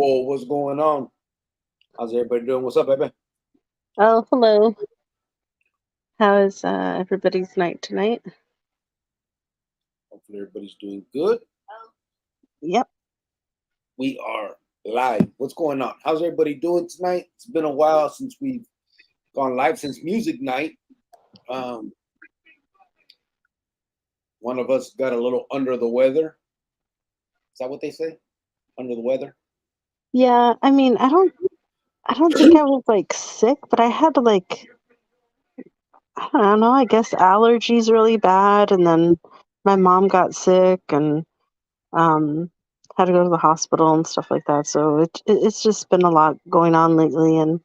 Oh, what's going on? How's everybody doing? What's up, baby? Oh, hello. How is everybody's night tonight? Hopefully everybody's doing good. Yep. We are live. What's going on? How's everybody doing tonight? It's been a while since we've gone live since music night. Um, one of us got a little under the weather. Is that what they say? Under the weather? Yeah, I mean, I don't think I was like sick, but I had I don't know, I guess allergies really bad, and then my mom got sick and um had to go to the hospital and stuff like that. So it's just been a lot going on lately, and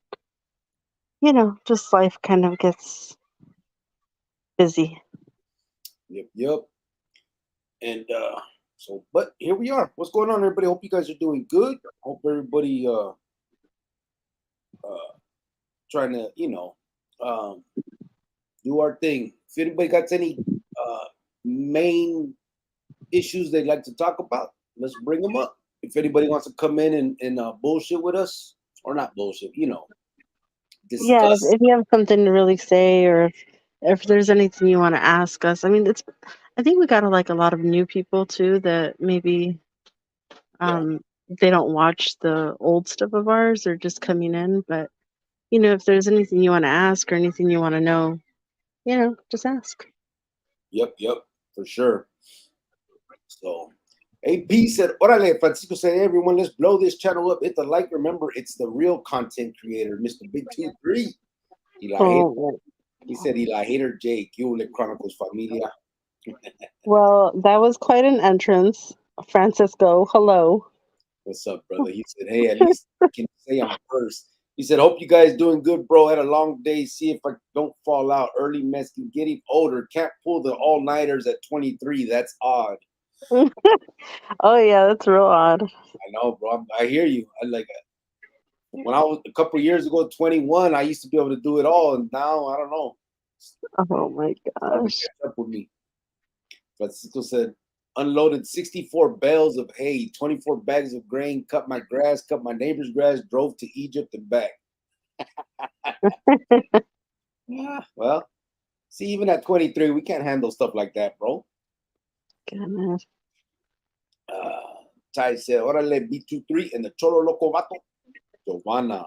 just life kind of gets busy. Yep, yep. And but here we are. What's going on, everybody? Hope you guys are doing good. Hope everybody trying to, do our thing. If anybody got any uh, main issues they'd like to talk about, let's bring them up. If anybody wants to come in and bullshit with us, or not bullshit, Yeah, discuss. if you have something to really say, or if there's anything you want to ask us. I mean, I think we got a lot of new people too that maybe Yeah. they don't watch the old stuff of ours. They're just coming in. But if there's anything you want to ask or anything you want to know, just ask. Yep. Yep. For sure. So, AP said, "Orale." Francisco said, "Hey, everyone, let's blow this channel up. Hit the like. Remember, it's the real content creator, Mr. Big 23. Eli Hater. Oh, He said, Eli Hater J. Chronicles Familia. well, that was quite an entrance, Francisco. Hello. What's up, brother? He said, hey, at least I can say I'm first. He said, hope you guys doing good, bro. Had a long day. See if I don't fall out. Early Mexican, getting older. Can't pull the all-nighters at 23. That's odd. Oh yeah, that's real odd. I know, bro. I hear you. When I was a couple years ago, 21, I used to be able to do it all. And now, I don't know. Oh my It's hard to gosh. catch up with me. Francisco said, unloaded 64 bales of hay, 24 bags of grain, cut my grass, cut my neighbor's grass, drove to Egypt and back. Yeah, well, see, even at 23, we can't handle stuff like that, bro. Goodness. Ty said, Orale B23 and the Cholo Loco Vato, Giovanna.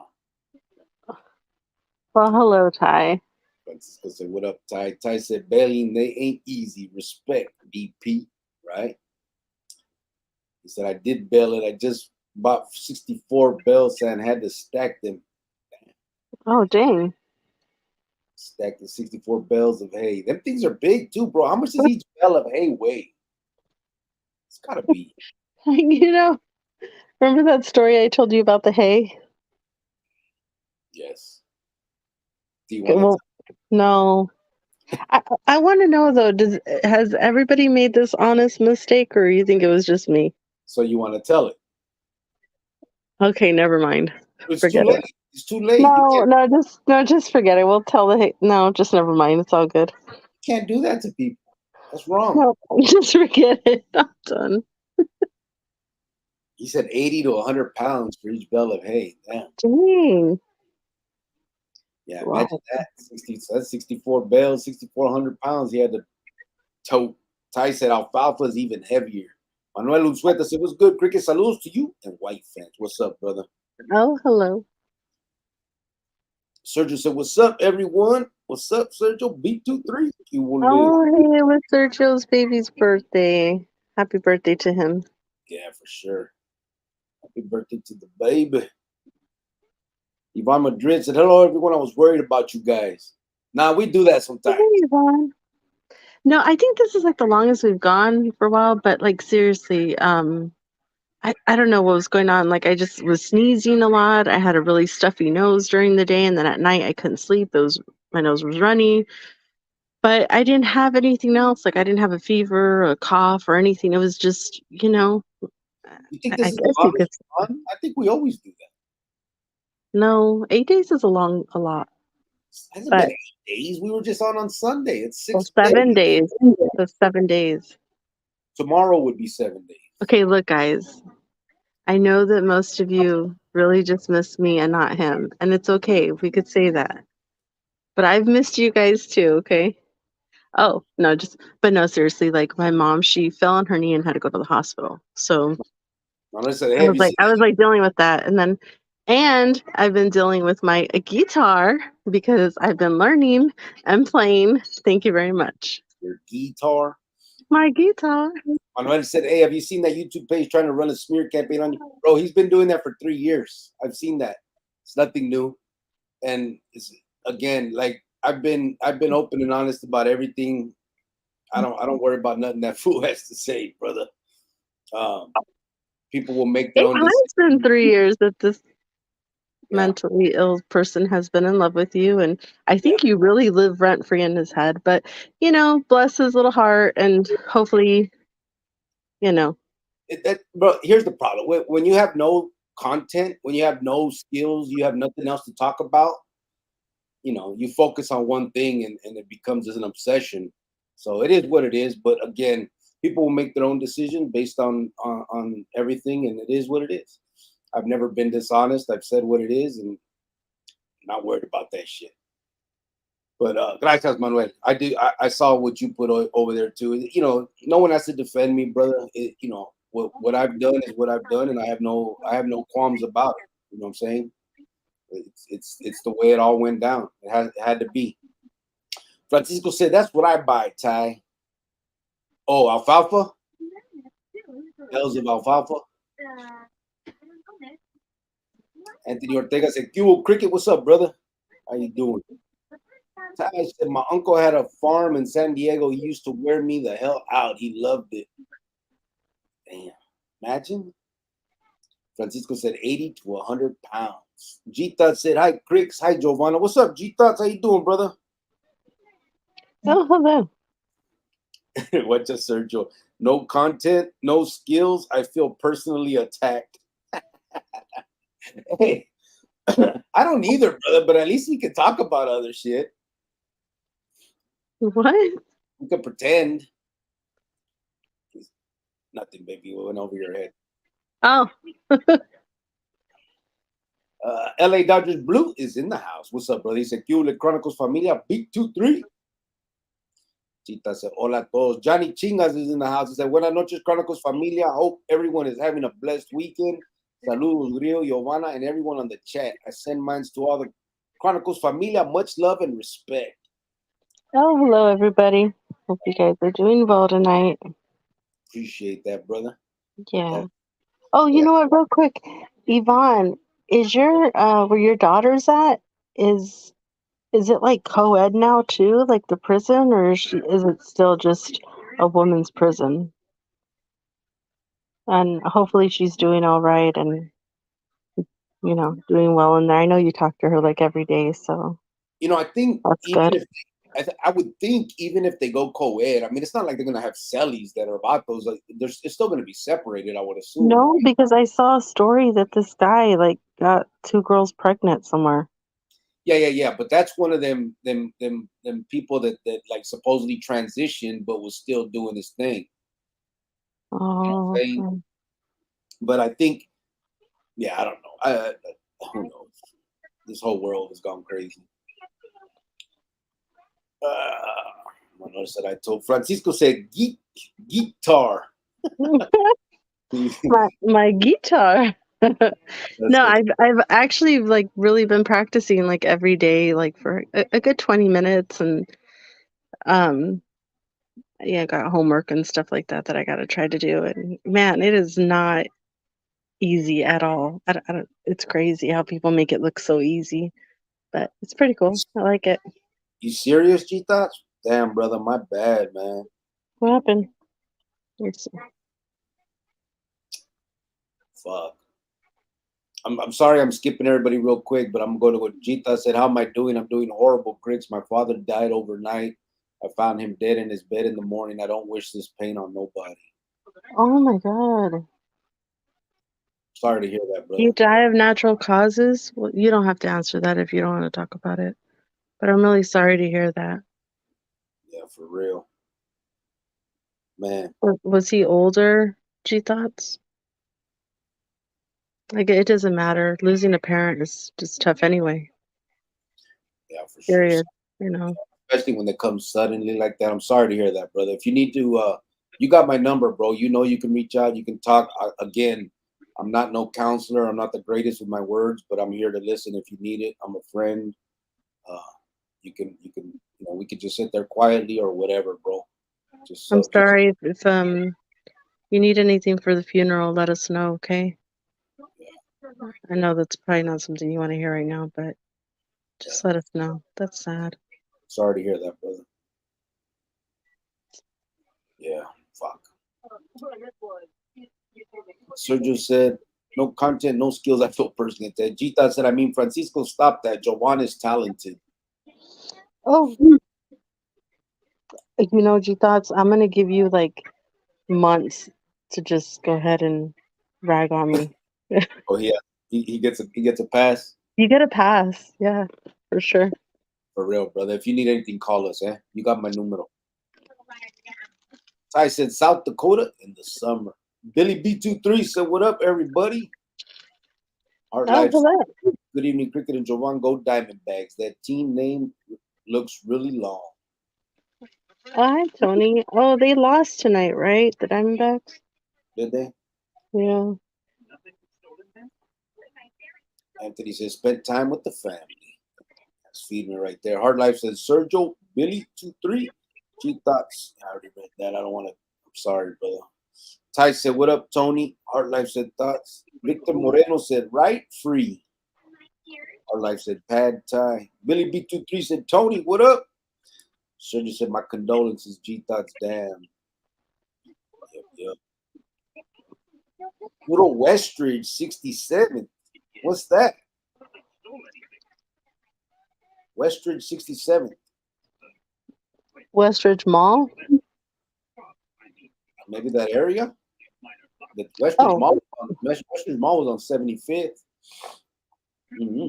Well, hello, Ty. Francisco said, what up, Ty? Ty said, bailing, they ain't easy. Respect, DP, right? He said, I did bail it. I just bought 64 bales and had to stack them. Oh dang. Stacked the 64 bales of hay. Them things are big too, bro. How much does each bale of hay weigh? It's gotta be. you know, Remember that story I told you about the hay? Yes. Do you Okay, want to? well, no. I want to know though. Has everybody made this honest mistake, or you think it was just me? So you want to tell it? Okay, never mind. It's too Forget it. late. It's too late. You No, can't. no, just forget it. We'll tell the hay. No, just never mind. It's all good. You can't do that to people. That's wrong. No, just forget it. I'm done. He said 80 to 100 pounds for each bale of hay. Damn. Dang. Yeah, imagine Wow. that. 60. So that's 64 bales, 6,400 pounds. He had to tote. Ty said alfalfa is even heavier. Manuel Unzueta said, what's good? Cricket saludos to you and white fans. What's up, brother? Oh, hello. Sergio said, what's up, everyone? What's up, Sergio? B23. You will live. Oh, hey, it was Sergio's baby's birthday. Happy birthday to him. Yeah, for sure. Happy birthday to the baby. Yvonne Madrid said, hello, everyone. I was worried about you guys. Nah, we do that sometimes. Hey, Yvonne. No, I think this is like the longest we've gone for a while, but like seriously, I don't know what was going on. Like I just was sneezing a lot. I had a really stuffy nose during the day, and then at night I couldn't sleep. My nose was runny, but I didn't have anything else. Like I didn't have a fever, a cough, or anything. It was just, You think I this is the guess you longest could. we've gone? I think we always do that. No, 8 days is a lot, It hasn't been but 8 days. We were just on Sunday. It's well, 6 days. 7 days. So 7 days. Tomorrow would be 7 days. Okay, look, guys. I know that most of you really just miss me and not him, and it's okay. We could say that. But I've missed you guys too, okay? Oh, no, but no, seriously, like my mom, she fell on her knee and had to go to the hospital. So Unless hey, have you seen I was like dealing with that. And I've been dealing with my guitar because I've been learning and playing. Thank you very much. your guitar? My guitar. Manuel said, "Hey, have you seen that YouTube page trying to run a smear campaign on you, bro? He's been doing that for 3 years. I've seen that. It's nothing new, and it's again like I've been open and honest about everything. I don't worry about nothing that fool has to say, brother. Um, people will make their It own decisions. has been 3 years that this Yeah, mentally ill person has been in love with you, and I yeah. think you really live rent free in his head. But bless his little heart, and hopefully, you know. Bro, here's the problem: when you have no content, when you have no skills, you have nothing else to talk about. You focus on one thing and it becomes as an obsession. So it is what it is. But again, people will make their own decision based on everything, and it is what it is. I've never been dishonest. I've said what it is, and I'm not worried about that shit. But gracias, Manuel. I saw what you put over there too. No one has to defend me, brother. What I've done is what I've done, and I have no qualms about it. You know what I'm saying? It's the way it all went down. It had to be. Francisco said, "That's what I buy, Ty." Oh, alfalfa? Hells of alfalfa. Anthony Ortega said, "Cubo Cricket, what's up, brother? How you doing?" Ty said, "My uncle had a farm in San Diego. He used to wear me the hell out. He loved it." Damn. Imagine. Francisco said 80 to 100 pounds. G-Thought said, "Hi, Cricks. Hi, Giovanna. What's up, G-Thoughts? How you doing, brother?" Oh, hello. What's a Sergio? No content, no skills. I feel personally attacked. Hey, I don't either, brother, but at least we can talk about other shit. What? We can pretend. Nothing, baby. We went over your head. Oh, LA Dodgers Blue is in the house. What's up, brother? He said, "Q, Chronicles Familia, Big 2-3. Chita said, "Hola a todos." Johnny Chingas is in the house. He said, "Buenas noches, Chronicles Familia. I hope everyone is having a blessed weekend. Saludos, Rio, Giovanna, and everyone on the chat. I send mines to all the Chronicles Familia. Much love and respect." hello, everybody. Hope you guys are doing well tonight. Appreciate that, brother. Yeah. Oh, you Yeah. know what? Real quick, Yvonne, is where your daughter's at? Is is it like co-ed now too, like the prison, or is it still just a woman's prison? And hopefully she's doing all right and doing well in there. I know you talk to her like every day, so I think that's even good. if I would think even if they go co-ed, I mean, it's not like they're gonna have cellies that are about those. Like, it's still gonna be separated, I would assume, No, right? because I saw a story that this guy like got two girls pregnant somewhere. Yeah, yeah, yeah. But that's one of them people that like supposedly transitioned, but was still doing his thing. You know what Oh, I'm saying? okay. But I think, yeah, I don't know. Who knows? This whole world has gone crazy. I noticed that I told Francisco said guitar. My guitar. That's No, what. I've actually like really been practicing like every day, like for a good 20 minutes, and um yeah, got homework and stuff like that I got to try to do. And man, it is not easy at all. I don't, it's crazy how people make it look so easy, but it's pretty cool. I like it. You serious, G Thoughts? Damn, brother, my bad, man. What happened? Let's see. Fuck. I'm sorry I'm skipping everybody real quick, but I'm going to what Jita said. "How am I doing? I'm doing horrible, Grits. My father died overnight. I found him dead in his bed in the morning. I don't wish this pain on nobody." Oh my God. Sorry to hear that, You brother. die of natural causes? Well, you don't have to answer that if you don't want to talk about it. But I'm really sorry to hear that. Yeah, for real. Man. Was he older? G thoughts? Like it doesn't matter. Losing a parent is just tough anyway. Yeah, for sure. Period. You know. Especially when it comes suddenly like that. I'm sorry to hear that, brother. If you need to, you got my number, bro. You know you can reach out. You can talk. Again, I'm not no counselor. I'm not the greatest with my words, but I'm here to listen if you need it. I'm a friend. Uh, we could just sit there quietly or whatever, bro. I'm sorry if you need anything for the funeral, let us know, okay? I know that's probably not something you want to hear right now, but just let us know. That's sad. Sorry to hear that, brother. Yeah, fuck. Sergio said, no content, no skills. I feel personally attacked. Gita said, I mean, Francisco, stop that. Jovan is talented. Oh, you know, G-Thoughts, I'm going to give you like months to just go ahead and rag on me. Oh, yeah. He gets a pass. You get a pass. Yeah, for sure. For real, brother. If you need anything, call us, eh? You got my numero. Ty said, South Dakota in the summer. Billy B23 said, what up, everybody? Art Life. Good evening, Cricket and Jovan. Go Diamondbacks. That team name looks really long. Oh, hi, Tony. Oh, they lost tonight, right? The Diamondbacks? Did they? Yeah. Anthony says, spent time with the family. That's feeding me right there. Hard Life says, Sergio, Billy, 2-3. G thoughts. I already read that. I don't want to. I'm sorry, brother. Ty said, what up, Tony? Hard Life said, thoughts. Victor Moreno said, right free. Hard Life said, pad Ty. Billy B23 said, Tony, what up? Sergio said, my condolences, G thoughts, damn. Yep. Good old Westridge, 67. What's that? Westridge, 67. Westridge Mall? Maybe that area? The Westridge Mall was on 75th. Mm-hmm.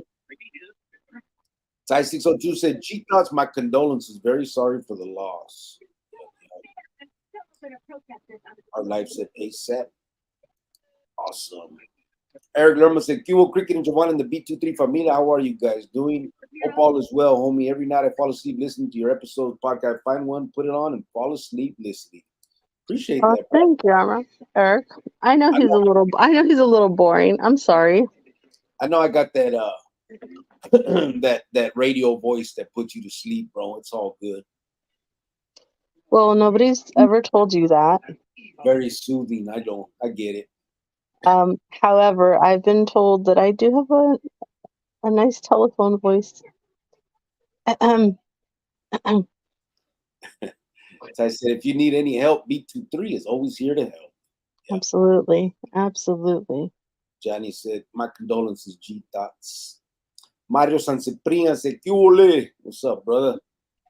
Ty 602 said, G thoughts, my condolences. Very sorry for the loss. Our life said ASAP. Awesome. Eric Lerma said, Cubo Cricket and Jovan and the B23 Familia. How are you guys doing? Hope all is well, homie. Every night I fall asleep listening to your episode podcast. Find one, put it on, and fall asleep listening. Appreciate that. Thank you, Eric. I know he's a little boring. I'm sorry. I know I got that that radio voice that puts you to sleep, bro. It's all good. Well, nobody's ever told you that. Very soothing. I get it. However, I've been told that I do have a nice telephone voice. So I said, if you need any help, B23 is always here to help. Yeah. Absolutely. Johnny said, my condolences, G thoughts. Mario Sansepria said, what's up, brother?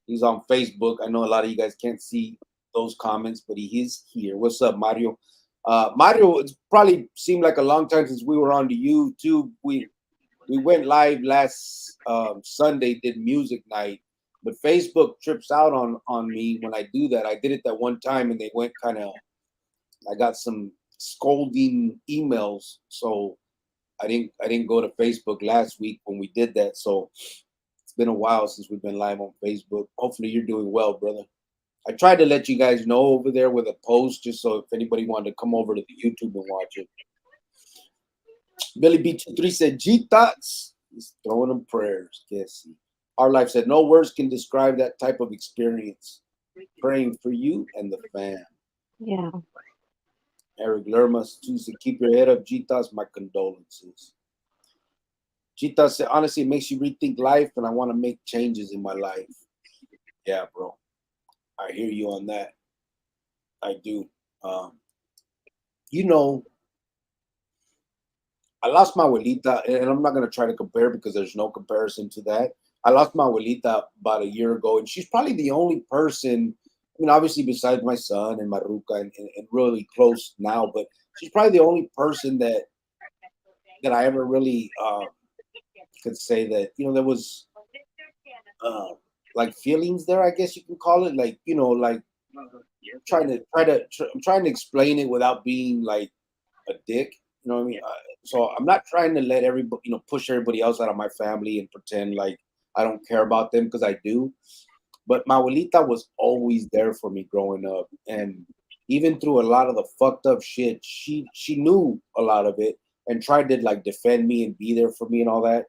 He's on Facebook. I know a lot of you guys can't see those comments, but he is here. What's up, Mario? Mario, it's probably seemed like a long time since we were on the YouTube. We went live last Sunday, did music night, but Facebook trips out on me when I do that. I did it that one time, and they went I got some scolding emails, so I didn't go to Facebook last week when we did that. So it's been a while since we've been live on Facebook. Hopefully you're doing well, brother. I tried to let you guys know over there with a post, just so if anybody wanted to come over to the YouTube and watch it. Billy B23 said, G thoughts. He's throwing them prayers. Guess. Our Life said, no words can describe that type of experience. Praying for you and the fam. Yeah. Eric Lerma said, keep your head up. G thoughts, my condolences. G thoughts said, honestly, it makes you rethink life, and I want to make changes in my life. Yeah, bro. I hear you on that. I do. I lost my abuelita, and I'm not going to try to compare because there's no comparison to that. I lost my abuelita about a year ago, and she's probably the only person, I mean, obviously besides my son and Maruca and really close now, but she's probably the only person that I ever really could say that, there was like feelings there, I guess you can call it, like, like I'm trying to explain it without being like a dick. You know what I mean? so I'm not trying to let everybody, push everybody else out of my family and pretend like I don't care about them, because I do. But my abuelita was always there for me growing up, and even through a lot of the fucked up shit, she knew a lot of it and tried to like defend me and be there for me and all that.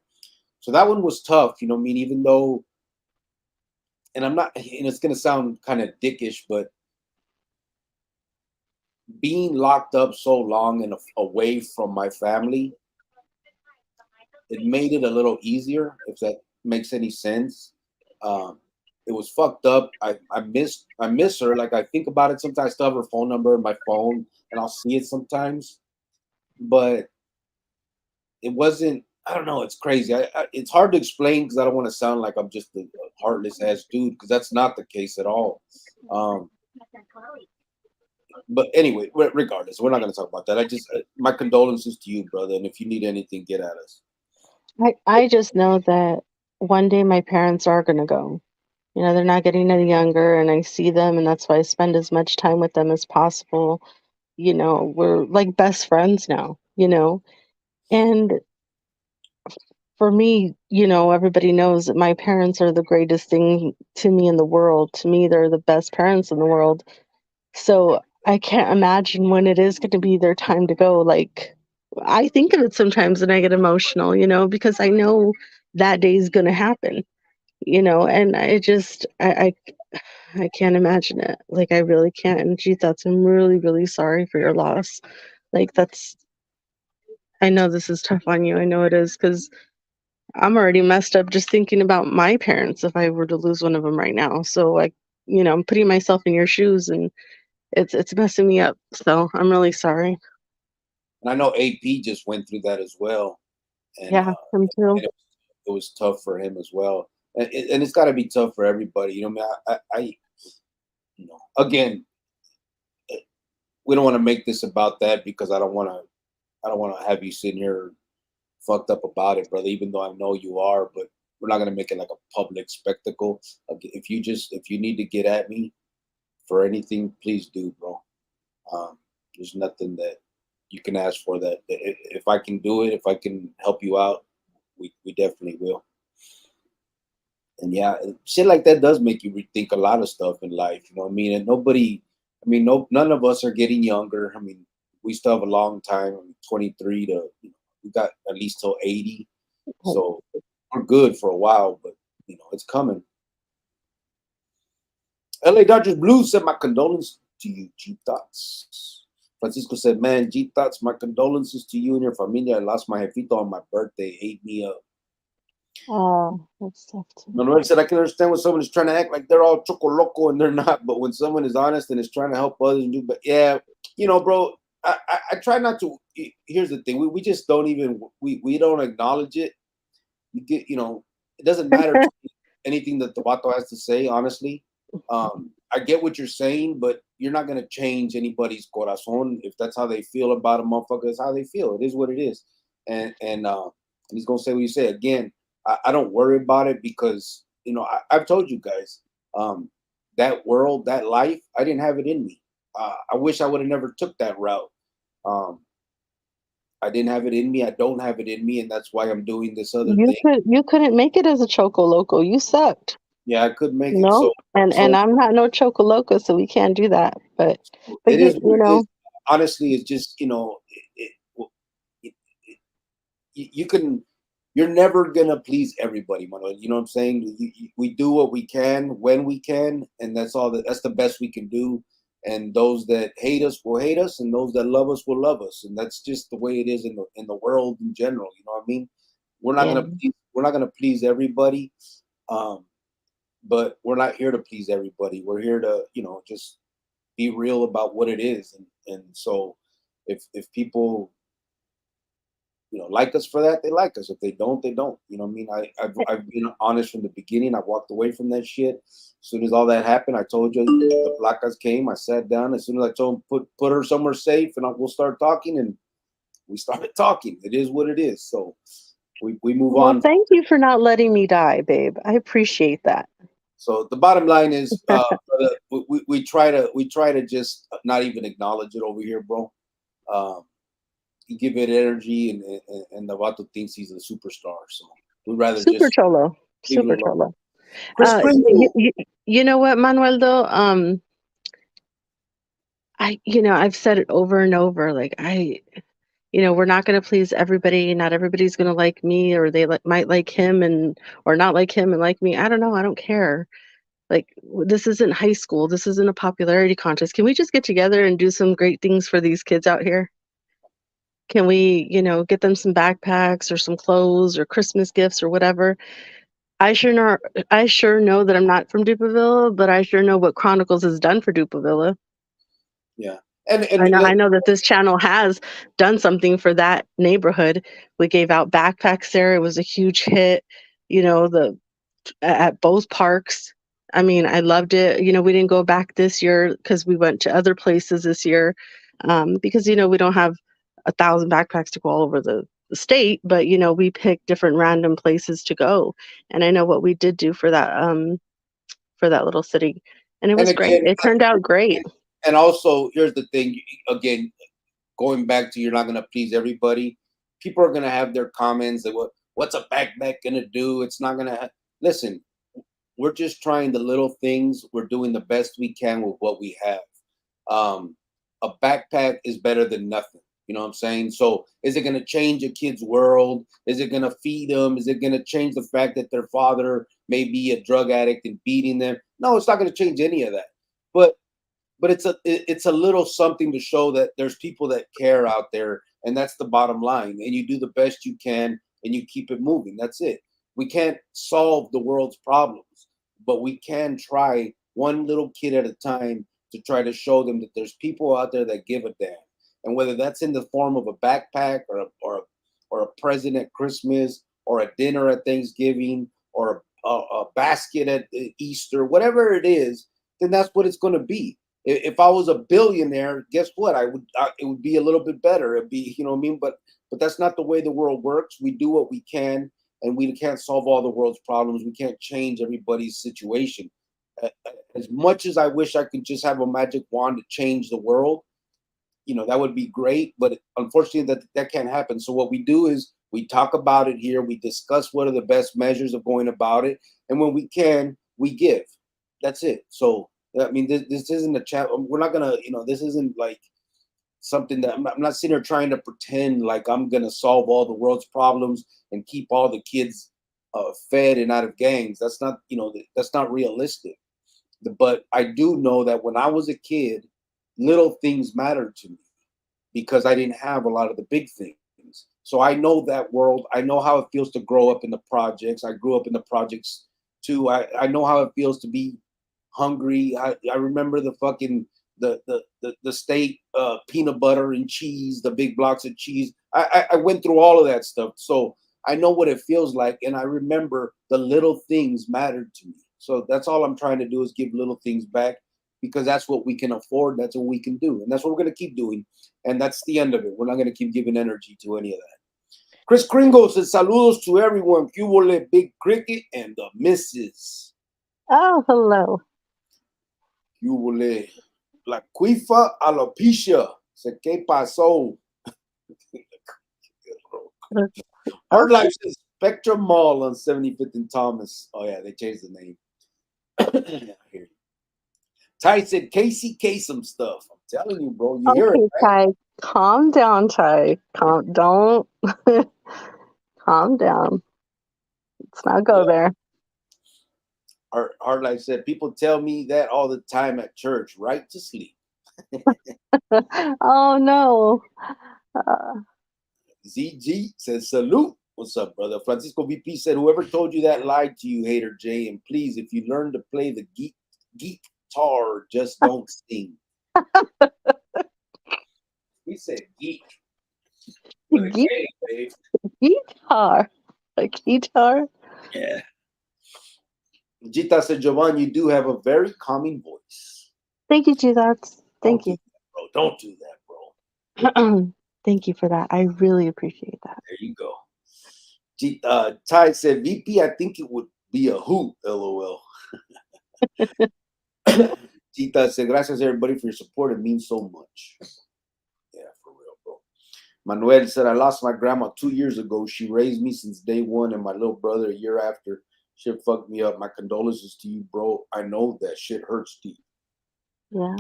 So that one was tough, I mean, even though, and I'm not, and it's gonna sound kind of dickish, but being locked up so long and away from my family, it made it a little easier, if that makes any sense. Um, it was fucked up. I miss her. Like, I think about it sometimes. I still have her phone number in my phone, and I'll see it sometimes. But it wasn't. I don't know. It's crazy. It's hard to explain because I don't want to sound like I'm just a heartless ass dude, because that's not the case at all. Um, but anyway, regardless, we're not going to talk about that. I just my condolences to you, brother. And if you need anything, get at us. I just know that one day my parents are gonna go. They're not getting any younger, and I see them, and that's why I spend as much time with them as possible. We're like best friends now, and for me, everybody knows that my parents are the greatest thing to me in the world. To me, they're the best parents in the world. So I can't imagine when it is going to be their time to go. Like, I think of it sometimes and I get emotional, because I know that day is going to happen, and I can't imagine it. Like, I really can't. And gee, I'm really, really sorry for your loss. Like, I know this is tough on you. I know it is, because I'm already messed up just thinking about my parents if I were to lose one of them right now. So, like, I'm putting myself in your shoes, and it's messing me up. So I'm really sorry. And I know AP just went through that as well, and Yeah, him too. it was tough for him as well. And it's got to be tough for everybody. Man, again, we don't want to make this about that, because I don't want to have you sitting here fucked up about it, brother. Even though I know you are, but we're not gonna make it like a public spectacle. If you need to get at me for anything, please do, bro. There's nothing that you can ask for. That if I can do it, if I can help you out, we definitely will. And yeah, shit like that does make you rethink a lot of stuff in life. You know what I mean? And no, none of us are getting younger. I mean, we still have a long time. 23 to, we got at least till 80. So we're good for a while, but it's coming. LA Dodgers Blues said, my condolences to you, G Thoughts. Francisco said, man, G Thoughts, my condolences to you and your familia. I lost my jefito on my birthday. Ate me up. Oh, that's tough too. Manuel said, I can understand when someone is trying to act like they're all choco loco and they're not, but when someone is honest and is trying to help others and do, but yeah, bro, I try not to. Here's the thing: we just don't even we don't acknowledge it. You get, it doesn't matter anything that the Vato has to say. Honestly, I get what you're saying, but you're not gonna change anybody's corazon if that's how they feel about a motherfucker. That's how they feel. It is what it is, and he's gonna say what you say again. I don't worry about it, because I've told you guys, that world, that life, I didn't have it in me. I wish I would have never took that route. Um, I didn't have it in me. I don't have it in me, and that's why I'm doing this other thing. You couldn't make it as a Choco Loco. You sucked. Yeah, I couldn't make it. No, and So I'm not no Choco Loco, so we can't do that. But it is what you it know, is. Honestly, it's just it, you can. You're never gonna please everybody, Manuel. You know what I'm saying? We do what we can when we can, and that's all. That's the best we can do. And those that hate us will hate us, and those that love us will love us, and that's just the way it is in the world in general. You know what I mean? yeah, We're not gonna please everybody, um, but we're not here to please everybody. We're here to just be real about what it is, and so if people like us for that, they like us. If they don't, they don't. You know what I mean? I've been honest from the beginning. I walked away from that shit. As soon as all that happened, I told you the placas came. I sat down. As soon as I told him put her somewhere safe, and we'll start talking, and we started talking. It is what it is. So we move well, on. thank you for not letting me die, babe. I appreciate that. So the bottom line is, brother, we try to just not even acknowledge it over here, bro. Um, give it energy, and the vato thinks he's a superstar. So we'd rather Super just cholo. leave it Super alone. cholo. Chris Kringle. You know what, Manuel, though? I've said it over and over. Like, we're not going to please everybody. Not everybody's going to like me, or they might like him or not like him and like me. I don't know. I don't care. Like, this isn't high school. This isn't a popularity contest. Can we just get together and do some great things for these kids out here? Can we, get them some backpacks or some clothes or Christmas gifts or whatever? I sure know that I'm not from Duperville, but I sure know what Chronicles has done for Duperville. Yeah. I know that this channel has done something for that neighborhood. We gave out backpacks there. It was a huge hit, at both parks. I mean, I loved it. We didn't go back this year because we went to other places this year, because we don't have 1,000 backpacks to go all over the state, but we picked different random places to go. And I know what we did do for that little city, and it and was great. again, It turned out great. and also here's the thing. Again, going back to you're not gonna please everybody. People are gonna have their comments like what's a backpack gonna do? It's not gonna listen. We're just trying the little things. We're doing the best we can with what we have. Um, a backpack is better than nothing. You know what I'm saying? So is it going to change a kid's world? Is it going to feed them? Is it going to change the fact that their father may be a drug addict and beating them? No, it's not going to change any of that. But it's a little something to show that there's people that care out there, and that's the bottom line. And you do the best you can, and you keep it moving. That's it. We can't solve the world's problems, but we can try one little kid at a time to try to show them that there's people out there that give a damn. And whether that's in the form of a backpack or a present at Christmas or a dinner at Thanksgiving or a basket at Easter, whatever it is, then that's what it's going to be. If I was a billionaire, guess what? It would be a little bit better. It'd be, you know what I mean? But that's not the way the world works. We do what we can, and we can't solve all the world's problems. We can't change everybody's situation. As much as I wish I could just have a magic wand to change the world, that would be great. But unfortunately, that can't happen. So what we do is we talk about it here. We discuss what are the best measures of going about it, and when we can, we give. That's it. So I mean, this isn't a chat. We're not gonna, this isn't like something that I'm not sitting here trying to pretend like I'm gonna solve all the world's problems and keep all the kids fed and out of gangs. That's not, that's not realistic. But I do know that when I was a kid, little things mattered to me because I didn't have a lot of the big things. So I know that world. I know how it feels to grow up in the projects. I grew up in the projects too. I know how it feels to be hungry. I remember the fucking the state peanut butter and cheese, the big blocks of cheese. I went through all of that stuff, so I know what it feels like, and I remember the little things mattered to me. So that's all I'm trying to do is give little things back because that's what we can afford. That's what we can do, and that's what we're gonna keep doing. And that's the end of it. We're not gonna keep giving energy to any of that. Chris Kringle says saludos to everyone. Cubole, Big Cricket, and the missus. Oh, hello. Cubole. La cuifa alopecia. Se que pasó. Hard Life says Spectrum Mall on 75th and Thomas. Oh, yeah, they changed the name. Ty said Casey Kasem stuff. I'm telling you, bro. You hear it, Okay, right? Ty, calm down, Ty. Don't calm down. Let's not go there. Hard Life said, people tell me that all the time at church, right to sleep. Oh, no. ZG says, salute. What's up, brother? Francisco VP said, whoever told you that lied to you, Hater J. And please, if you learn to play the guitar, just don't sing. He said geek. Guitar. A guitar? Yeah. Jita said, Jovan, you do have a very calming voice. Thank you, Jesus. Thank you. Don't do that, bro. Thank you for that. I really appreciate that. There you go. Ty said, VP, I think it would be a hoot, LOL. Jita said, gracias, everybody, for your support. It means so much. Yeah, for real, bro. Manuel said, I lost my grandma 2 years ago. She raised me since day one, and my little brother a year after. Shit fucked me up. My condolences to you, bro. I know that shit hurts deep. Yeah.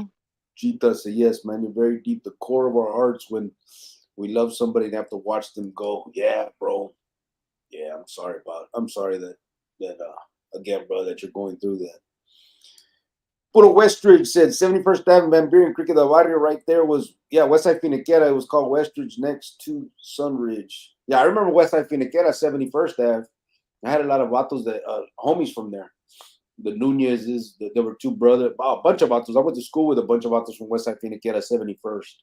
Gita said, yes, man, you're very deep. The core of our hearts when we love somebody and have to watch them go. Yeah, bro. Yeah, I'm sorry that again, bro, that you're going through that. Puro Westridge said 71st Avenue, Van Buren, Cricket del Barrio, right there was, Westside Finiquera. It was called Westridge next to Sunridge. Yeah, I remember Westside Finiquera, 71st Ave. I had a lot of vatos that, homies from there. The Nunez's, there were two brothers, a bunch of vatos. I went to school with a bunch of vatos from Westside Finiquera, 71st.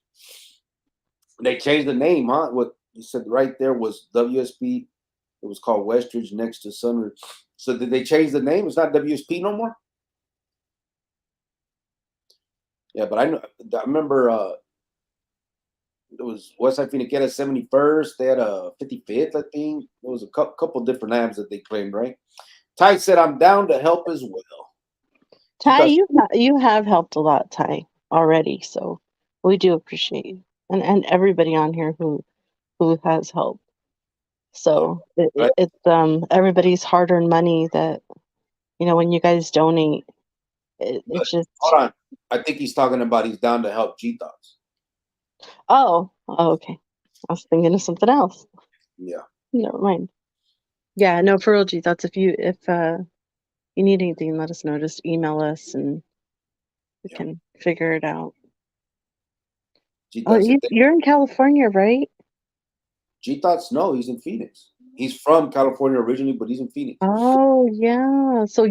They changed the name, huh? What you said right there was WSP. It was called Westridge next to Sunridge. So did they change the name? It's not WSP no more? Yeah, but I remember it was Westside Finiquera 71st. They had a 55th, I think. There was a couple different names that they claimed, right? Ty said, I'm down to help as well. Ty, you have helped a lot, Ty, already. So we do appreciate you. And everybody on here who has helped. So it's everybody's hard-earned money that, when you guys donate, it's just. Hold on. I think he's talking about he's down to help G-Thoughts. Oh, okay. I was thinking of something else. Yeah. Never mind. Yeah, no, for real, G-Thoughts, if you need anything, let us know. Just email us and we can figure it out. You're in California, right? G-Thoughts, no, he's in Phoenix. He's from California originally, but he's in Phoenix. Oh, yeah. So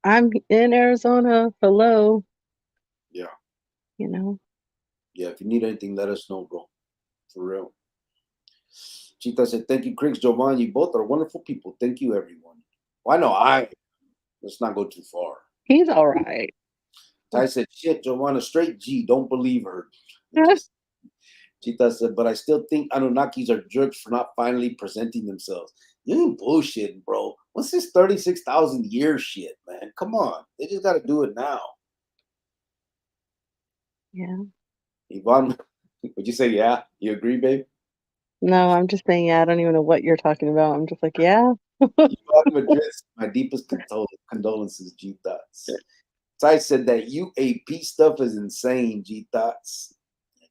I'm in Arizona. Hello. Yeah. Yeah, if you need anything, let us know, bro. For real. Chita said, thank you, Chris, Giovanni. You both are wonderful people. Thank you, everyone. Well, let's not go too far. He's all right. Ty said, shit, Giovanna, straight G. Don't believe her. Chita said, but I still think Anunnakis are jerks for not finally presenting themselves. You ain't bullshitting, bro. What's this 36,000 year shit, man? Come on. They just got to do it now. Yeah. Yvonne, would you say, yeah? You agree, babe? No, I'm just saying, yeah, I don't even know what you're talking about. I'm just like, yeah. Yvonne Madrid, my deepest condolences, G-Thoughts. Ty said that UAP stuff is insane, G-Thoughts.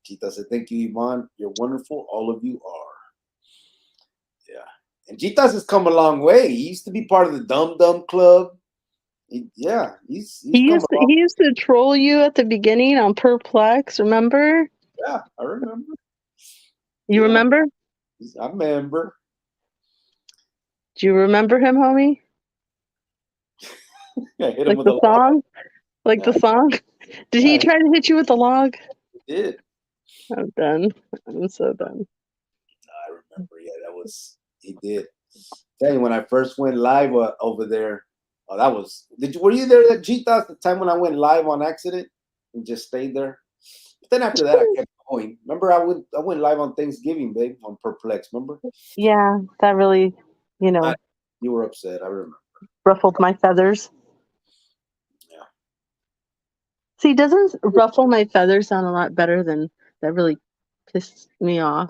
Chita said, thank you, Yvonne. You're wonderful. All of you are. Yeah. And G-Thoughts has come a long way. He used to be part of the Dum Dum Club. He used to troll you at the beginning on Perplex, remember? Yeah, I remember. You remember? I remember. Do you remember him, homie? I hit him like with the song? Like the song? Did he try to hit you with the log? He did. I'm done. I'm so done. I remember. Yeah, he did. Tell you, when I first went live over there, were you there at G-Thoughts the time when I went live on accident and just stayed there? But then after that, I kept going. Remember, I went live on Thanksgiving, babe, on Perplex, remember? Yeah, that really, you were upset, I remember. Ruffled my feathers. Yeah. See, doesn't ruffle my feathers sound a lot better than that really pissed me off?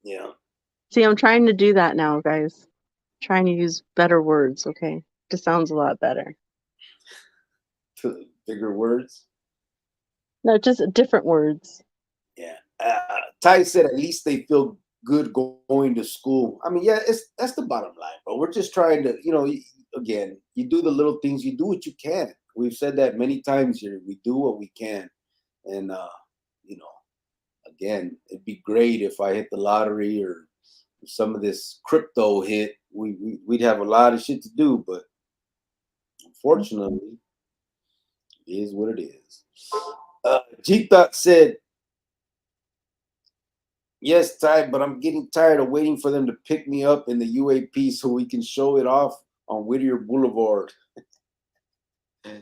Yeah. See, I'm trying to do that now, guys. Trying to use better words, okay? Just sounds a lot better. Bigger words? No, just different words. Yeah. Ty said at least they feel good going to school. I mean, yeah, that's the bottom line, bro. We're just trying to, again, you do the little things, you do what you can. We've said that many times here. We do what we can. And, again, it'd be great if I hit the lottery or some of this crypto hit. We'd have a lot of shit to do, but unfortunately, it is what it is. G-Thought said, yes, Ty, but I'm getting tired of waiting for them to pick me up in the UAP so we can show it off on Whittier Boulevard. I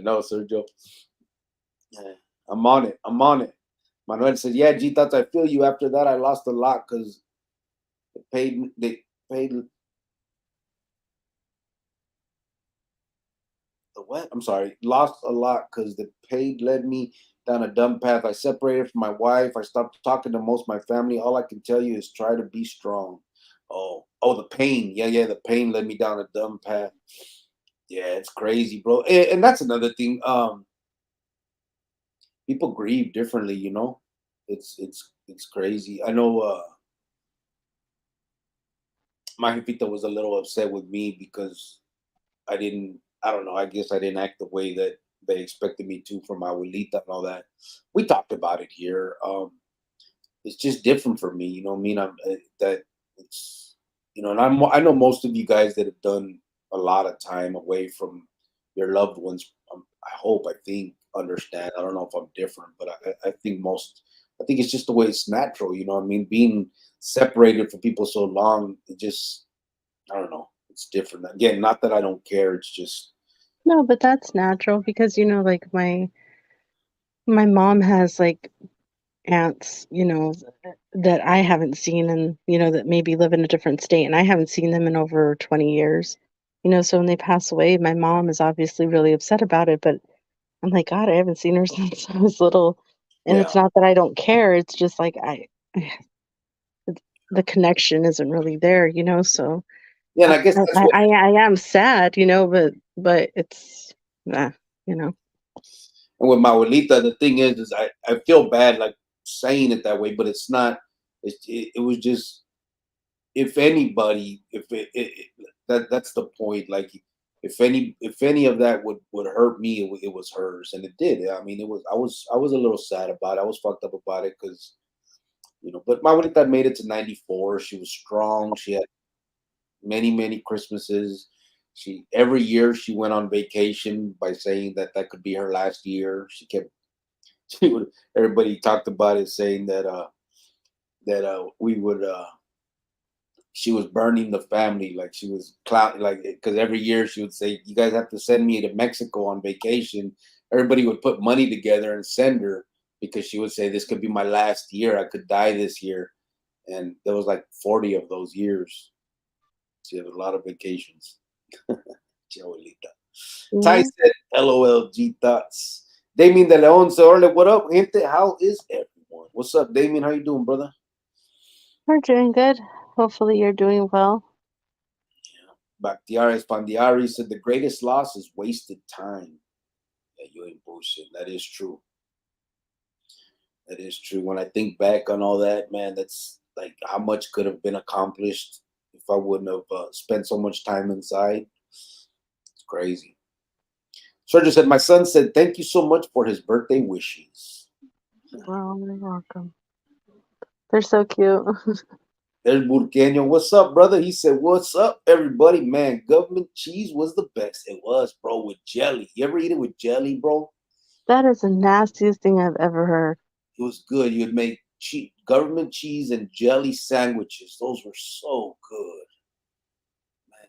know, Sergio. I'm on it. Manuel said, yeah, G-Thoughts, I feel you. After that, I lost a lot because they paid the what? I'm sorry, lost a lot because the paid led me down a dumb path. I separated from my wife. I stopped talking to most of my family. All I can tell you is try to be strong. Oh, the pain. Yeah, the pain led me down a dumb path. Yeah, it's crazy, bro. And that's another thing. People grieve differently, you know. It's crazy. I know my jefita was a little upset with me because I don't know, I guess I didn't act the way that they expected me to from my abuelita and all that. We talked about it here. It's just different for me, you know what I mean? That it's, you know, and I know most of you guys that have done a lot of time away from your loved ones. I hope, I think, understand. I don't know if I'm different, but I think I think it's just the way it's natural, you know what I mean? Being separated from people so long, it just, I don't know, it's different. Again, not that I don't care, it's just, No, but that's natural because like my mom has like aunts, that I haven't seen and that maybe live in a different state and I haven't seen them in over 20 years. So when they pass away, my mom is obviously really upset about it, but I'm like, God, I haven't seen her since I was little. And yeah. it's not that I don't care, it's just like the connection isn't really there, so Yeah, and I I guess that's I, what, I, I am sad, but it's nah, you know. and with my abuelita, the thing is I feel bad like saying it that way, but it's not. It was just, if anybody, if that's the point. Like if any of that would hurt me, it was hers, and it did. I mean, it was I was a little sad about it. I was fucked up about it because, you know. But my abuelita made it to 94. She was strong. She had many Christmases. She every year she went on vacation by saying that that could be her last year. She kept she would everybody talked about it, saying that we would she was burning the family, like she was clout, like, because every year she would say, you guys have to send me to Mexico on vacation. Everybody would put money together and send her, because she would say, this could be my last year, I could die this year. And there was like 40 of those years. She had a lot of vacations. Abuelita. Ty Yeah, said, LOLG thoughts. Damien De Leon said, Orle, what up, gente? How is everyone? What's up, Damien? How you doing, brother? we're doing good. Hopefully you're doing well. Bakhtiari Pandiari said, the greatest loss is wasted time. Yeah, you ain't bullshit. That is true. That is true. When I think back on all that, man, that's like how much could have been accomplished if I wouldn't have spent so much time inside. It's crazy. Sergio said, my son said, thank you so much for his birthday wishes. Well, you're welcome. They're so cute. There's Burqueño. What's up, brother? He said, what's up, everybody? Man, government cheese was the best. It was, bro, with jelly. You ever eat it with jelly, bro? That is the nastiest thing I've ever heard. It was good. You'd make government cheese and jelly sandwiches. Those were so good. Man.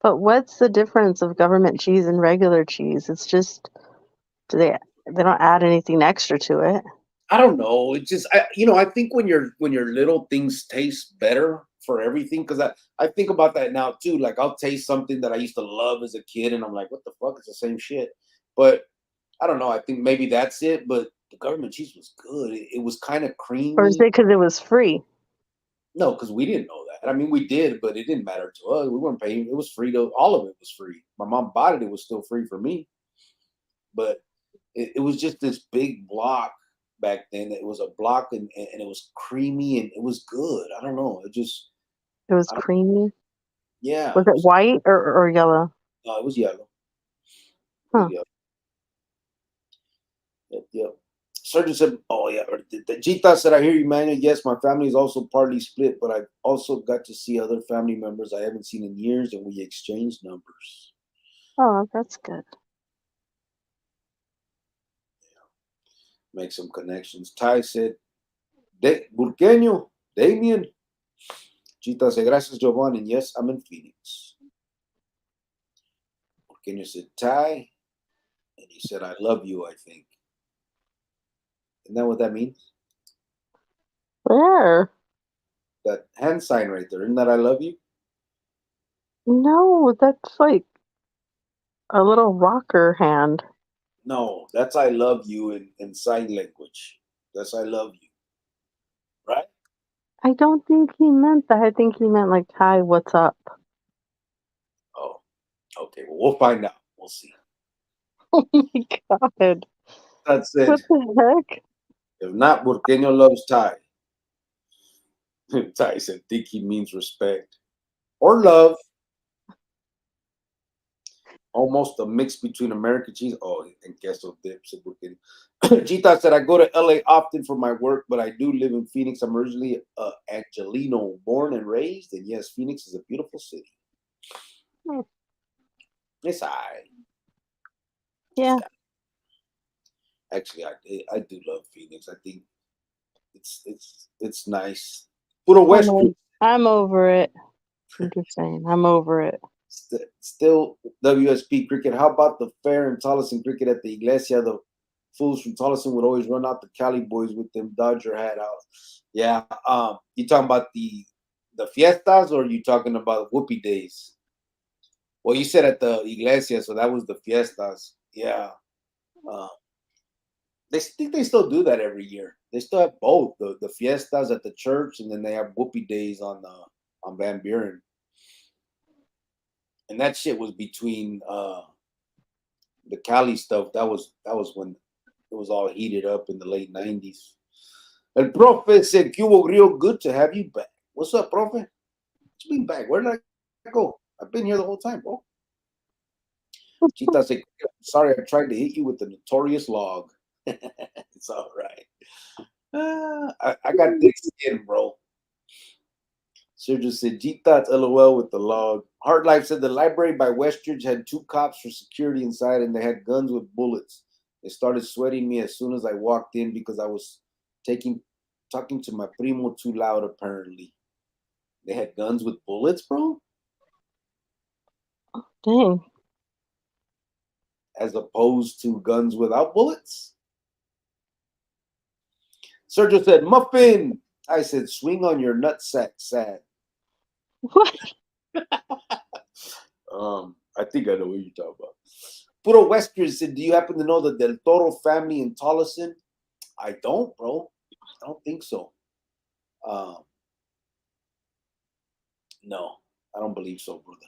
But what's the difference of government cheese and regular cheese? It's just they don't add anything extra to it. I don't know. It's just I think when you're little, things taste better for everything. Because I think about that now too. Like I'll taste something that I used to love as a kid, and I'm like, what the fuck? It's the same shit. But I don't know. I think maybe that's it. But the government cheese was good. It was kind of Or is creamy. it because it was free? No, because we didn't know that. I mean, we did, but it didn't matter to us. We weren't paying. It was free to all of it was free. My mom bought it. It was still free for me. But it was just this big block back then. It was a block, and it was creamy and it was good. I don't know. It just, It was I don't, creamy. yeah. Was it white or yellow? No, it was yellow. It was Huh. yellow. Yep, yep. Surgeon said, "Oh yeah." The Gita said, "I hear you, man. Yes, my family is also partly split, but I've also got to see other family members I haven't seen in years, and we exchange numbers. Oh, that's good. Make some connections." Ty said, Burqueño, Damien. Gita said, "Gracias, Giovanni. And yes, I'm in Phoenix." Burqueño said, "Ty," and he said, "I love you, I think." Isn't that what that means? Where? That hand sign right there. Isn't that I love you? No, that's like a little rocker hand. No, that's I love you in sign language. That's I love you, right? I don't think he meant that. I think he meant like, "Hi, what's up?" Oh, okay. Well, we'll find out. We'll see. Oh my god. That's What it. the heck? If not, Burqueño loves Ty. Ty said, think he means respect or love. Almost a mix between American cheese. Oh, and queso dip. Said Burqueño. Chita said, I go to LA often for my work, but I do live in Phoenix. I'm originally Angelino, born and raised. And yes, Phoenix is a beautiful city. Hmm. It's I. Yeah, Actually, I do love Phoenix. I think it's nice. Puro I'm West o- I'm over it. I'm just saying, I'm over it. still WSP cricket. How about the fair and Tolleson cricket at the Iglesia? The fools from Tolleson would always run out the Cali boys with them Dodger hat out. Yeah. You talking about the fiestas or you talking about whoopee days? Well, you said at the Iglesia, so that was the fiestas. Yeah. Uh, they think they still do that every year. They still have both the fiestas at the church, and then they have whoopee days on Van Buren. And that shit was between the Cali stuff. That was when it was all heated up in the late '90s. El Profe said, "Cubo real good to have you back." What's up, Profe? What you been back? Where did I go? I've been here the whole time, bro. Chita said, "Sorry, I tried to hit you with the notorious log." It's all right. I got thick skin, bro. Sergio said, G Thoughts LOL with the log. Hard Life said the library by Westridge had two cops for security inside and they had guns with bullets. They started sweating me as soon as I walked in because I was taking talking to my primo too loud, apparently. They had guns with bullets, bro? Dang. As opposed to guns without bullets? Sergio said, Muffin. I said, swing on your nutsack, sad. What? I think I know what you're talking about. Puro Westridge said, do you happen to know the Del Toro family in Tolleson? I don't, bro. I don't think so. Um, no, I don't believe so, brother.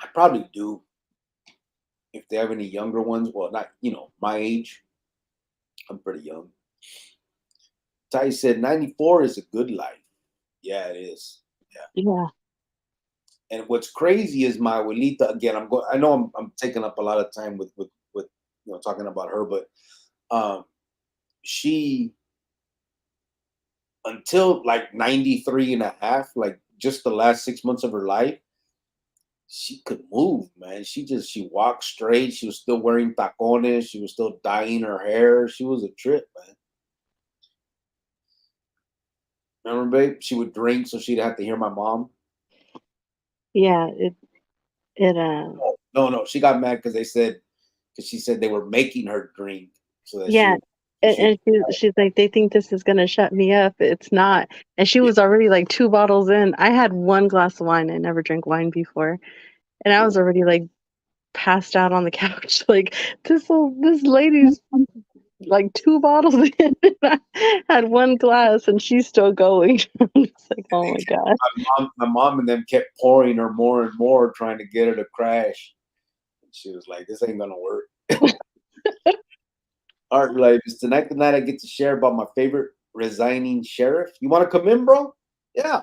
I probably do. If they have any younger ones, well, not my age. I'm pretty young. Ty said 94 is a good life. Yeah, it is. Yeah. Yeah. And what's crazy is my abuelita. Again, I'm going. I know I'm taking up a lot of time with talking about her, but um, she until like 93 and a half, like just the last 6 months of her life, she could move, man. She walked straight. She was still wearing tacones. She was still dyeing her hair. She was a trip, man. Remember, babe? She would drink so she'd have to hear my mom. Yeah, it No, no. She got mad because she said they were making her drink so that yeah. And, she would. and she's like, they think this is gonna shut me up. It's not. And she was already like 2 bottles in. I had one glass of wine. I never drank wine before. And I was already like passed out on the couch. Like this lady's like 2 bottles in. I had one glass and she's still going. It's like, oh my god. My mom and them kept pouring her more and more, trying to get her to crash. And she was like, "This ain't gonna work." Art life is tonight the night I get to share about my favorite resigning sheriff. You want to come in, bro? Yeah,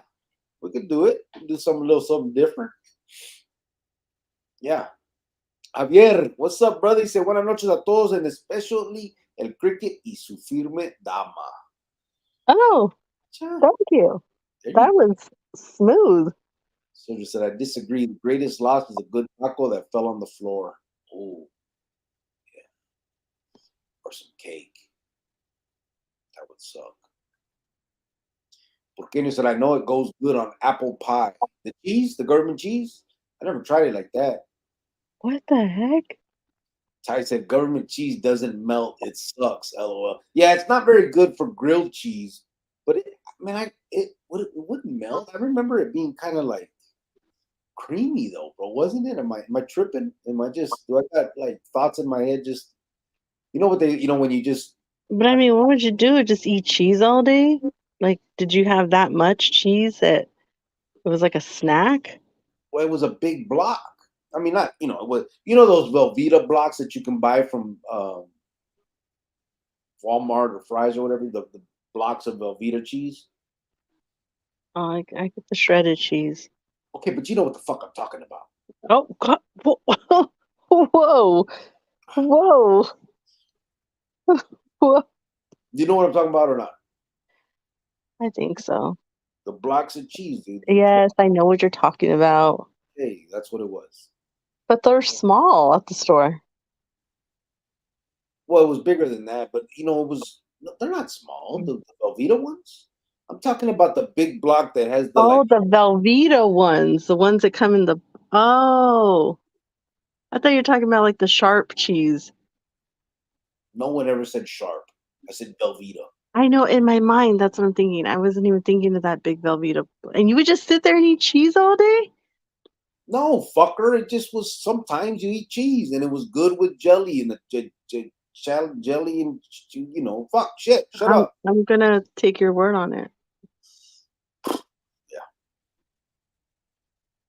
we could do it. We can do something a little something different. Yeah. Javier, what's up, brother? He said, buenas noches a todos, and especially el cricket y su firme dama. Oh, Yeah, thank you. there you That go. was smooth. Soldier said, I disagree. The greatest loss is a good taco that fell on the floor. Oh, yeah. Or some cake. That would suck. Porqueño said, I know it goes good on apple pie. The cheese, the government cheese? I never tried it like that. What the heck? Ty said, government cheese doesn't melt. It sucks. LOL. Yeah, it's not very good for grilled cheese, but it wouldn't melt. I remember it being kind of like creamy though, bro, wasn't it? Am I tripping? Do I got like thoughts in my head? Just when you just But I mean, what would you do? Just eat cheese all day? Like, did you have that much cheese that it was like a snack? well, it was a big block. I mean, not it was those Velveeta blocks that you can buy from Walmart or Fry's or whatever. The blocks of Velveeta cheese. Oh, I get the shredded cheese. Okay, but you know what the fuck I'm talking about. Oh, God. Whoa, whoa, whoa. You know what I'm talking about or not? I think so. The blocks of cheese, dude. Yes, I know what you're talking about. Hey, that's what it was. But they're small at the store. Well, it was bigger than that, but it was. They're not small. The Velveeta ones. I'm talking about the big block that has the Oh, the Velveeta ones, the ones that come in the. Oh, I thought you were talking about like the sharp cheese. No one ever said sharp. I said Velveeta. I know in my mind, that's what I'm thinking. I wasn't even thinking of that big Velveeta. And you would just sit there and eat cheese all day? No, fucker. It just was sometimes you eat cheese and it was good with jelly and jelly and fuck shit. Shut up. I'm gonna take your word on it. Yeah.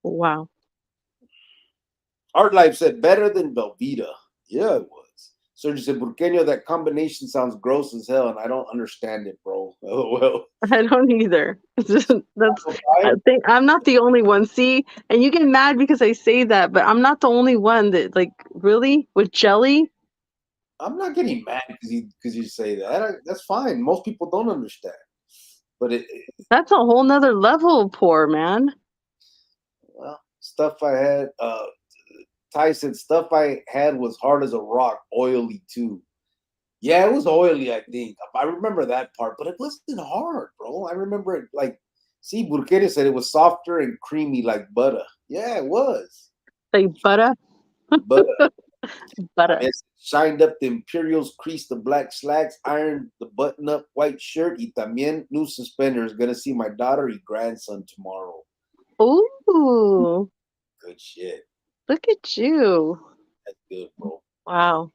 Wow. Art Life said better than Velveeta. Yeah, it was. Sergio said, Burqueño, that combination sounds gross as hell, and I don't understand it, bro. Oh, well. I don't either. I think I'm not the only one. See, and you get mad because I say that, but I'm not the only one that really with jelly. I'm not getting mad because you say that. That's fine. Most people don't understand. But that's a whole nother level of poor, man. Well, stuff I had, Ty said stuff I had was hard as a rock, oily too. Yeah, it was oily, I think. I remember that part, but it wasn't hard, bro. I remember it Burqueria said it was softer and creamy like butter. Yeah, it was. Like butter? Butter. Butter. Shined up the Imperials, creased the black slacks, ironed the button-up white shirt, y también new suspenders. Gonna see my daughter y grandson tomorrow. Ooh. Good shit. Look at you. That's good, bro. Wow.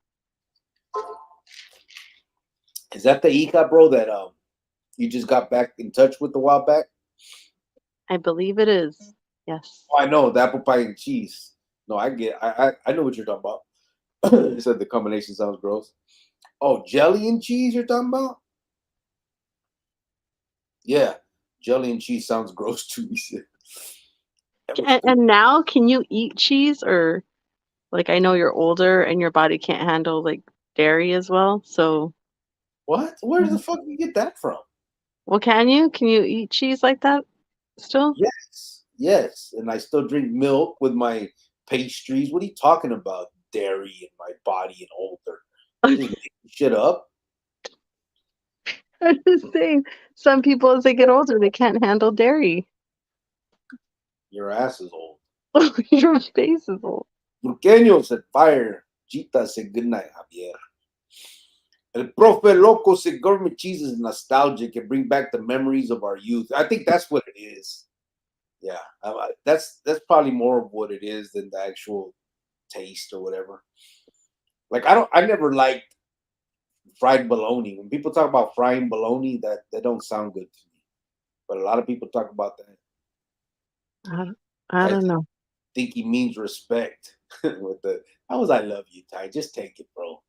Is that the Ika, bro, that you just got back in touch with a while back? I believe it is. Yes. Oh, I know, the apple pie and cheese. No, I know what you're talking about. You said the combination sounds gross. Oh, jelly and cheese you're talking about? Yeah, jelly and cheese sounds gross too. And now, can you eat cheese? Or I know you're older and your body can't handle dairy as well. So what? Where the fuck did you get that from? Well, can you? Can you eat cheese like that still? Yes. And I still drink milk with my pastries. What are you talking about? Dairy in my body and older. Just making shit up. I'm just saying, some people as they get older, they can't handle dairy. Your ass is old. Your face is old. Burqueño said fire. Chita said good night, Javier. El Profe Loco said government cheese is nostalgic and bring back the memories of our youth. I think that's what it is. Yeah, that's probably more of what it is than the actual taste or whatever. I never liked fried bologna. When people talk about frying bologna, that don't sound good to me. But a lot of people talk about that. I don't know. Think he means respect. With how was I love you, Ty? Just take it, bro.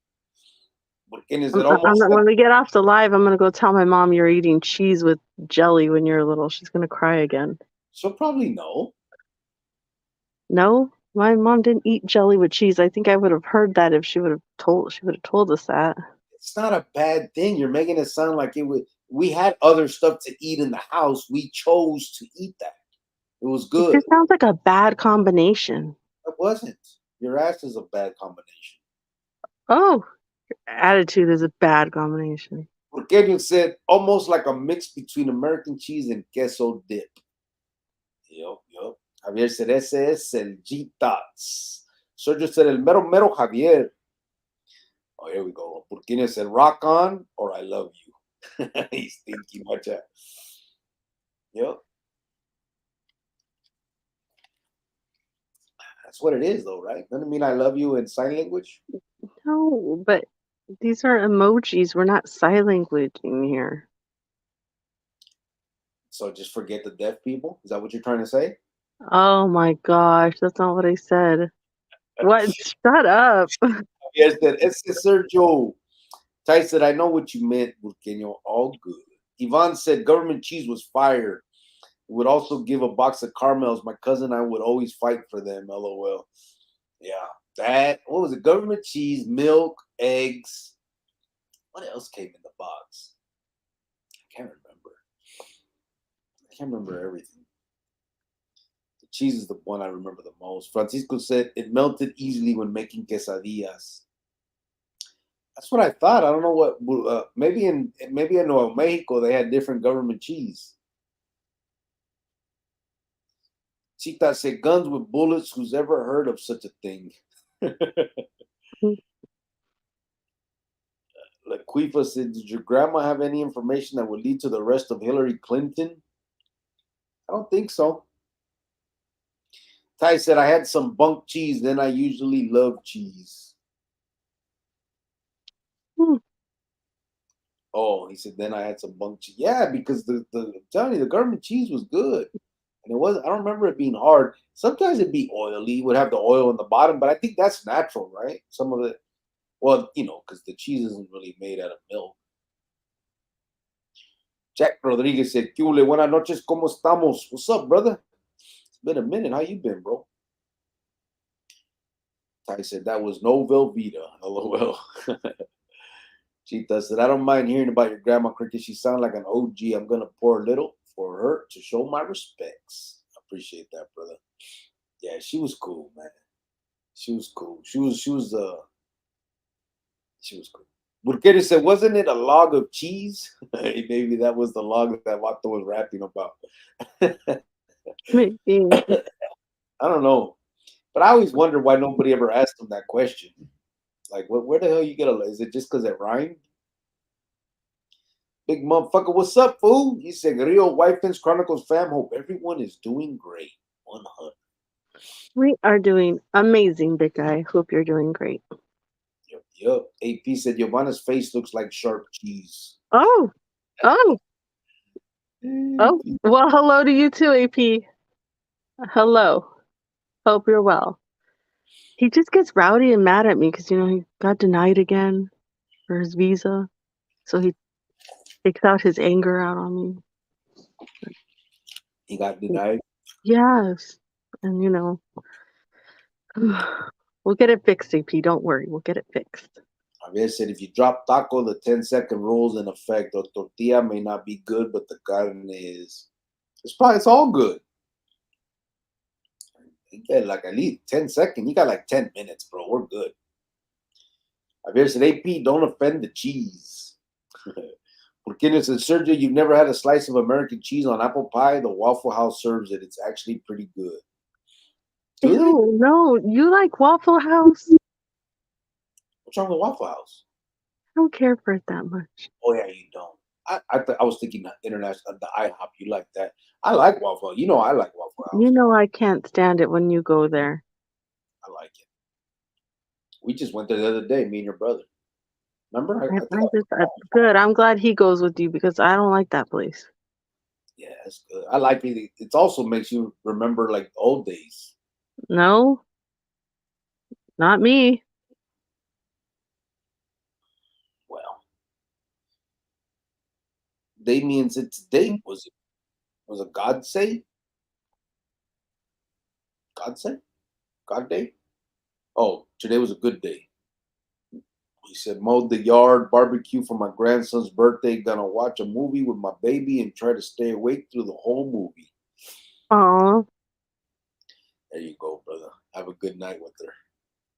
When we get off the live, I'm gonna go tell my mom you're eating cheese with jelly when you're little. She's gonna cry again. She'll probably know. No, my mom didn't eat jelly with cheese. I think I would have heard that if she would have told us that. It's not a bad thing. You're making it sound like it would. We had other stuff to eat in the house. We chose to eat that. It was good. It sounds like a bad combination. It wasn't. Your ass is a bad combination. Oh, your attitude is a bad combination. Burqueño said almost like a mix between American cheese and queso dip. Yup. Javier said ese es el G-Tots. Sergio said el mero mero Javier. Oh, here we go. Burqueño said rock on or I love you. He's thinking much. Yep. That's what it is, though, right? Doesn't mean I love you in sign language. No, but these are emojis. We're not sign languaging here. So just forget the deaf people. Is that what you're trying to say? Oh my gosh, that's not what I said. What? Shut up. Yes, that it's Sergio. Ty said, I know what you meant, Burqueño. All good. Yvonne said, government cheese was fire. Would also give a box of caramels. My cousin and I would always fight for them. LOL. Yeah. That, what was it? Government cheese, milk, eggs. What else came in the box? I can't remember. I can't remember everything. The cheese is the one I remember the most. Francisco said, it melted easily when making quesadillas. That's what I thought. I don't know what. Maybe in Nuevo Mexico they had different government cheese. Chita said, guns with bullets. Who's ever heard of such a thing? Laquifa said, did your grandma have any information that would lead to the arrest of Hillary Clinton? I don't think so. Ty said, I had some bunk cheese. Then I usually love cheese. Oh, he said, then I had some bunk cheese. Yeah, because the Johnny, the government cheese was good. And it was, I don't remember it being hard. Sometimes it'd be oily, it would have the oil on the bottom, but I think that's natural, right? Some of it, well, because the cheese isn't really made out of milk. Jack Rodriguez said, ¿Qué huele? Buenas noches, ¿cómo estamos? What's up, brother? It's been a minute. How you been, bro? Ty said, that was no Velveeta. LOL. Chita said, I don't mind hearing about your grandma cricket. She sounds like an OG. I'm going to pour a little for her to show my respects. I appreciate that, brother. Yeah, she was cool, man. She was cool. She was cool. Burqueri said, wasn't it a log of cheese? Maybe that was the log that Vato was rapping about. Maybe. I don't know. But I always wonder why nobody ever asked him that question. Like, where the hell you get a? Is it just because it rhymed? Big motherfucker, what's up, fool? He said, Rio Wife's Chronicles fam. Hope everyone is doing great. 100. We are doing amazing, big guy. Hope you're doing great. Yep. AP said, Giovanna's face looks like sharp cheese. Oh. Well, hello to you too, AP. Hello. Hope you're well. He just gets rowdy and mad at me because, he got denied again for his visa. So he takes out his anger out on me. He got denied? Yes. And, we'll get it fixed, AP. Don't worry. We'll get it fixed. Javier said, if you drop taco, the 10-second rule's in effect. The tortilla may not be good, but the carne is. It's all good. You get like at least 10 seconds. You got like 10 minutes, bro. We're good. Javier said, AP, don't offend the cheese. Burkina said, Sergio, you've never had a slice of American cheese on apple pie? The Waffle House serves it. It's actually pretty good. Ew, no, you like Waffle House? What's wrong with Waffle House? I don't care for it that much. Oh, yeah, you don't. I was thinking international, the IHOP. You like that? I like Waffle House. I like Waffle House. I can't stand it when you go there. I like it. We just went there the other day, me and your brother. Remember? Good. I'm glad he goes with you because I don't like that place. Yeah, it's good. I like it. It also makes you remember like old days. No, not me. Well, Damien said today was a God say? God say? God day? Oh, today was a good day. He said, mowed the yard, barbecue for my grandson's birthday, gonna watch a movie with my baby and try to stay awake through the whole movie. Aw. There you go, brother. Have a good night with her.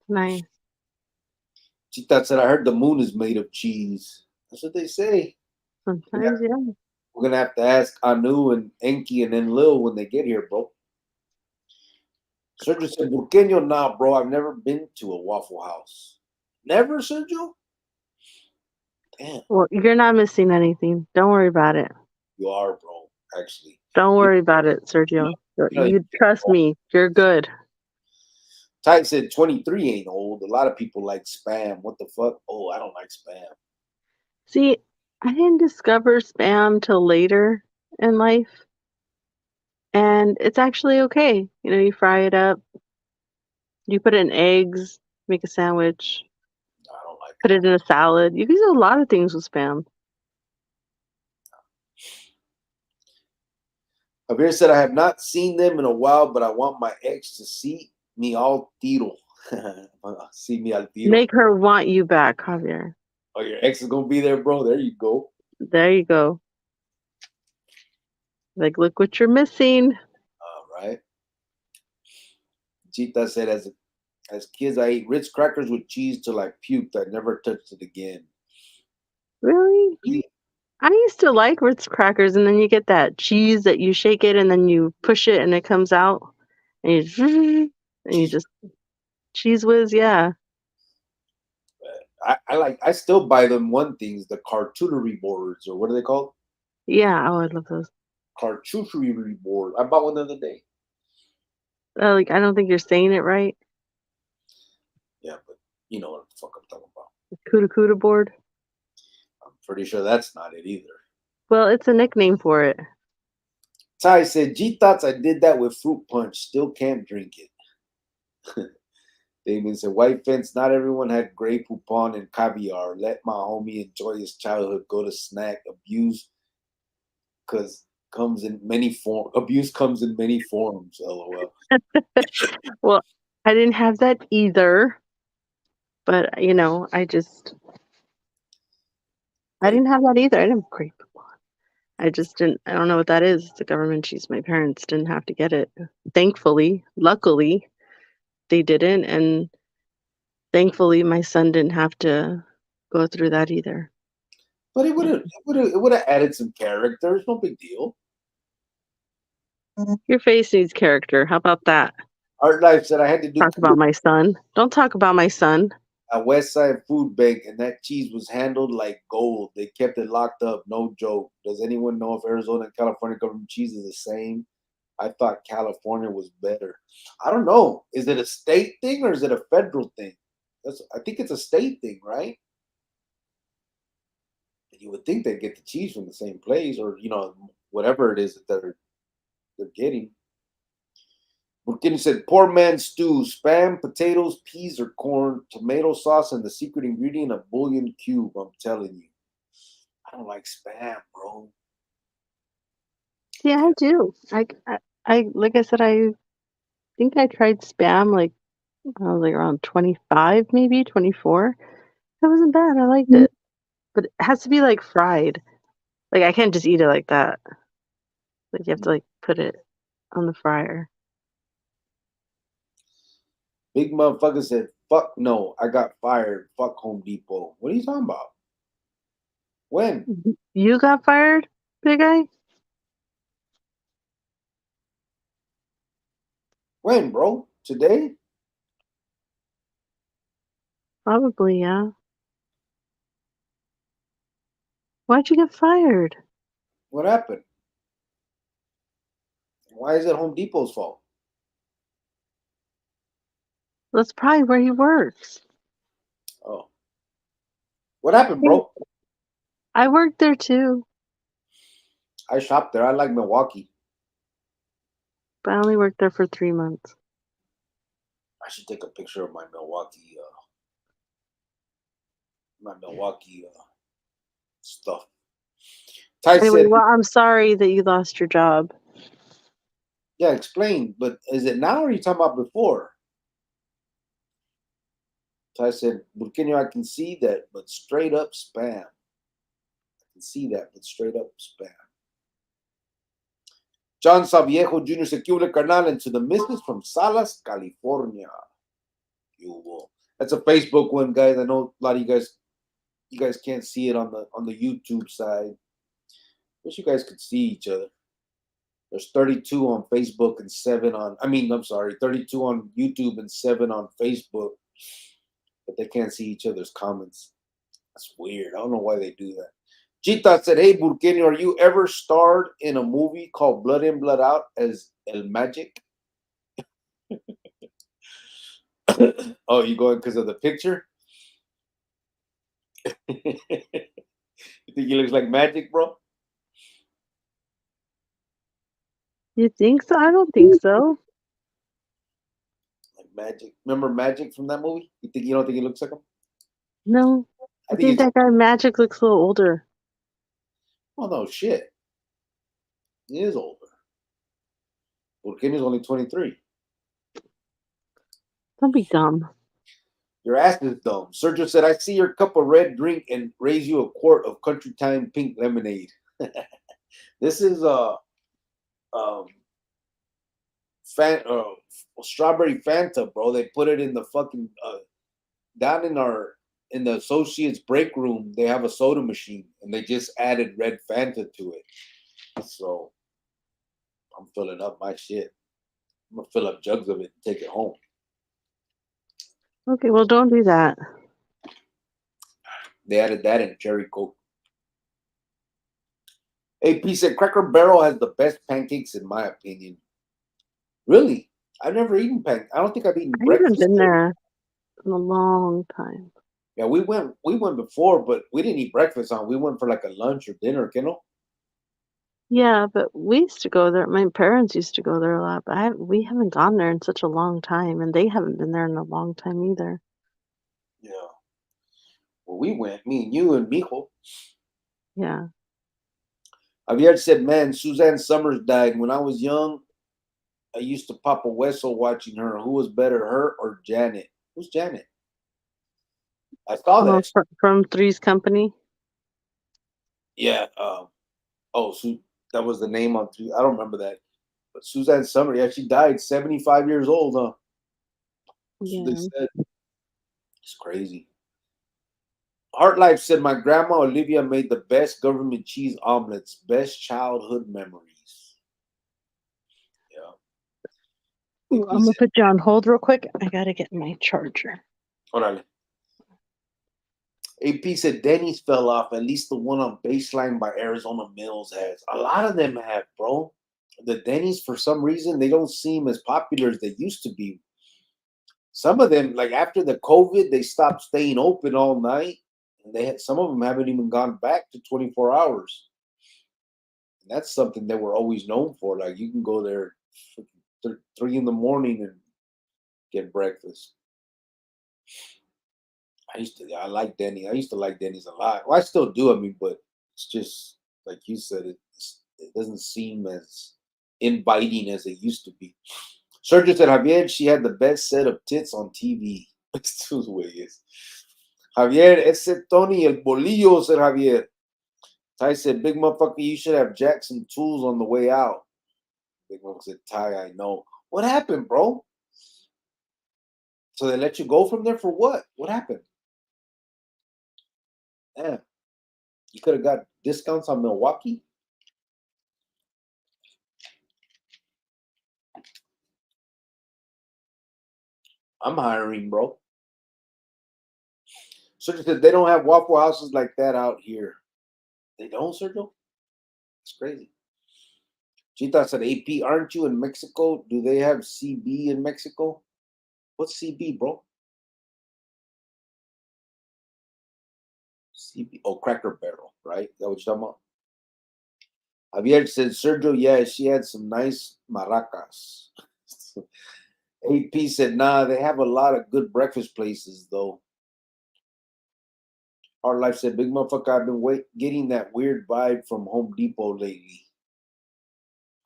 Nice. Chita said, I heard the moon is made of cheese. That's what they say. Sometimes, yeah. We're going to have to ask Anu and Enki and then Lil when they get here, bro. Sergio said, Burqueño, nah, bro. I've never been to a Waffle House. Never, Sergio? Damn. Well, you're not missing anything. Don't worry about it. You are, bro, actually. Don't worry about it, Sergio. You trust me. You're good. Ty said 23 ain't old. A lot of people like spam. What the fuck? Oh, I don't like spam. See, I didn't discover spam till later in life, and it's actually okay. You know, you fry it up, you put it in eggs, make a sandwich, No, I don't like put it. it in a salad. You can do a lot of things with spam. Javier said, I have not seen them in a while, but I want my ex to see me al tiro. See me al tiro. Make her want you back, Javier. Oh, your ex is going to be there, bro. There you go. There you go. Like, look what you're missing. All right. Chita said, as kids, I ate Ritz crackers with cheese till I puked. I never touched it again. Really? I used to like Ritz crackers, and then you get that cheese that you shake it, and then you push it, and it comes out, and you just cheese whiz, yeah. I still buy them one things, the charcuterie boards, or what are they called? Yeah, oh, I love those. Charcuterie board. I bought one the other day. Like, I don't think you're saying it right. Yeah, but you know what the fuck I'm talking about. Kuda kuda board. I'm pretty sure that's not it either. Well, it's a nickname for it. Ty said, G thoughts I did that with fruit punch. Still can't drink it. Damien said, White Fence, not everyone had Grey Poupon and caviar. Let my homie enjoy his childhood. Go to snack. Abuse because comes in many forms. Abuse comes in many forms, LOL. Well, I didn't have that either, but you know, I didn't have that either. I didn't have grape. I just didn't. I don't know what that is. It's a government cheese. My parents didn't have to get it. Thankfully, luckily, they didn't, and thankfully, my son didn't have to go through that either. But it would have added some character. It's no big deal. Your face needs character. How about that? Art Life said I had to do Talk about my son. Don't talk about my son. a West Side food bank, and that cheese was handled like gold. They kept it locked up, no joke. Does anyone know if Arizona and California government cheese is the same? I thought California was better. I don't know. Is it a state thing or is it a federal thing? I think it's a state thing, right? You would think they'd get the cheese from the same place, or whatever it is that they're getting. Burkini said, poor man stew, spam, potatoes, peas, or corn, tomato sauce, and the secret ingredient, a bouillon cube. I'm telling you. I don't like spam, bro. Yeah, I do. I like I said, I think I tried spam like I was like around 25, maybe 24. It wasn't bad. I liked it, but it has to be like fried. Like I can't just eat it like that. Like you have to like put it on the fryer. Big motherfucker said, fuck no, I got fired. Fuck Home Depot. What are you talking about? When? You got fired, big guy? When, bro? Today? Probably, yeah. Why'd you get fired? What happened? Why is it Home Depot's fault? That's probably where he works. Oh. What happened, bro? I worked there too, I shopped there. I like Milwaukee. but I only worked there for 3 months. I should take a picture of my Milwaukee stuff. Ty Anyway, said, well, I'm sorry that you lost your job. yeah, explain. But is it now or are you talking about before? Ty said, Burkini, I can see that, but straight up spam. I can see that, but straight up spam. John Saviejo Jr. said, carnal, and to the missus from Salas, California. That's a Facebook one, guys. I know a lot of you guys can't see it on the YouTube side. Wish you guys could see each other. There's 32 on Facebook and 32 on YouTube and 7 on Facebook. But they can't see each other's comments. That's weird. I don't know why they do that. Chita said, hey, Burkini, are you ever starred in a movie called Blood In, Blood Out as El Magic? Oh, you going because of the picture? You think he looks like Magic, bro? You think so? I don't think so. Like Magic. Remember Magic from that movie? You don't think he looks like him? No. I I think think it's that guy Magic looks a little older. oh no shit. He is older. Kenny's only 23. Don't be dumb. Your ass is dumb. Sergio said, I see your cup of red drink and raise you a quart of country time pink lemonade. This is um strawberry Fanta, bro. They put it in the fucking down in the associates break room. They have a soda machine, and they just added red Fanta to it. So I'm filling up my shit. I'm gonna fill up jugs of it and take it home. Okay, well, don't do that. They added that in cherry coke. AP said Cracker Barrel has the best pancakes in my opinion. Really? I've never eaten pancakes. I don't think I've eaten I haven't breakfast been there. there in a long time. Yeah, we went before, but we didn't eat breakfast on. We went for like a lunch or dinner, Kendall. Yeah, but we used to go there. My parents used to go there a lot, but we haven't gone there in such a long time, and they haven't been there in a long time either. Yeah. Well, we went, me and you and Mijo. Yeah. Javier said, man, Suzanne Summers died. When I was young, I used to pop a whistle watching her. Who was better, her or Janet? Who's Janet? I saw Oh, that. from Three's Company. Yeah. That was the name on. I don't remember that. But Suzanne Summers, yeah, she died 75 years old, huh? So they Yeah. said. It's crazy. Heart Life said, my grandma Olivia made the best government cheese omelets. Best childhood memories. Yeah. Ooh, AP I'm gonna said, put you on hold real quick. I gotta get my charger. Órale. AP said Denny's fell off. At least the one on Baseline by Arizona Mills has. A lot of them have, bro. The Denny's, for some reason, they don't seem as popular as they used to be. Some of them, like after the COVID, they stopped staying open all night, and some of them haven't even gone back to 24 hours. And that's something that we're always known for. Like you can go there 3 in the morning and get breakfast. I like Denny. I used to like Denny's a lot. Well, I still do. I mean, but it's just like you said, it doesn't seem as inviting as it used to be. Sergio said Javier, she had the best set of tits on TV. Tus güeyes. Javier, ese Tony el bolillo, said Javier. Ty said, big motherfucker, you should have jacked some tools on the way out. Big motherfucker said, Ty, I know. What happened, bro? So they let you go from there for what? What happened? Damn. You could have got discounts on Milwaukee. I'm hiring, bro. Sergio said they don't have Waffle Houses like that out here. They don't, Sergio? It's crazy. Chita said, AP, aren't you in Mexico? Do they have CB in Mexico? What's CB, bro? CB. Oh, Cracker Barrel, right? Is that what you're talking about? Javier said, Sergio, yeah, she had some nice maracas. AP said, nah, they have a lot of good breakfast places, though. Our Life said, big motherfucker, I've been getting that weird vibe from Home Depot lately.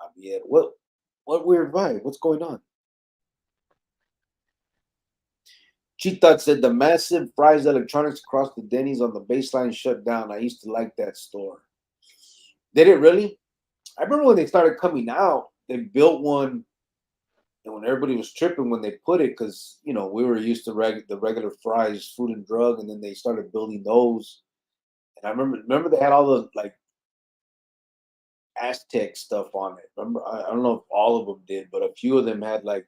Javier, what weird vibe? What's going on? Cheetah said, the massive Fry's Electronics across the Denny's on the Baseline shut down. I used to like that store. Did it really? I remember when they started coming out, they built one, and when everybody was tripping when they put it, because we were used to the regular Fry's food and drug, and then they started building those. And I remember they had all the like Aztec stuff on it. Remember, I don't know if all of them did, but a few of them had like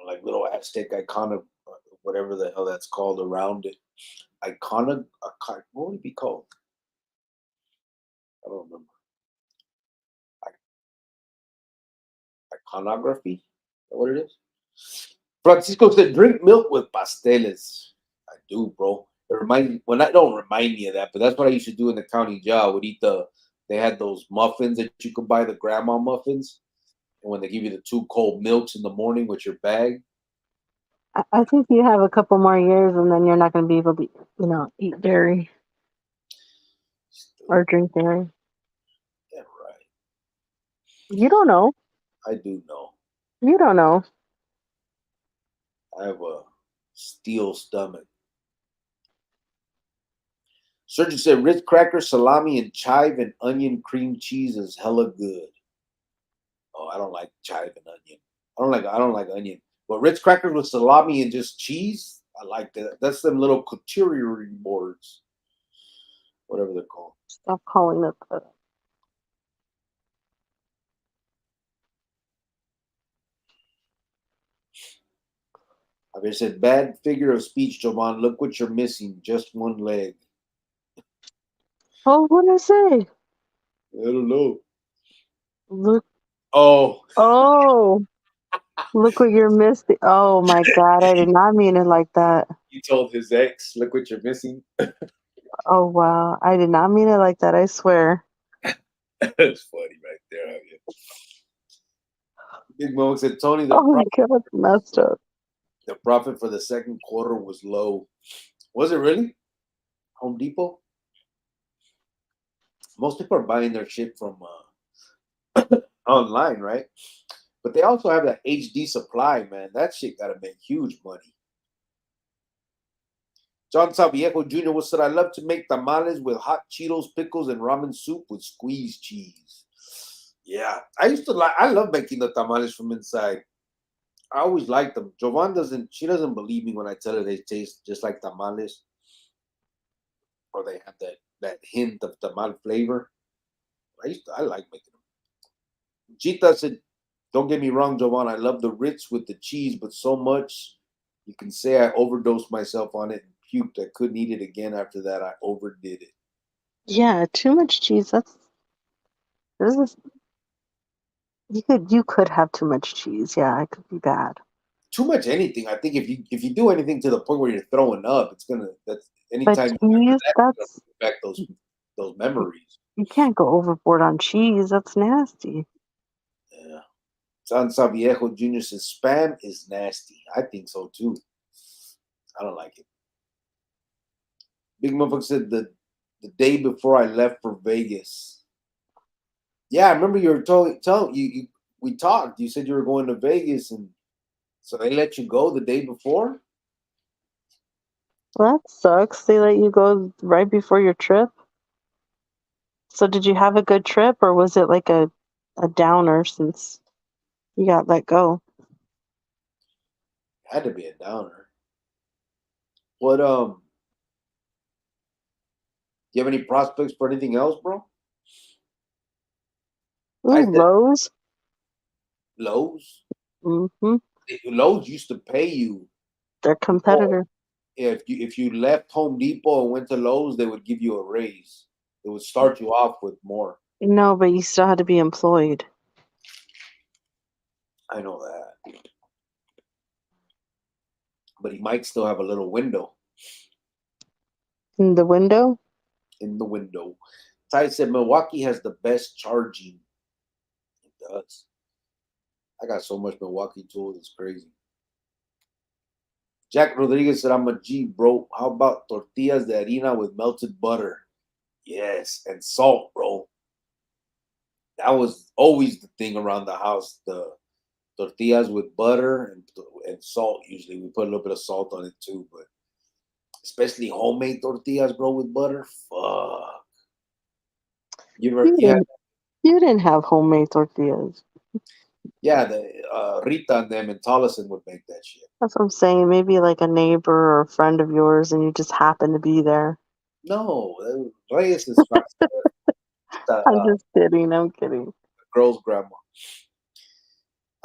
like little Aztec iconic, whatever the hell that's called around it. What would it be called? I don't remember. Iconography. What it is? Francisco said, drink milk with pasteles. I do, bro. It don't remind me of that, but that's what I used to do in the county jail. I would eat they had those muffins that you could buy, the grandma muffins. And when they give you the two cold milks in the morning with your bag. I think you have a couple more years, and then you're not going to be able to, eat dairy or drink dairy. Yeah, right. You don't know. I do know. You don't know. I have a steel stomach. Surgeon said Ritz crackers, salami, and chive and onion cream cheese is hella good. Oh, I don't like chive and onion. I don't like onion. But Ritz crackers with salami and just cheese, I like that. That's them little couture boards, whatever they're called. Stop calling it that. I said bad figure of speech, Jovan. Look what you're missing. Just one leg. Oh, what did I say? I don't know. Look. Oh. Oh, look what you're missing. Oh my God, I did not mean it like that. He told his ex, look what you're missing. Oh wow, I did not mean it like that. I swear. That's funny right there. Big Mo said, Tony, Oh my God, messed up. the profit for the second quarter was low. Was it really? Home Depot? Most people are buying their shit from online, right? But they also have that HD supply, man. That shit gotta make huge money. John Saviejo Jr. was said, I love to make tamales with hot Cheetos, pickles, and ramen soup with squeezed cheese. Yeah, I love making the tamales from inside. I always like them. She doesn't believe me when I tell her they taste just like tamales, or they have that hint of tamal flavor. I like making them. Chita said, don't get me wrong, Jovan, I love the Ritz with the cheese, but so much you can say I overdosed myself on it and puked. I couldn't eat it again after that. I overdid it. Yeah, too much cheese. This is you could have too much cheese. Yeah, it could be bad. Too much anything. I think if you do anything to the point where you're throwing up, that's But anytime you remember cheese, that, it's gonna that's bring back those memories. you can't go overboard on cheese. That's nasty. Yeah. San Saviejo Jr. says spam is nasty. I think so too. I don't like it. Big Motherfucker said the day before I left for Vegas. Yeah, I remember you were telling you we talked. You said you were going to Vegas, and so they let you go the day before. Well, that sucks. They let you go right before your trip. So did you have a good trip, or was it like a downer since you got let go? Had to be a downer. What do you have any prospects for anything else, bro? I Ooh, said Lowe's. Lowe's. Mm-hmm. Lowe's used to pay you Their before. competitor. If you left Home Depot and went to Lowe's, they would give you a raise. It would start you off with more. No, but you still had to be employed. I know that, but he might still have a little window In the window? in the window. Ty said Milwaukee has the best charging. It does. I got so much Milwaukee tools, it's crazy. Jack Rodriguez said, I'm a G, bro. How about tortillas de harina with melted butter? Yes, and salt, bro. That was always the thing around the house. The tortillas with butter and salt. Usually, we put a little bit of salt on it too, but especially homemade tortillas, bro, with butter. Fuck. You You had didn't. You didn't have homemade tortillas. yeah, the Rita and them in Tolleson would make that shit. That's what I'm saying. Maybe like a neighbor or a friend of yours, and you just happen to be there. No, Reyes is I'm just kidding. I'm kidding. girl's grandma.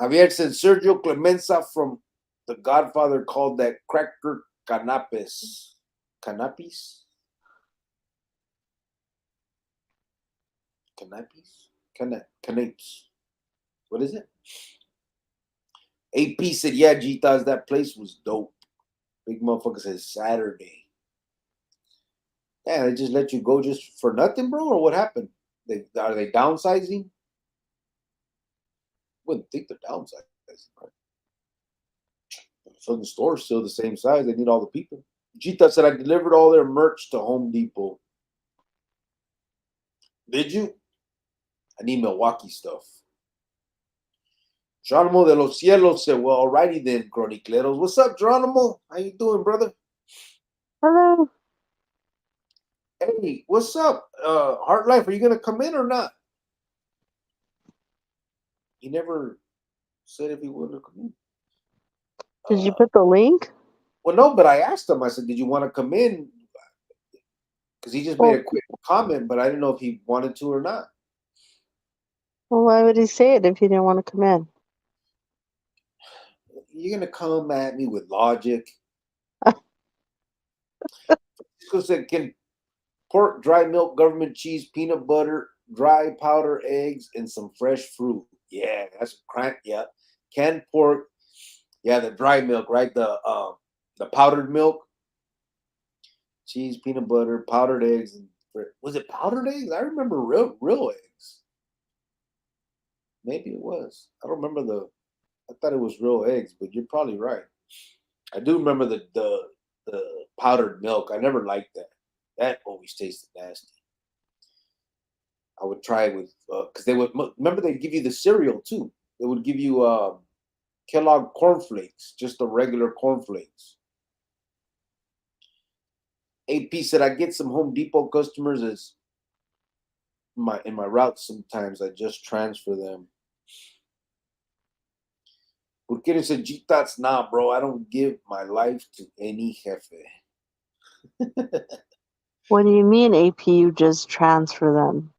Javier said Sergio Clemenza from The Godfather called that cracker canapes. Canapes? Canapes? Canapes. What is it? AP said, yeah, G-Thas, that place was dope. Big motherfucker says Saturday. Yeah, they just let you go just for nothing, bro? Or what happened? Are they downsizing? Wouldn't think they're downsizing, right? So the store's still the same size. They need all the people. Gita said, I delivered all their merch to Home Depot. Did you? I need Milwaukee stuff. Geronimo de los Cielos said, well, alrighty then, Chronicleros. What's up, Geronimo? How you doing, brother? Hello. Hey, what's up? Heart Life, are you going to come in or not? He never said if he would come in. Did you put the link? Well, no, but I asked him. I said, did you want to come in? Because he just made a quick comment, but I didn't know if he wanted to or not. Well, why would he say it if he didn't want to come in? You're going to come at me with logic. Because it can pork, dry milk, government cheese, peanut butter, dry powder eggs, and some fresh fruit. Yeah, that's crank. Yeah, canned pork. Yeah, the dry milk, right? The powdered milk, cheese, peanut butter, powdered eggs. And was it powdered eggs? I remember real eggs. Maybe it was. I don't remember I thought it was real eggs, but you're probably right. I do remember the powdered milk. I never liked that. That always tasted nasty. I would try it with because they would remember they'd give you the cereal too. They would give you Kellogg cornflakes, just the regular cornflakes. AP said I get some Home Depot customers as in my routes sometimes. I just transfer them. Porque said G-Tots, nah, bro. I don't give my life to any jefe. What do you mean, AP? You just transfer them?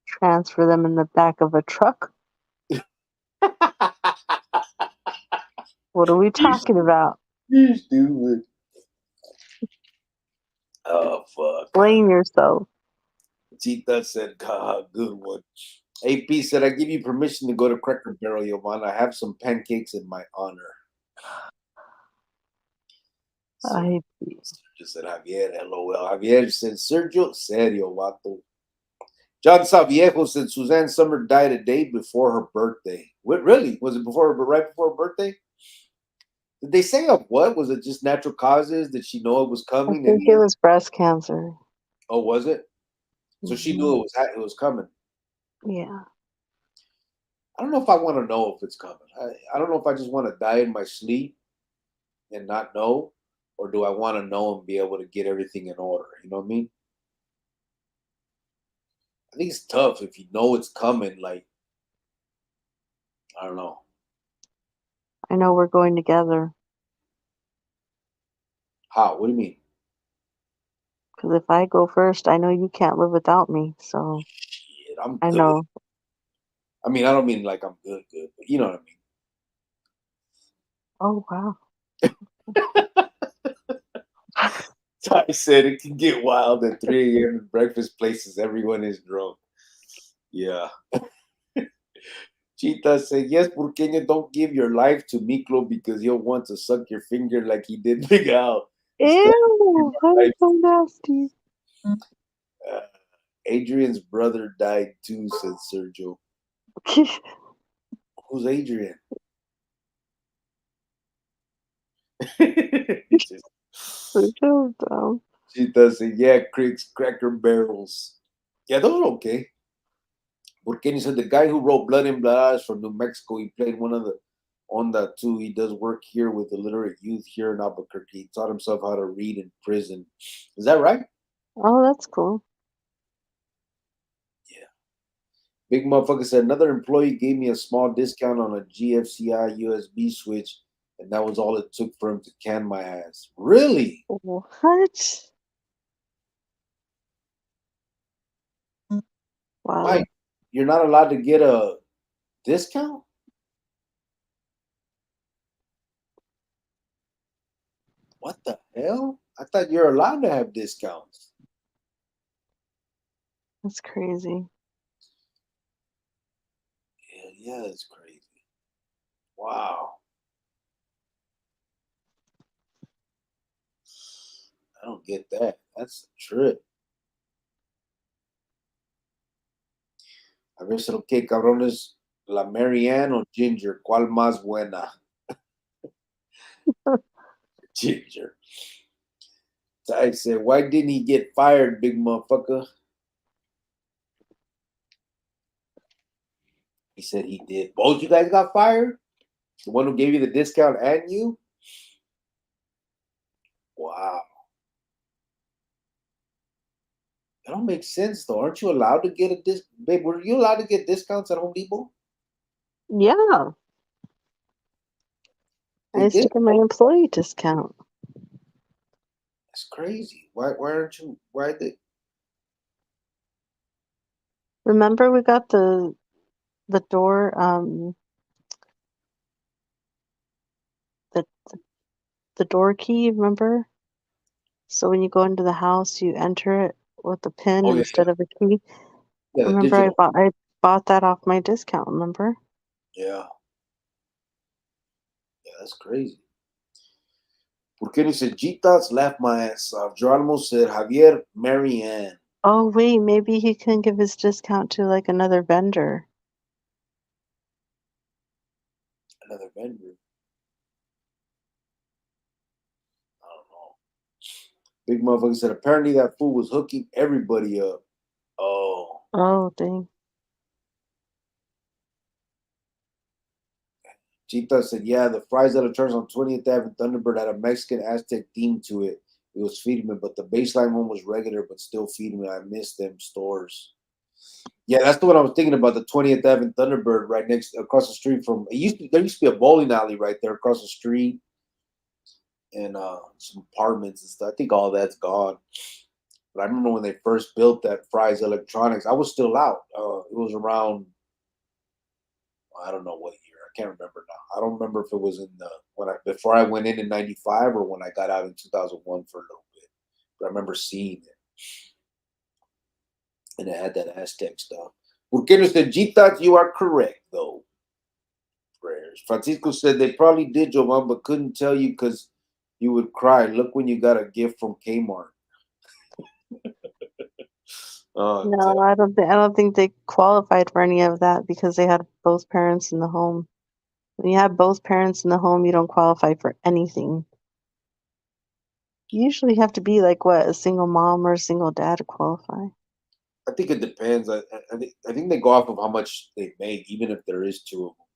Transfer them in the back of a truck? What are we talking about? You stupid. Oh, fuck. Blame yourself. Chita said, God, good one. AP said, I give you permission to go to Cracker Barrel, Yvonne. I have some pancakes in my honor. I Sergio said, Javier, LOL. Javier said, Sergio, serio, vato. John Saviejo said, Suzanne Summer died a day before her birthday. What, really? Was it right before her birthday? Did they say of what? Was it just natural causes? Did she know it was coming? think it was breast cancer. Oh, was it? So she knew it was coming. Yeah. I don't know if I want to know if it's coming. I don't know if I just want to die in my sleep and not know, or do I want to know and be able to get everything in order? You know what I mean? I think it's tough if you know it's coming. Like, I don't know. I know we're going together. How? What do you mean? Because if I go first, I know you can't live without me. So Shit, I'm I good. know. I mean, I don't mean like I'm good, but you know what I mean. Oh, wow. I said it can get wild at 3 a.m. in breakfast places. Everyone is drunk. Yeah. Chita said, yes, Burqueño, don't give your life to Miklo because he'll want to suck your finger like he did Big Al. Ew, that is so nasty. Adrian's brother died too, said Sergio. Who's Adrian? So dumb. Chita said, yeah, Crick's Cracker Barrels. Yeah, those are okay. Burqueño said, the guy who wrote Blood in Blood Out is from New Mexico. He played one of the on that too. He does work here with illiterate youth here in Albuquerque. He taught himself how to read in prison. Is that right? Oh, that's cool. Yeah. Big motherfucker said another employee gave me a small discount on a GFCI USB switch, and that was all it took for him to can my ass. Really? What? Wow. Why? You're not allowed to get a discount? What the hell? I thought you're allowed to have discounts. That's crazy. Yeah, it's crazy. Wow. I don't get that. That's a trip. A ver, ¿qué cabrones? ¿La Marianne o Ginger? ¿Cuál más buena? Ginger. I said, why didn't he get fired, big motherfucker? He said he did. Both you guys got fired? The one who gave you the discount and you? Wow. That don't make sense though. Aren't you allowed to get a babe, were you allowed to get discounts at Home Depot? Yeah, I They used did? to get my employee discount. That's crazy. Why aren't you why did Remember, we got the door the the door key. Remember? So when you go into the house, you enter it with a pin oh yeah. instead of a key. Yeah, the Remember, digital. I bought that off my discount. Remember? Yeah. Yeah, that's crazy. ¿Por qué dice Jitas laughed my ass off? Geronimo said Javier Marianne. Oh wait, maybe he can give his discount to like another vendor. Another vendor. I don't know. Big motherfucker said apparently that fool was hooking everybody up. Oh. Oh dang. Chita said, yeah, the fries that are turns on 20th Avenue Thunderbird had a Mexican Aztec theme to it. It was feeding me, but the baseline one was regular, but still feeding me. I miss them stores. Yeah, that's the one I was thinking about. The 20th Avenue Thunderbird right next across the street from. There used to be a bowling alley right there across the street, and some apartments and stuff. I think all that's gone. But I remember when they first built that Fry's Electronics. I was still out. It was around, I don't know what year. I can't remember now. I don't remember if it was in the before I went in '95 or when I got out in 2001 for a little bit. But I remember seeing it, and it had that Aztec stuff. Burkina said, G-Thoughts, you are correct, though. Prayers. Francisco said they probably did, Jovan, but couldn't tell you because you would cry. Look when you got a gift from Kmart. Oh, No, I don't think they qualified for any of that because they had both parents in the home. When you have both parents in the home, you don't qualify for anything. You usually have to be like what, a single mom or a single dad to qualify. I think it depends. I think they go off of how much they make, even if there is two of them.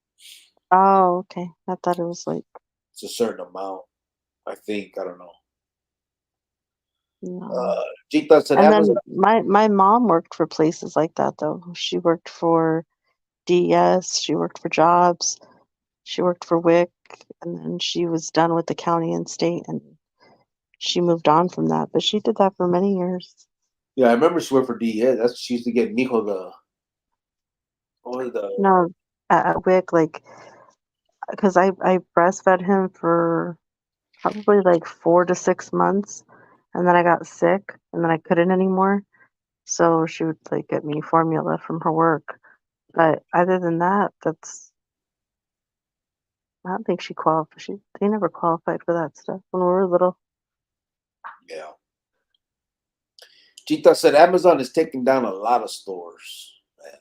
Oh, okay. I thought it was like It's a certain amount. I think. I don't know. no. Gita said And Amazon. then my mom worked for places like that though. She worked for DS, she worked for Jobs, she worked for WIC, and then she was done with the county and state and she moved on from that. But she did that for many years. Yeah, I remember she worked for DEA. That's she used to get Mijo the or the. No, at WIC, like, because I breastfed him for probably like 4 to 6 months, and then I got sick, and then I couldn't anymore. So she would like get me formula from her work. But other than that, I don't think she qualified. They never qualified for that stuff when we were little. Yeah. Gita said Amazon is taking down a lot of stores. Yeah.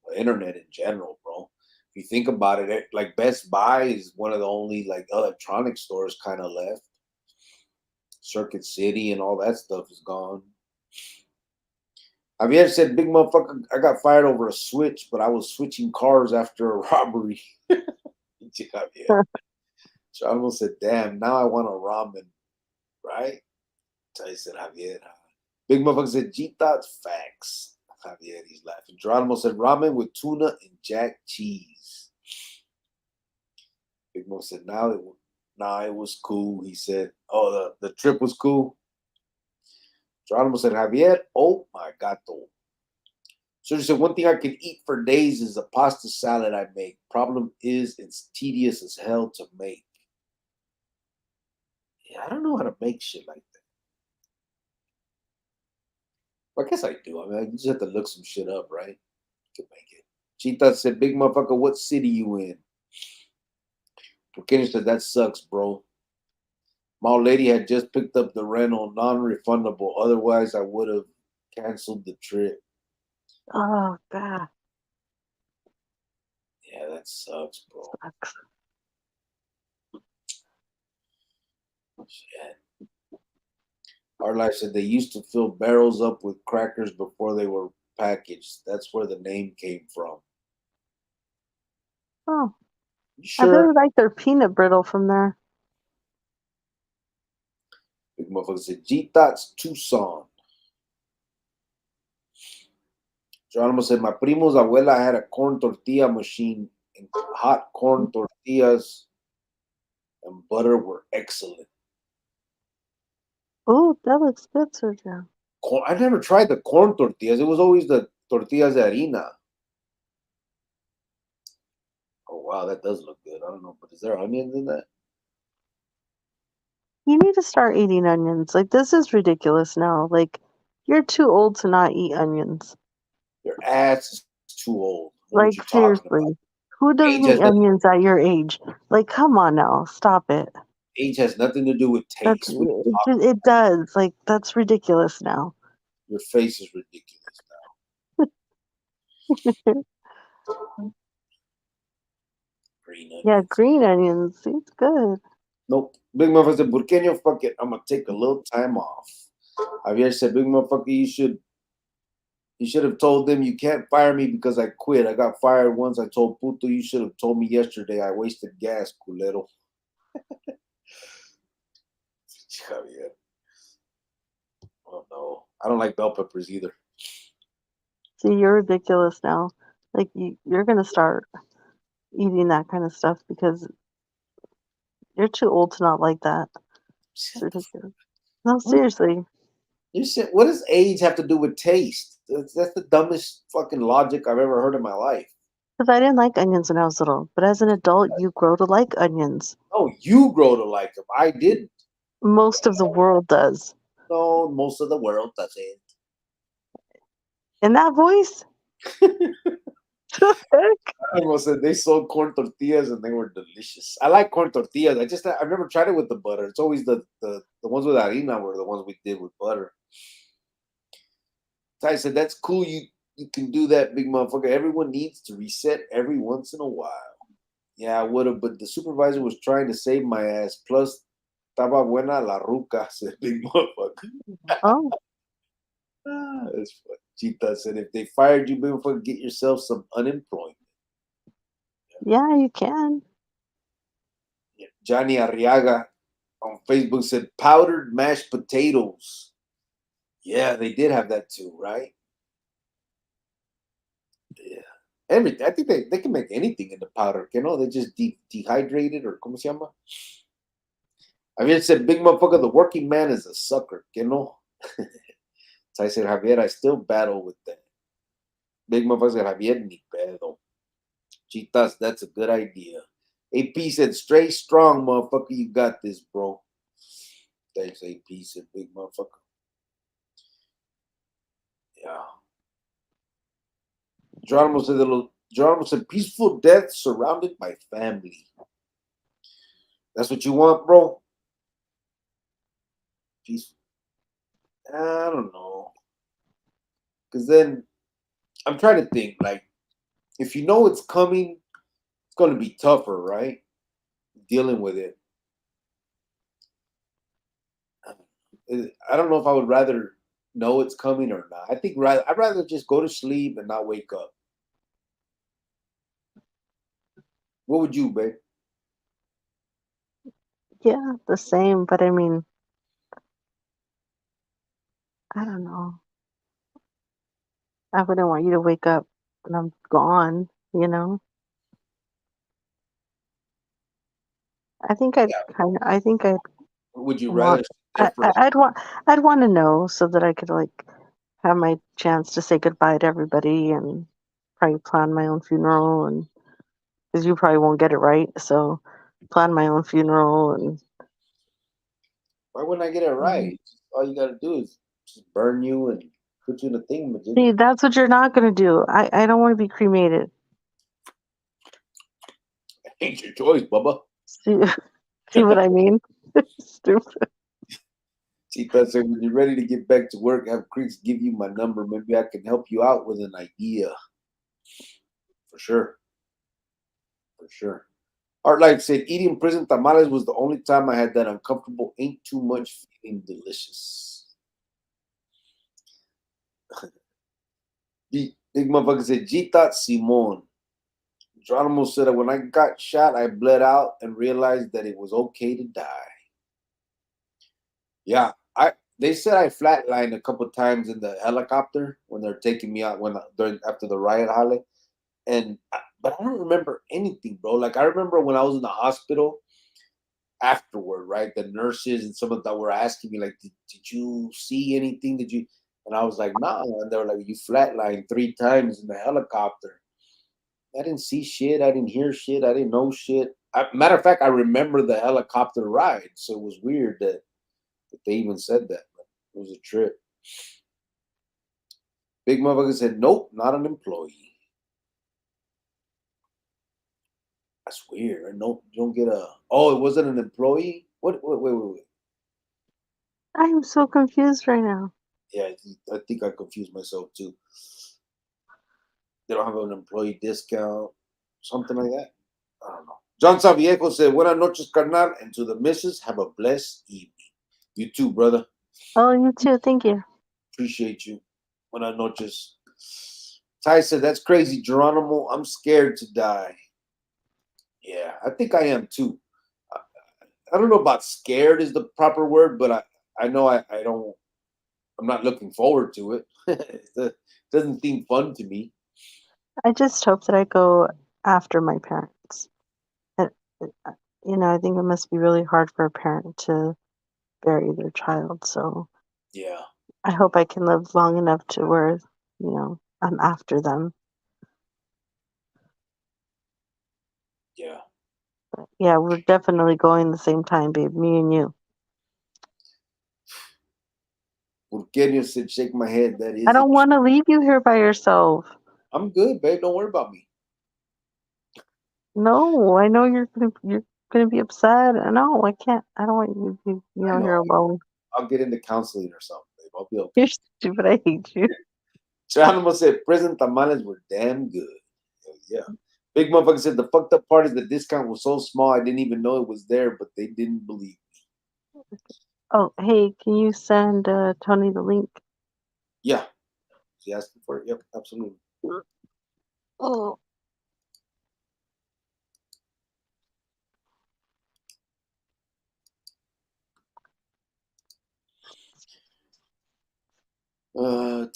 The internet in general, bro. If you think about it, like Best Buy is one of the only like electronic stores kind of left. Circuit City and all that stuff is gone. Javier said, big motherfucker, I got fired over a switch, but I was switching cars after a robbery. Javier. So I almost said, damn, now I want a ramen, right? So I said, Javier. Big motherfucker said, G Thoughts facts. Javier, he's laughing. Geronimo said, ramen with tuna and jack cheese. Big Mo said, nah, it was cool. He said, oh, the trip was cool. Geronimo said, Javier, oh my gato. So she said, one thing I can eat for days is a pasta salad I make. Problem is, it's tedious as hell to make. Yeah, I don't know how to make shit like that. Well, I guess I do. I mean, I just have to look some shit up, right? To make it. Cheetah said, "Big motherfucker, what city you in?" Kenny said, "That sucks, bro. My old lady had just picked up the rental, non-refundable. Otherwise, I would have canceled the trip." Oh God, Yeah, that sucks, bro. sucks. Shit. Our life said they used to fill barrels up with crackers before they were packaged. That's where the name came from. Oh, You I sure? really like their peanut brittle from there. Big motherfucker said, G Thoughts Tucson. Geronimo said, my primo's abuela had a corn tortilla machine, and hot corn tortillas and butter were excellent. Oh, that looks good, Sergio. I never tried the corn tortillas. It was always the tortillas de harina. Oh, wow, that does look good. I don't know, but is there onions in that? You need to start eating onions. Like, this is ridiculous now. Like, you're too old to not eat onions. Your ass is too old. I know what you're Like, talking about. seriously. Who Age doesn't has eat nothing, onions at your age? Like, come on now. Stop it. age has nothing to do with That's taste. What are you it does. Like, that's ridiculous now. Your face is ridiculous now. Green Yeah, onions. green onions. It's good. Nope. Big motherfucker said, Burqueño, fuck it. I'm gonna take a little time off. Javier said, Big motherfucker, you should have told them you can't fire me because I quit. I got fired once. I told Puto you should have told me yesterday. I wasted gas, culero. Javier. Oh no. I don't like bell peppers either. See, you're ridiculous now. Like, you're gonna start eating that kind of stuff because you're too old to not like that. It's Shut the ridiculous. No, fuck. seriously. What does age have to do with taste? That's the dumbest fucking logic I've ever heard in my life. Because I didn't like onions when I was little, but as an adult, you grow to like onions. Oh, you grow to like them. I didn't. Most of the world does. No, most of the world doesn't. In that voice? I almost said they sold corn tortillas and they were delicious. I like corn tortillas. I've never tried it with the butter. It's always the ones with harina were the ones we did with butter. Ty said that's cool. You can do that, big motherfucker. Everyone needs to reset every once in a while. Yeah, I would have, but the supervisor was trying to save my ass. Plus, estaba buena la ruca, said big motherfucker. Oh, That's funny. Chita said if they fired you, big motherfucker, get yourself some unemployment. yeah, you can. Johnny Arriaga on Facebook said powdered mashed potatoes. Yeah, they did have that too, right? Yeah. Everything. I think they can make anything in the powder. You know, they just dehydrate it or como se llama. I mean, it said big motherfucker, the working man is a sucker. You know. So I said Javier, I still battle with that. Big motherfucker said Javier ni pedo. Chitas, that's a good idea. AP said straight strong, motherfucker. You got this, bro. Thanks, AP said big motherfucker. Yeah. Geronimo said peaceful death surrounded by family. That's what you want, bro? Peaceful. I don't know. Because then I'm trying to think, like, if you know it's coming, it's going to be tougher, right? Dealing with it. I don't know if I would rather know it's coming or not. I think I'd rather just go to sleep and not wake up. What would you, babe? Yeah, the same. But I mean, I don't know. I wouldn't want you to wake up and I'm gone, you know? I think I'd Or would you rather want, sit there for I'd want to know so that I could like have my chance to say goodbye to everybody and probably plan my own funeral and because you probably won't get it right, so plan my own funeral and why wouldn't I get it right? All you got to do is just burn you and Put you in a thing, See, Majiggy. that's what you're not gonna do. I don't want to be cremated. Ain't your choice, Bubba. See, see what I mean? Stupid. Tita said, when you're ready to get back to work, have Creeks give you my number. Maybe I can help you out with an idea. For sure. For sure. Art Life said, eating prison tamales was the only time I had that uncomfortable, ain't too much feeling delicious. Big motherfucker said, Gita Simon. Geronimo said that when I got shot, I bled out and realized that it was okay to die. Yeah, they said I flatlined a couple times in the helicopter when they're taking me out during after the riot, Holly. But I don't remember anything, bro. Like I remember when I was in the hospital afterward, right? The nurses and some of that were asking me, like, did you see anything? Did you? And I was like, nah. And they were like, you flatlined 3 times in the helicopter. I didn't see shit. I didn't hear shit. I didn't know shit. Matter of fact, I remember the helicopter ride. So it was weird that they even said that. But it was a trip. Big motherfucker said, nope, not an employee. That's weird. I know you don't get a. Oh, it wasn't an employee. What? Wait. I am so confused right now. Yeah, I think I confused myself too. They don't have an employee discount, something like that. I don't know. John Saviejo said, "Buenas noches, carnal, and to the missus, have a blessed evening." You too, brother. Oh, you too. Thank you. Appreciate you. Buenas noches. Ty said, "That's crazy, Geronimo. I'm scared to die." Yeah, I think I am too. I, I don't know about scared is the proper word, but I know I don't. I'm not looking forward to it. It doesn't seem fun to me. I just hope that I go after my parents. It, I think it must be really hard for a parent to bury their child. So Yeah, I hope I can live long enough to where, I'm after them. yeah. But yeah, we're definitely going the same time, babe. Me and you. Urqueño said, "Shake my head." That I is a don't want to leave you here by yourself. I'm good, babe. Don't worry about me. No, I know you're gonna be upset. No, I can't. I don't want you to be, I know. here alone. I'll get into counseling or something, babe. I'll be okay. You're stupid. I hate you. Geronimo said, "Prison tamales were damn good." Hell yeah. Big motherfucker said, "The fucked up part is the discount was so small I didn't even know it was there, but they didn't believe." Oh, hey, can you send Tony the link? Yeah. She asked for it. Yep, absolutely. Oh,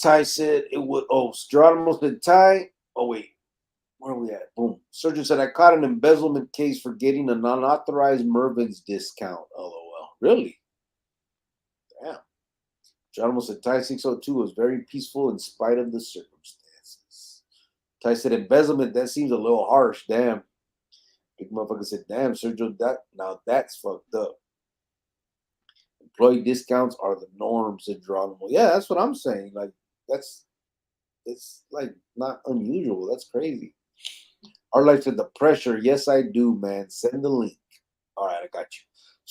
Ty said it would. Oh, Geronimo said, Ty. Oh, wait. Where are we at? Boom. Surgeon said, I caught an embezzlement case for getting a non authorized Mervin's discount. LOL. Really? Damn. Geronimo said, Ty 602 was very peaceful in spite of the circumstances. Ty said, embezzlement, that seems a little harsh. Damn. Big motherfucker said, damn, Sergio, now that's fucked up. Employee discounts are the norm, said Geronimo. Yeah, that's what I'm saying. Like, it's like not unusual. That's crazy. Our life said the pressure. Yes, I do, man. Send the link. All right, I got you.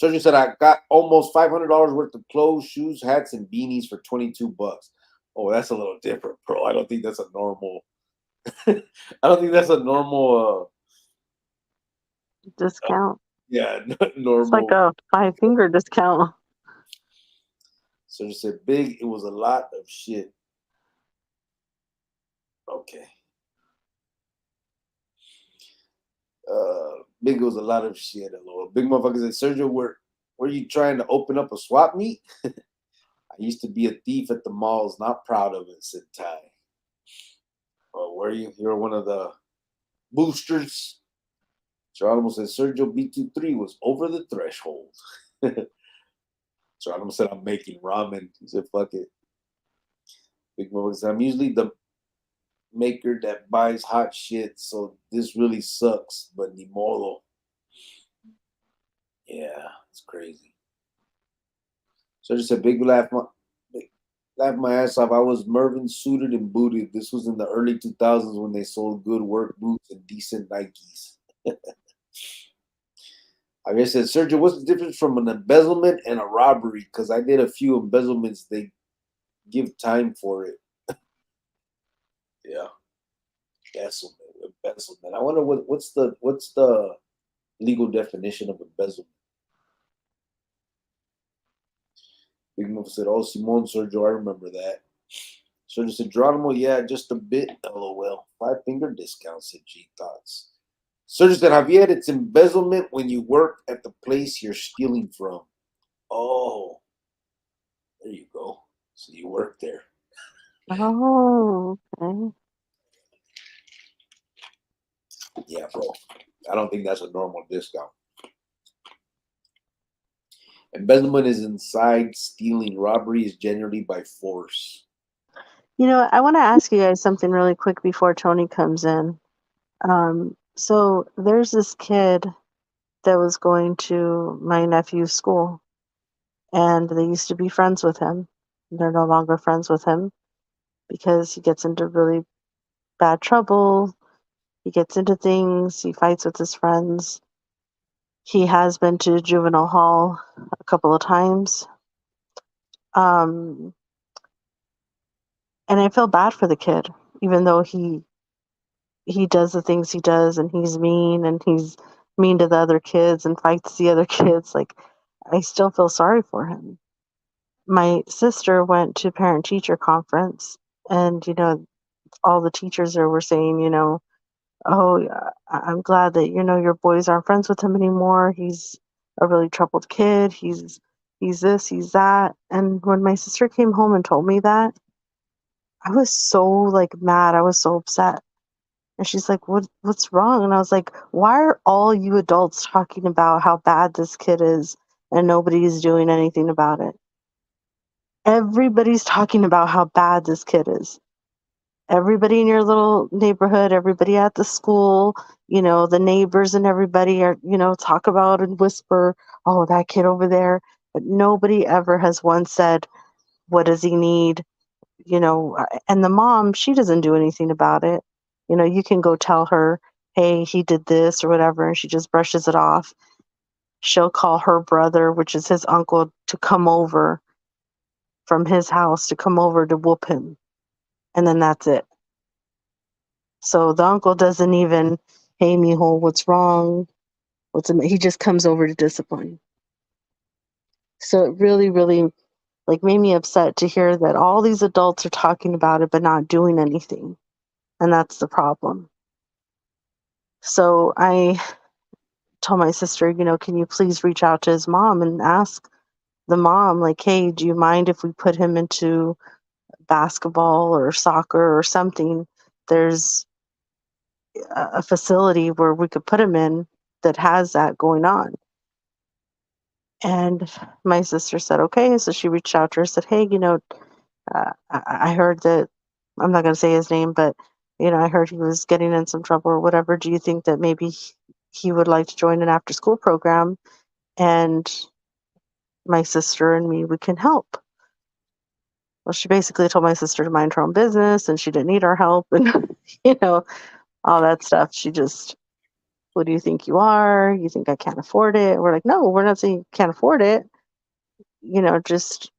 Sergio said I got almost $500 worth of clothes, shoes, hats, and beanies for $22. Oh, that's a little different, bro. I don't think that's a normal. I don't think that's a normal. discount. Yeah, It's like normal. a five-finger discount. Sergio said big. It was a lot of shit. Okay. Big was a lot of shit. Lord. Big motherfucker said, Sergio, were you trying to open up a swap meet? I used to be a thief at the malls, not proud of it, said Ty. Oh, were you? You're one of the boosters. Geronimo said Sergio B23 was over the threshold. Geronimo said, I'm making ramen. He said, fuck it. Big motherfucker said, I'm usually the maker that buys hot shit, so this really sucks, but ni modo. Yeah, it's crazy. So just a big laugh. Laugh my ass off. I was Mervin suited and booted. This was in the early 2000s when they sold good work boots and decent Nikes. I guess said, Sergio, what's the difference from an embezzlement and a robbery? Because I did a few embezzlements. They give time for it. Yeah, embezzlement. I wonder what's the legal definition of embezzlement. Big Move said, "Oh, Simone Sergio, I remember that." Sergio said, "Geronimo, yeah, just a bit. LOL. 5-finger discount." Said G Thoughts. Sergio said, "Javier, it's embezzlement when you work at the place you're stealing from." Oh, there you go. So you work there. Oh, okay. Yeah, bro. I don't think that's a normal discount. Embezzlement is inside. Stealing, robbery is generally by force. I want to ask you guys something really quick before Tony comes in. So there's this kid that was going to my nephew's school, and they used to be friends with him. They're no longer friends with him because he gets into really bad trouble. He gets into things. He fights with his friends. He has been to juvenile hall a couple of times. And I feel bad for the kid, even though he does the things he does, and he's mean to the other kids and fights the other kids. Like, I still feel sorry for him. My sister went to parent teacher conference, and all the teachers there were saying, oh, yeah, I'm glad that your boys aren't friends with him anymore. He's a really troubled kid. He's this, he's that. And when my sister came home and told me that, I was so like mad. I was so upset. And she's like, what's wrong? And I was like, why are all you adults talking about how bad this kid is and nobody's doing anything about it? Everybody's talking about how bad this kid is. Everybody in your little neighborhood, everybody at the school, the neighbors and everybody are, talk about and whisper, oh, that kid over there. But nobody ever has once said, what does he need? And the mom, she doesn't do anything about it. You can go tell her, hey, he did this or whatever, and she just brushes it off. She'll call her brother, which is his uncle, to come over from his house to come over to whoop him. And then that's it. So the uncle doesn't even, hey, mijo, what's wrong? He just comes over to discipline. So it really, really made me upset to hear that all these adults are talking about it but not doing anything. And that's the problem. So I told my sister, can you please reach out to his mom and ask the mom, like, hey, do you mind if we put him into basketball or soccer or something? There's a facility where we could put him in that has that going on. And my sister said, okay. So she reached out to her, said, hey, I heard that, I'm not going to say his name, but, I heard he was getting in some trouble or whatever. Do you think that maybe he would like to join an after school program? And my sister and me, we can help. Well, she basically told my sister to mind her own business and she didn't need our help and, all that stuff. She just, who do you think you are? You think I can't afford it? We're like, no, we're not saying you can't afford it. Just,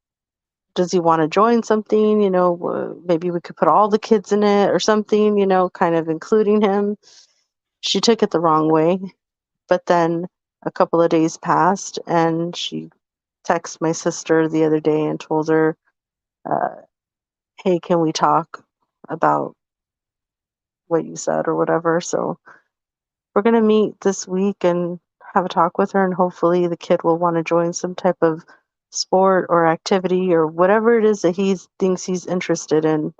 does he want to join something? Maybe we could put all the kids in it or something, kind of including him. She took it the wrong way. But then a couple of days passed and she texted my sister the other day and told her, hey, can we talk about what you said or whatever? So we're going to meet this week and have a talk with her, and hopefully the kid will want to join some type of sport or activity or whatever it is that he thinks he's interested in.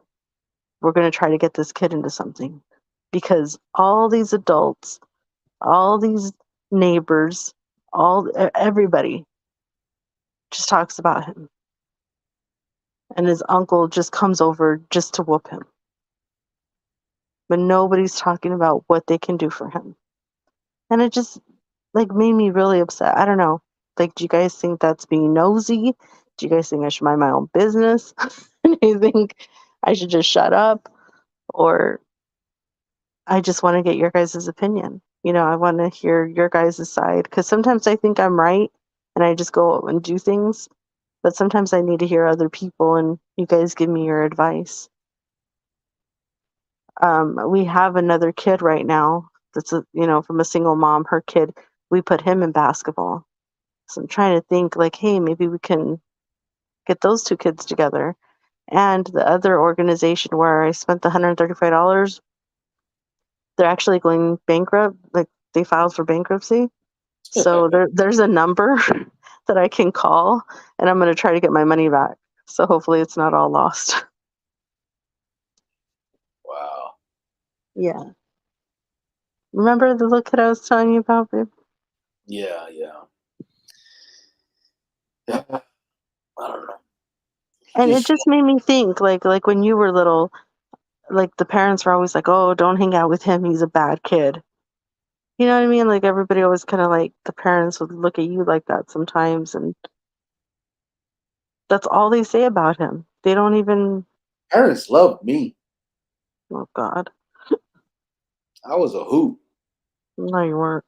We're going to try to get this kid into something, because all these adults, all these neighbors, everybody just talks about him, and his uncle just comes over just to whoop him, but nobody's talking about what they can do for him. And it just made me really upset. I don't know. Do you guys think that's being nosy? Do you guys think I should mind my own business? I think I should just shut up, or I just want to get your guys' opinion. I want to hear your guys' side, because sometimes I think I'm right and I just go and do things, but sometimes I need to hear other people and you guys give me your advice. We have another kid right now that's from a single mom. Her kid, we put him in basketball. So I'm trying to think like, hey, maybe we can get those two kids together. And the other organization where I spent the $135, they're actually going bankrupt. Like, they filed for bankruptcy. So there's a number that I can call, and I'm going to try to get my money back. So hopefully it's not all lost. Wow. Yeah. Remember the little kid I was telling you about, babe? Yeah. I don't know. And it just made me think, like when you were little, like the parents were always like, "Oh, don't hang out with him. He's a bad kid." You know what I mean? Like everybody always kind of like the parents would look at you like that sometimes, and that's all they say about him. They don't even. Parents loved me. Oh God. I was a hoot. No, you weren't.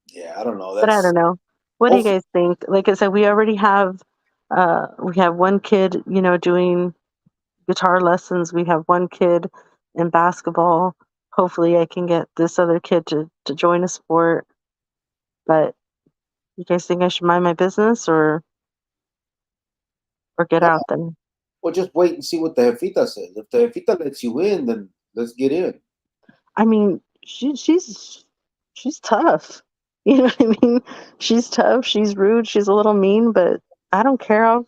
Yeah, I don't know. But I don't know. What do you guys think? Like I said, we already have one kid, doing guitar lessons. We have one kid in basketball. Hopefully I can get this other kid to join a sport. But you guys think I should mind my business or get out then? Well, just wait and see what the jefita says. If the jefita lets you in, then let's get in. I mean, she's tough. You know what I mean? She's tough. She's rude. She's a little mean, but I don't care. I'll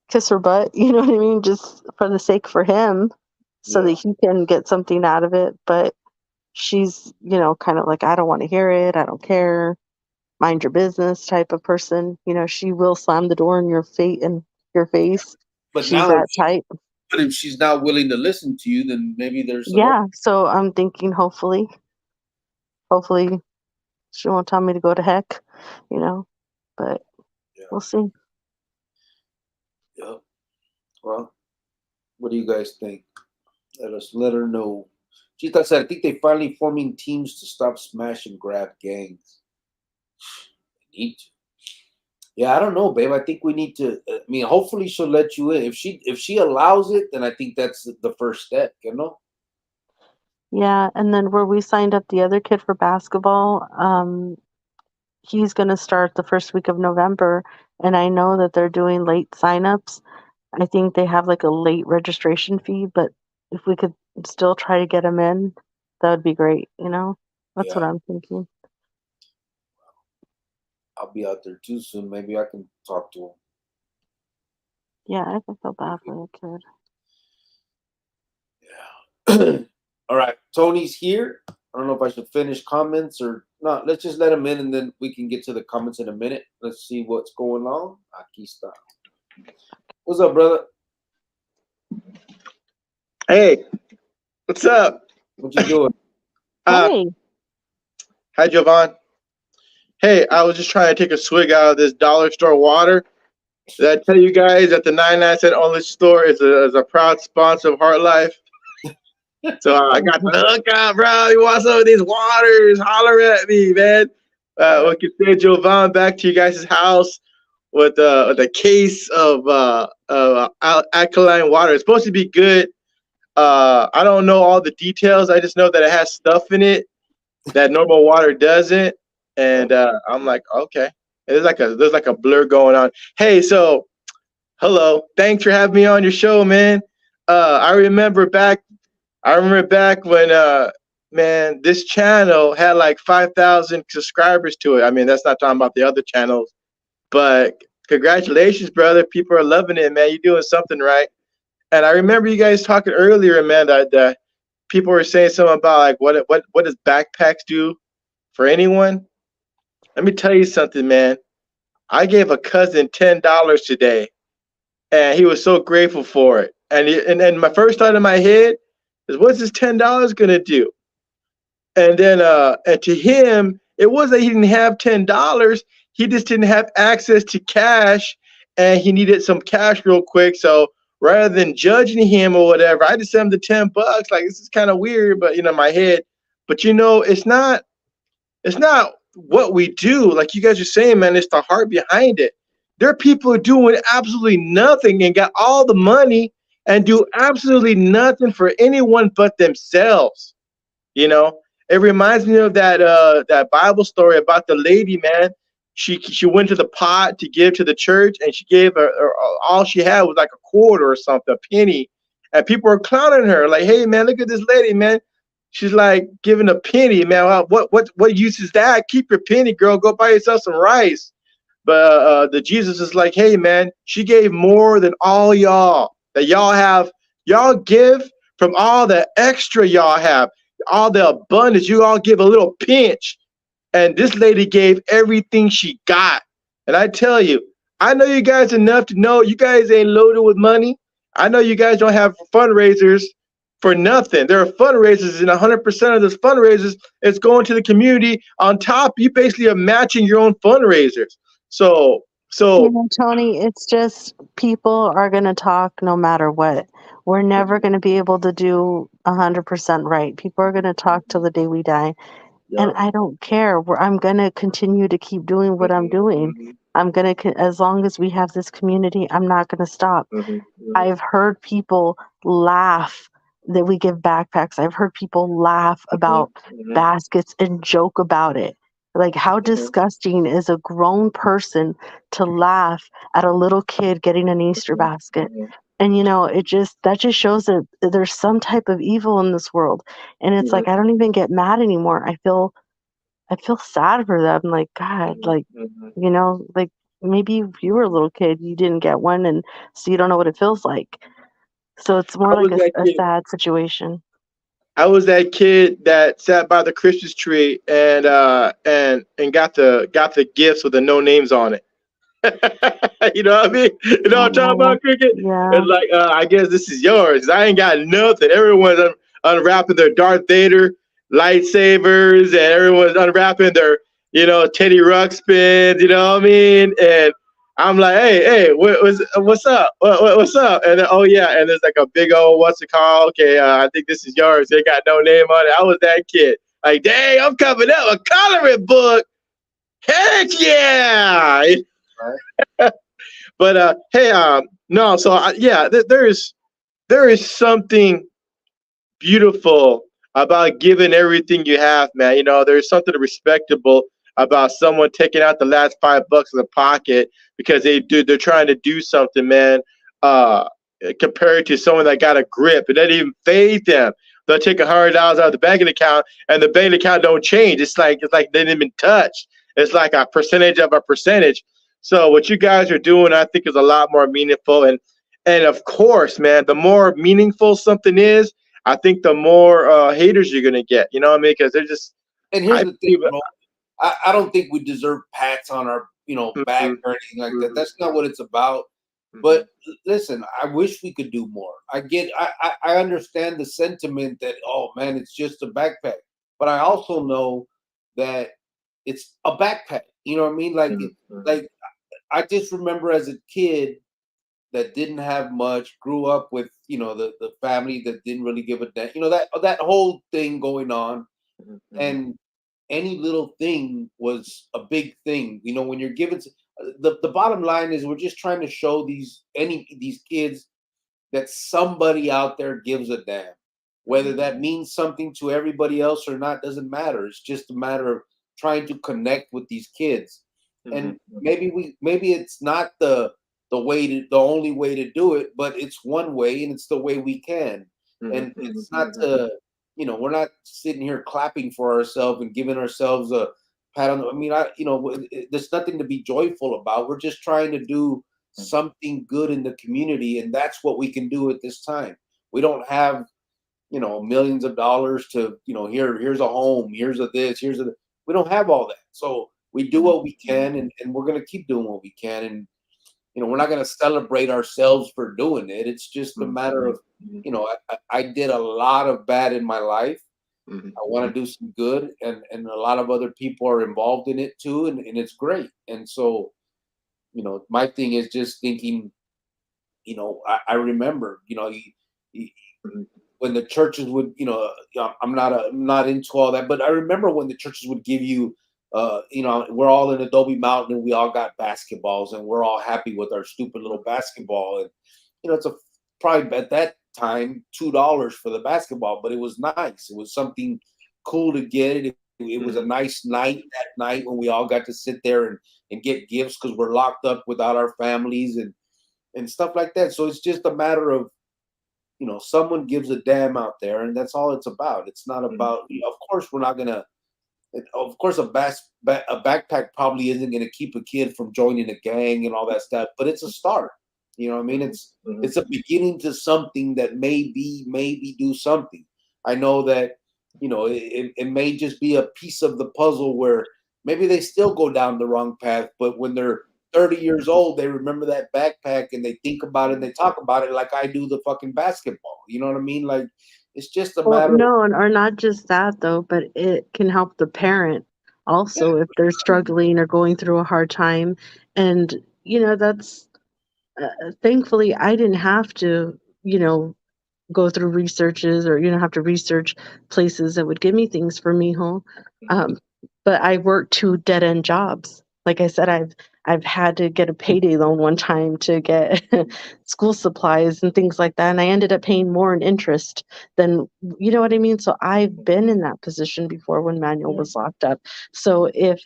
kiss her butt. You know what I mean? Just for the sake for him, so that he can get something out of it. But she's, kind of like, I don't want to hear it. I don't care. Mind your business type of person. She will slam the door in your face. But she's that type. But if she's not willing to listen to you, then maybe there's So I'm thinking hopefully she won't tell me to go to heck, but we'll see. Yeah. Well, what do you guys think? Let her know. Chita said, I think they finally forming teams to stop smash and grab gangs. Need to. Yeah, I don't know, babe. I think we need to. I mean, hopefully she'll let you in. If she allows it, then I think that's the first step. Yeah, and then where we signed up the other kid for basketball, he's going to start the first week of November, and I know that they're doing late signups. I think they have like a late registration fee, but if we could still try to get him in, that would be great. That's what I'm thinking. I'll be out there too soon. Maybe I can talk to him. Yeah, I feel bad for the kid. Yeah. All right, Tony's here. I don't know if I should finish comments or not. Let's just let him in, and then we can get to the comments in a minute. Let's see what's going on. Aquí está. What's up, brother? Hey, what's up? What you doing? Hey. Hi, Jovan. Hey, I was just trying to take a swig out of this dollar store water. Did I tell you guys that the 99-cent only store is a proud sponsor of Heart Life? So I got the hook up, bro. You want some of these waters? Holler at me, man. We can send Jovan back to you guys' house with a case of alkaline water. It's supposed to be good. I don't know all the details. I just know that it has stuff in it that normal water doesn't. And I'm like, okay. There's like a blur going on. Hey, so hello. Thanks for having me on your show, man. I remember back when man, this channel had like 5,000 subscribers to it. I mean, that's not talking about the other channels, but congratulations, brother. People are loving it, man. You're doing something right. And I remember you guys talking earlier, man, that people were saying something about like what does backpacks do for anyone? Let me tell you something, man. I gave a cousin $10 today, and he was so grateful for it. And my first thought in my head is, what's this $10 gonna do? And then and to him, it wasn't that he didn't have $10. He just didn't have access to cash and he needed some cash real quick. So rather than judging him or whatever, I just sent him the $10. Like, this is kind of weird, but in my head. But it's not what we do. Like you guys are saying, man, it's the heart behind it. There are people who are doing absolutely nothing and got all the money and do absolutely nothing for anyone but themselves. You know, it reminds me of that Bible story about the lady, man. She went to the pot to give to the church, and she gave her all she had was like a quarter or something, a penny, and people were clowning her, like, "Hey, man, look at this lady, man. She's like giving a penny, man. What use is that? Keep your penny, girl. Go buy yourself some rice." But the Jesus is like, "Hey, man, she gave more than all y'all that y'all have. Y'all give from all the extra y'all have, all the abundance. You all give a little pinch, and this lady gave everything she got." And I tell you, I know you guys enough to know you guys ain't loaded with money. I know you guys don't have fundraisers for nothing. There are fundraisers, and 100% of those fundraisers is going to the community. On top, you basically are matching your own fundraisers. So Tony, it's just people are going to talk no matter what. We're never going to be able to do 100% right. People are going to talk till the day we die. And I don't care. I'm going to continue to keep doing what I'm doing. I'm going to, as long as we have this community, I'm not going to stop. I've heard people laugh that we give backpacks. I've heard people laugh about baskets and joke about it. Like, how disgusting is a grown person to laugh at a little kid getting an Easter basket? And that just shows that there's some type of evil in this world. And it's like, I don't even get mad anymore. I feel sad for them. Like, God, like, like, maybe if you were a little kid, you didn't get one, and so you don't know what it feels like. So it's more like a sad situation. I was that kid that sat by the Christmas tree and got the gifts with the no names on it. You know what I mean? You know what I'm talking about, Cricket? Yeah. It's like, I guess this is yours. I ain't got nothing. Everyone's unwrapping their Darth Vader lightsabers, and everyone's unwrapping their, Teddy Ruxpins, you know what I mean? And I'm like, hey, what's up? What's up? And then, oh yeah, and there's like a big old, what's it called? Okay, I think this is yours. They got no name on it. I was that kid. Like, dang, I'm coming up, a coloring book. Heck yeah! But hey, no. So there is something beautiful about giving everything you have, man. There's something respectable about someone taking out the last $5 in the pocket because they're trying to do something, man. Compared to someone that got a grip, it doesn't even fade them. They'll take $100 out of the banking account, and the banking account don't change. It's like they didn't even touch. It's like a percentage of a percentage. So what you guys are doing, I think, is a lot more meaningful. And of course, man, the more meaningful something is, I think the more haters you're gonna get. You know what I mean? Because they're just. And here's the thing, bro. I don't think we deserve pats on our back or anything like that. That's not what it's about. But listen, I wish we could do more. I understand the sentiment that, oh man, it's just a backpack. But I also know that it's a backpack. You know what I mean? Like I just remember as a kid that didn't have much, grew up with, the family that didn't really give a damn, that whole thing going on. And any little thing was a big thing. When you're given the bottom line is we're just trying to show these kids that somebody out there gives a damn. Whether that means something to everybody else or not doesn't matter. It's just a matter of trying to connect with these kids. And maybe it's not the only way to do it, but it's one way, and it's the way we can. And it's not to, we're not sitting here clapping for ourselves and giving ourselves a pat on the. I mean, there's nothing to be joyful about. We're just trying to do something good in the community, and that's what we can do at this time. We don't have, millions of dollars to, here's a home, here's a this, we don't have all that. So we do what we can, and we're going to keep doing what we can. And, we're not going to celebrate ourselves for doing it. It's just a matter of, I did a lot of bad in my life. I want to do some good, and a lot of other people are involved in it too. And it's great. And so my thing is just thinking, I remember, when the churches would, I'm not into all that, but I remember when the churches would give you, we're all in Adobe Mountain and we all got basketballs and we're all happy with our stupid little basketball. And, it's probably at that time $2 for the basketball, but it was nice. It was something cool to get it. It was a nice night that night when we all got to sit there and get gifts because we're locked up without our families and stuff like that. So it's just a matter of, someone gives a damn out there, and that's all it's about. It's not about, of course, we're not gonna. Of course, a backpack probably isn't gonna keep a kid from joining a gang and all that stuff, but it's a start. You know what I mean? It's a beginning to something that maybe do something. I know that it may just be a piece of the puzzle where maybe they still go down the wrong path, but when they're 30 years old, they remember that backpack and they think about it and they talk about it like I do the fucking basketball. You know what I mean? Like, it's just a Well, matter of, no, or not just that though, but it can help the parent also if they're struggling or going through a hard time. And, that's thankfully I didn't have to, go through researches or have to research places that would give me things for Mijo. Um, but I worked two dead end jobs. Like I said, I've had to get a payday loan one time to get school supplies and things like that, and I ended up paying more in interest than you know what I mean. So I've been in that position before when Manuel was locked up. So if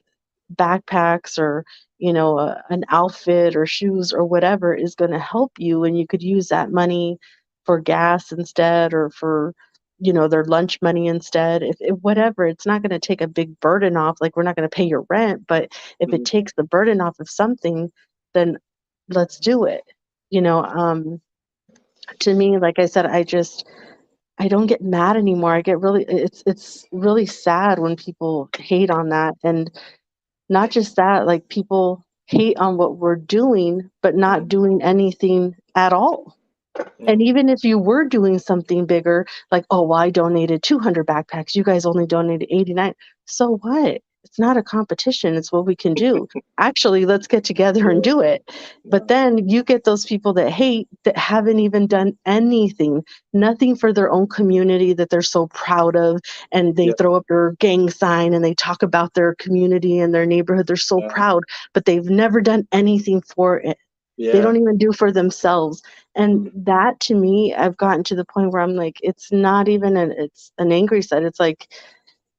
backpacks or an outfit or shoes or whatever is going to help you and you could use that money for gas instead or for their lunch money instead, if whatever, it's not going to take a big burden off, like we're not going to pay your rent, but if it takes the burden off of something, then let's do it. To me, like I said, I don't get mad anymore. I get really, it's really sad when people hate on that. And not just that, like people hate on what we're doing, but not doing anything at all. And even if you were doing something bigger, like, oh, well, I donated 200 backpacks, you guys only donated 89. So what? It's not a competition. It's what we can do. Actually, let's get together and do it. But then you get those people that hate that haven't even done anything, nothing for their own community that they're so proud of. And they throw up their gang sign and they talk about their community and their neighborhood. They're so proud, but they've never done anything for it. They don't even do for themselves. And that to me, I've gotten to the point where I'm like, it's not even it's an angry side. It's like,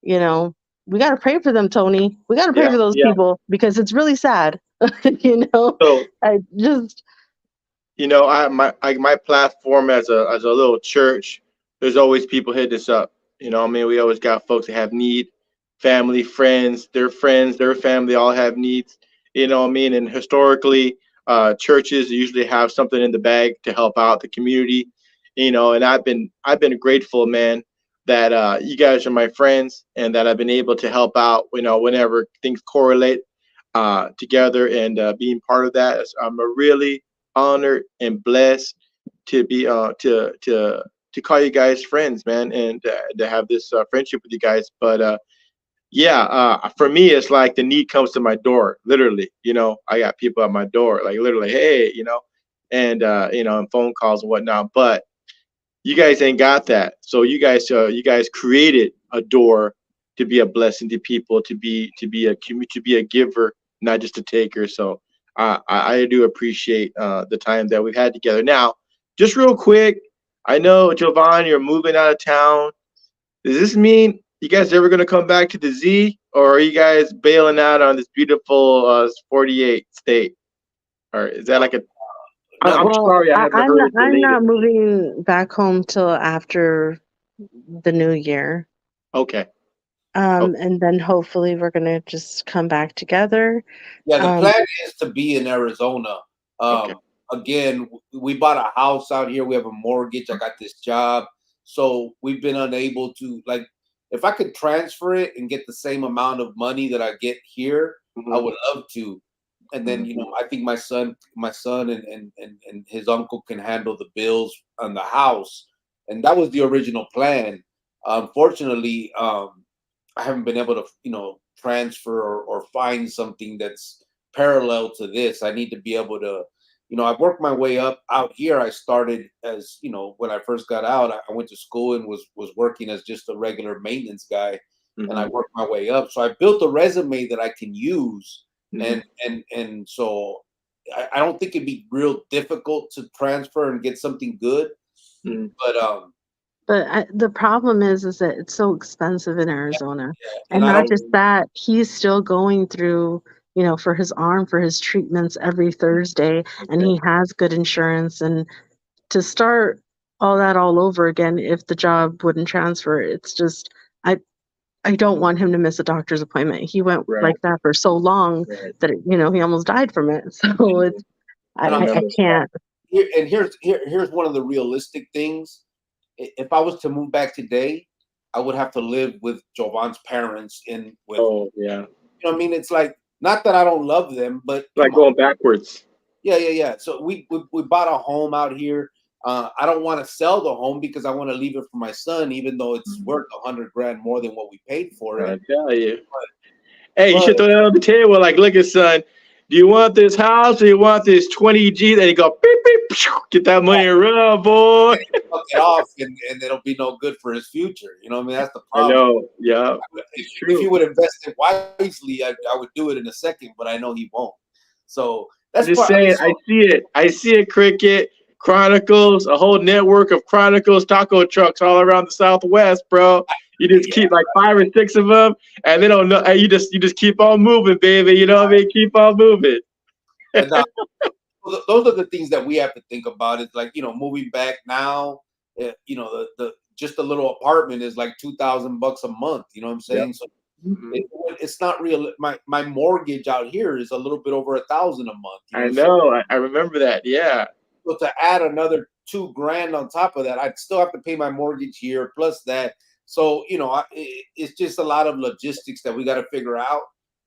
we got to pray for them, Tony. We got to pray for those people because it's really sad. So, I just, my platform as a little church, there's always people hitting us up. I mean, we always got folks that have need, family, friends, their family all have needs. What I mean? And historically, churches usually have something in the bag to help out the community. And I've been grateful, man, that you guys are my friends and that I've been able to help out, whenever things correlate together and being part of that. I'm a really honored and blessed to be to call you guys friends, man, and to have this friendship with you guys. But for me, it's like the need comes to my door, literally. I got people at my door, like literally, hey, and and phone calls and whatnot. But you guys ain't got that. So you guys created a door to be a blessing to people, to be a giver, not just a taker. So I do appreciate the time that we've had together. Now, just real quick, I know Jovan, you're moving out of town. Does this mean you guys ever gonna come back to the Z, or are you guys bailing out on this beautiful 48 state, or is that like a? I'm well, sorry, I haven't heard it the I'm not latest. moving back home till after the new year. Okay. And then hopefully we're gonna just come back together. Yeah, the plan is to be in Arizona. Okay. Again, we bought a house out here. We have a mortgage. I got this job. So we've been unable to, like, if I could transfer it and get the same amount of money that I get here, I would love to. And then, I think my son and his uncle can handle the bills on the house. And that was the original plan. Unfortunately, I haven't been able to, transfer or find something that's parallel to this. I need to be able to, I've worked my way up. Out here, I started as, when I first got out, I went to school and was working as just a regular maintenance guy, and I worked my way up. So I built a resume that I can use, and so I don't think it'd be real difficult to transfer and get something good. But the problem is that it's so expensive in Arizona, and and not just that, he's still going through, for his arm, for his treatments every Thursday, and he has good insurance. And to start all that all over again, if the job wouldn't transfer, it's just, I don't want him to miss a doctor's appointment. He went like that for so long that, he almost died from it. So it's, I can't. Here's one of the realistic things. If I was to move back today, I would have to live with Jovan's parents it's like, not that I don't love them, but like going backwards. Yeah. So we bought a home out here. I don't want to sell the home because I want to leave it for my son, even though it's worth $100,000 more than what we paid for it. I tell you. You should throw that on the table. Like, look at son, do you want this house or you want this 20 G's? And you go, beep, beep, get that money and run, boy. Fuck it off, and it'll be no good for his future. That's the problem. I know. Yeah. If he would invest it wisely, I would do it in a second, but I know he won't. So that's just saying. I see it, Cricket. Chronicles, a whole network of Chronicles taco trucks all around the Southwest, bro. You just keep like 5 or 6 of them, and they don't know. And you just keep on moving, baby. You know what I mean? Keep on moving. And, those are the things that we have to think about. It's like, moving back now. The just a little apartment is like $2,000 a month. You know what I'm saying? Yep. So it's not real. My mortgage out here is a little bit over $1,000 a month. I know. I remember that. Yeah. So to add another $2,000 on top of that, I'd still have to pay my mortgage here plus that. So, it's just a lot of logistics that we got to figure out.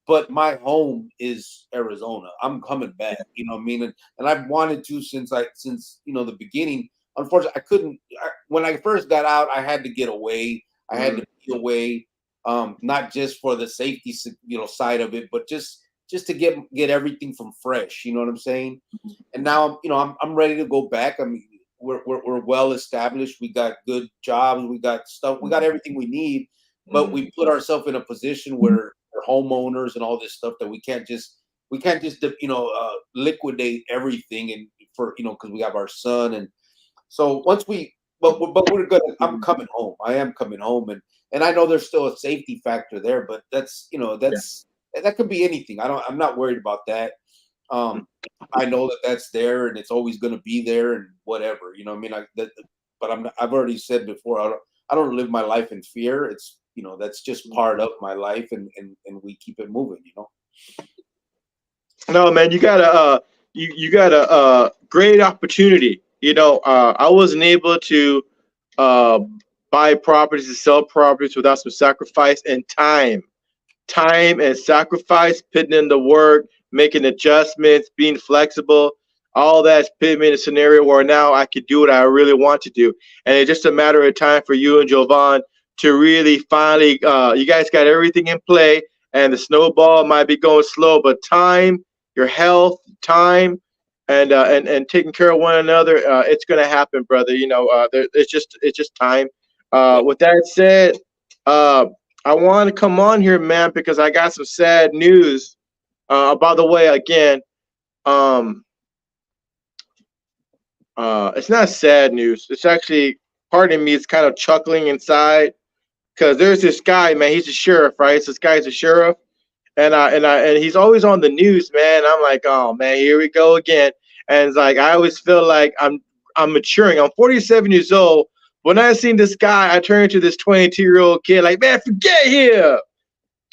But my home is Arizona. I'm coming back, you know what I mean? And I've wanted to since the beginning. Unfortunately, I couldn't. When I first got out, I had to get away. I had to be away, not just for the safety, side of it, but just to get everything from fresh. You know what I'm saying? And now, I'm ready to go back. I mean, we're well established. We got good jobs. We got stuff. We got everything we need. But we put ourselves in a position where we're homeowners and all this stuff that we can't just liquidate everything and because we have our son. And so once but we're good. I'm coming home. I am coming home, and I know there's still a safety factor there, but that could be anything. I'm not worried about that. I know that's there and it's always going to be there and whatever, you know what I mean? But I've already said before, I don't live my life in fear. It's, that's just part of my life and we keep it moving, No, man, you got a great opportunity. I wasn't able to buy properties and sell properties without some sacrifice and time and sacrifice, putting in the work, making adjustments, being flexible. All that's put me in a scenario where now I could do what I really want to do. And it's just a matter of time for you and Jovan to really finally, you guys got everything in play, and the snowball might be going slow, but time, your health, time, and taking care of one another, it's going to happen, brother. It's just time. With that said, I want to come on here, man, because I got some sad news. By the way, again, it's not sad news. It's actually, part of me is kind of chuckling inside, because there's this guy, man. He's a sheriff, right? So this guy's a sheriff, and he's always on the news, man. I'm like, oh man, here we go again. And it's like, I always feel like I'm maturing. I'm 47 years old. When I seen this guy, I turned to this 22-year-old kid, like, man, forget him.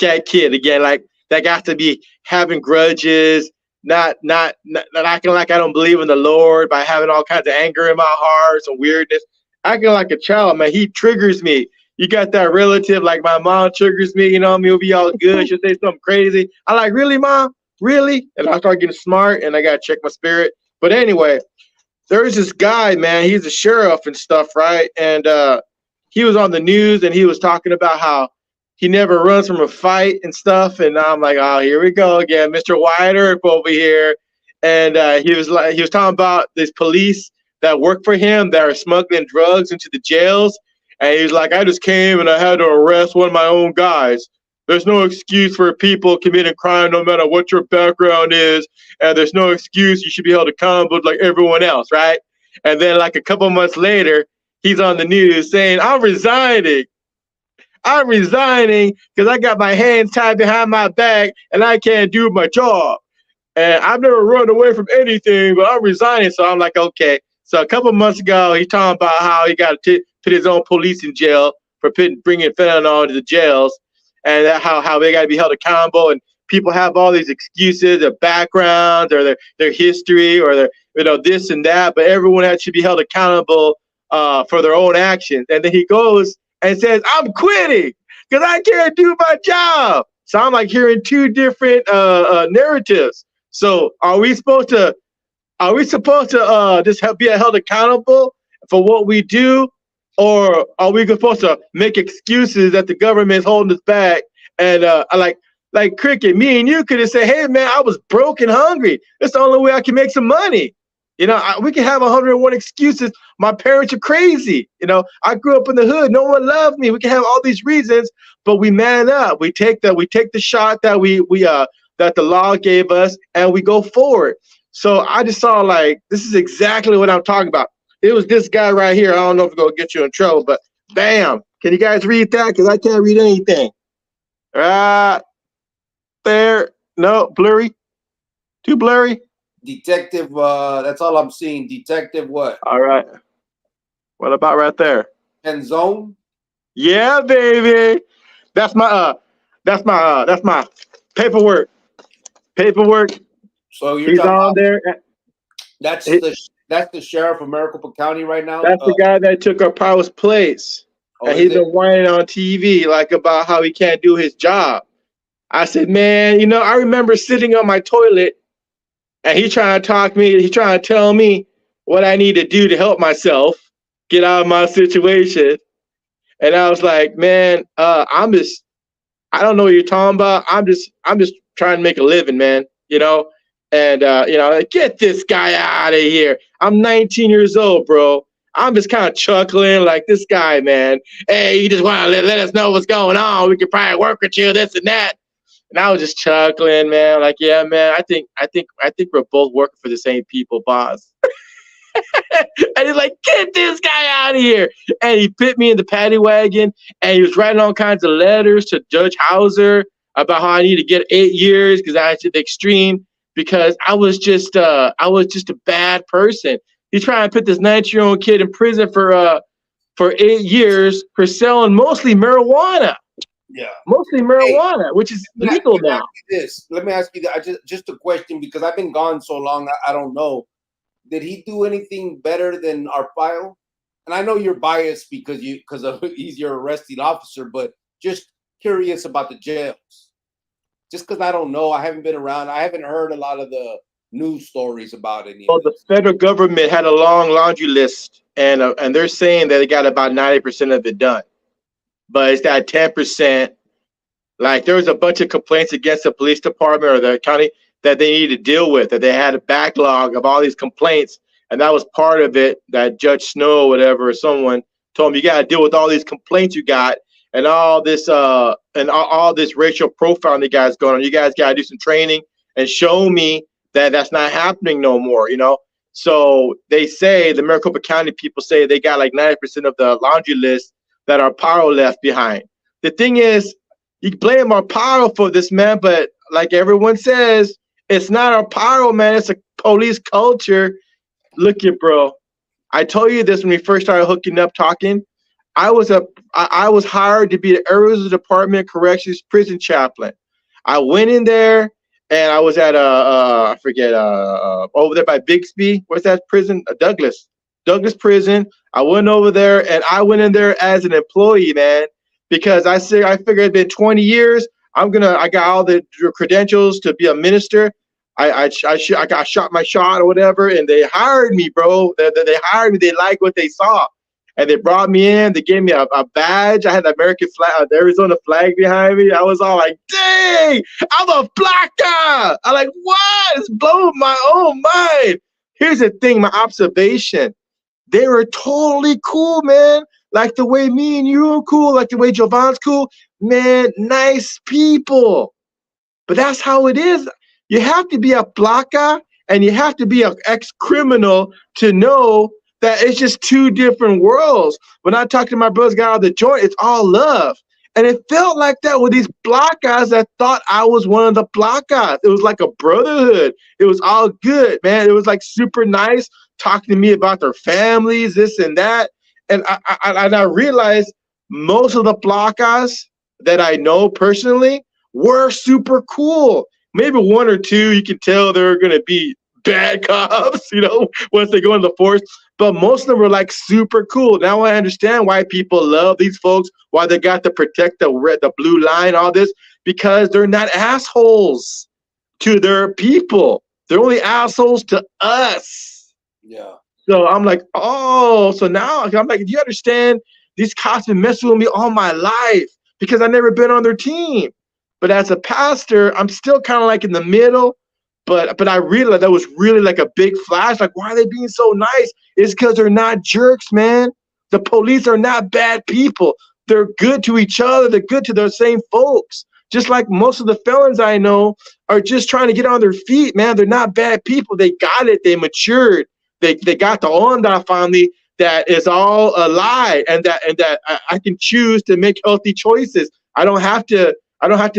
That kid again, like, that got to be having grudges, not acting like I don't believe in the Lord by having all kinds of anger in my heart, some weirdness, acting like a child, man. He triggers me. You got that relative, like my mom triggers me, you know what I mean? It'll be all good. She'll say something crazy. I like, really, mom? Really? And I start getting smart, and I got to check my spirit. But anyway, there's this guy, man. He's a sheriff and stuff, right? And he was on the news, and he was talking about how he never runs from a fight and stuff. And I'm like, oh, here we go again, Mr. Wyatt Earp over here. And he was talking about this police that work for him that are smuggling drugs into the jails. And he's like, I just came and I had to arrest one of my own guys. There's no excuse for people committing crime no matter what your background is. And there's no excuse. You should be held accountable like everyone else, right? And then like a couple months later, he's on the news saying, I'm resigning because I got my hands tied behind my back and I can't do my job. And I've never run away from anything, but I'm resigning. So I'm like, okay. So a couple months ago, he's talking about how he got to put his own police in jail for bringing fentanyl to the jails, and how they got to be held accountable. And people have all these excuses, their backgrounds or their history or their this and that, but everyone should be held accountable for their own actions. And then he goes and says, I'm quitting because I can't do my job. So I'm like hearing two different narratives. So are we supposed to just be held accountable for what we do, or are we supposed to make excuses that the government is holding us back? And like Cricket, me and you could have said, hey man, I was broke and hungry. That's the only way I can make some money. We can have 101 excuses. My parents are crazy. I grew up in the hood. No one loved me. We can have all these reasons, but we man up. We take the shot that that the law gave us, and we go forward. So I just saw like, this is exactly what I'm talking about. It was this guy right here. I don't know if it's going to get you in trouble, but bam. Can you guys read that? Because I can't read anything. Right there. No, blurry. Too blurry. Detective, that's all I'm seeing. Detective what? All right. What about right there? Zone? Yeah, baby. That's my paperwork. So he's on there. That's the sheriff of Maricopa County right now. That's the guy that took our powers place. And he's been whining on TV like about how he can't do his job. I said, man, I remember sitting on my toilet and he's trying to tell me what I need to do to help myself get out of my situation. And I was like, man, I don't know what you're talking about. I'm just trying to make a living, man, And, get this guy out of here. I'm 19 years old, bro. I'm just kind of chuckling like this guy, man. Hey, you just want to let us know what's going on. We could probably work with you, this and that. And I was just chuckling, man. Like, yeah, man, I think we're both working for the same people, boss. And he's like, get this guy out of here. And he put me in the paddy wagon, and he was writing all kinds of letters to Judge Hauser about how I need to get 8 years because I did the extreme. Because I was just a bad person. He's trying to put this 19-year-old kid in prison for 8 years for selling mostly marijuana. Yeah, mostly marijuana, which is legal now. Let me ask you that. Just a question, because I've been gone so long. I don't know. Did he do anything better than our file? And I know you're biased because he's your arresting officer, but just curious about the jails. Just because I don't know, I haven't been around. I haven't heard a lot of the news stories about it. Well, the federal government had a long laundry list, and they're saying that they got about 90% of it done. But it's that 10%. Like there was a bunch of complaints against the police department or the county that they needed to deal with, that they had a backlog of all these complaints, and that was part of it. That Judge Snow or whatever, or someone told him, you got to deal with all these complaints you got. And all this racial profiling the guys going on. You guys got to do some training and show me that that's not happening no more, So they say, the Maricopa County people say they got like 90% of the laundry list that our Paro left behind. The thing is, you blame our Paro for this, man, but like everyone says, it's not our Paro, man. It's a police culture. Look here, bro. I told you this when we first started hooking up talking. I was hired to be the Arizona Department of Corrections prison chaplain. I went in there and I was at over there by Bixby. What's that prison? Douglas prison. I went over there and I went in there as an employee, man, because I figured it'd been 20 years. I got all the credentials to be a minister. I shot my shot or whatever, and they hired me, bro. They hired me. They liked what they saw. And they brought me in. They gave me a badge. I had the American flag, the Arizona flag behind me. I was all like, dang, I'm a Blanca. I'm like, what? It's blowing my own mind. Here's the thing, my observation. They were totally cool, man. Like the way me and you are cool, like the way Jovan's cool. Man, nice people. But that's how it is. You have to be a Blanca and you have to be an ex-criminal to know that it's just two different worlds. When I talk to my brothers got out of the joint, it's all love. And it felt like that with these Blancas that thought I was one of the Blancas. It was like a brotherhood. It was all good, man. It was like super nice talking to me about their families, this and that. And I realized most of the Blancas that I know personally were super cool. Maybe one or two, you can tell they're going to be bad cops, once they go into the force. But most of them were like super cool. Now I understand why people love these folks, why they got to protect the blue line, all this, because they're not assholes to their people. They're only assholes to us. Yeah. So I'm like, oh, so now I'm like, do you understand? These cops been messing with me all my life because I've never been on their team. But as a pastor, I'm still kind of like in the middle. But I realized that was really like a big flash. Like, why are they being so nice? It's because they're not jerks, man. The police are not bad people. They're good to each other. They're good to their same folks. Just like most of the felons I know are just trying to get on their feet, man. They're not bad people. They got it. They matured. They got the onda finally that is all a lie, and that I can choose to make healthy choices. I don't have to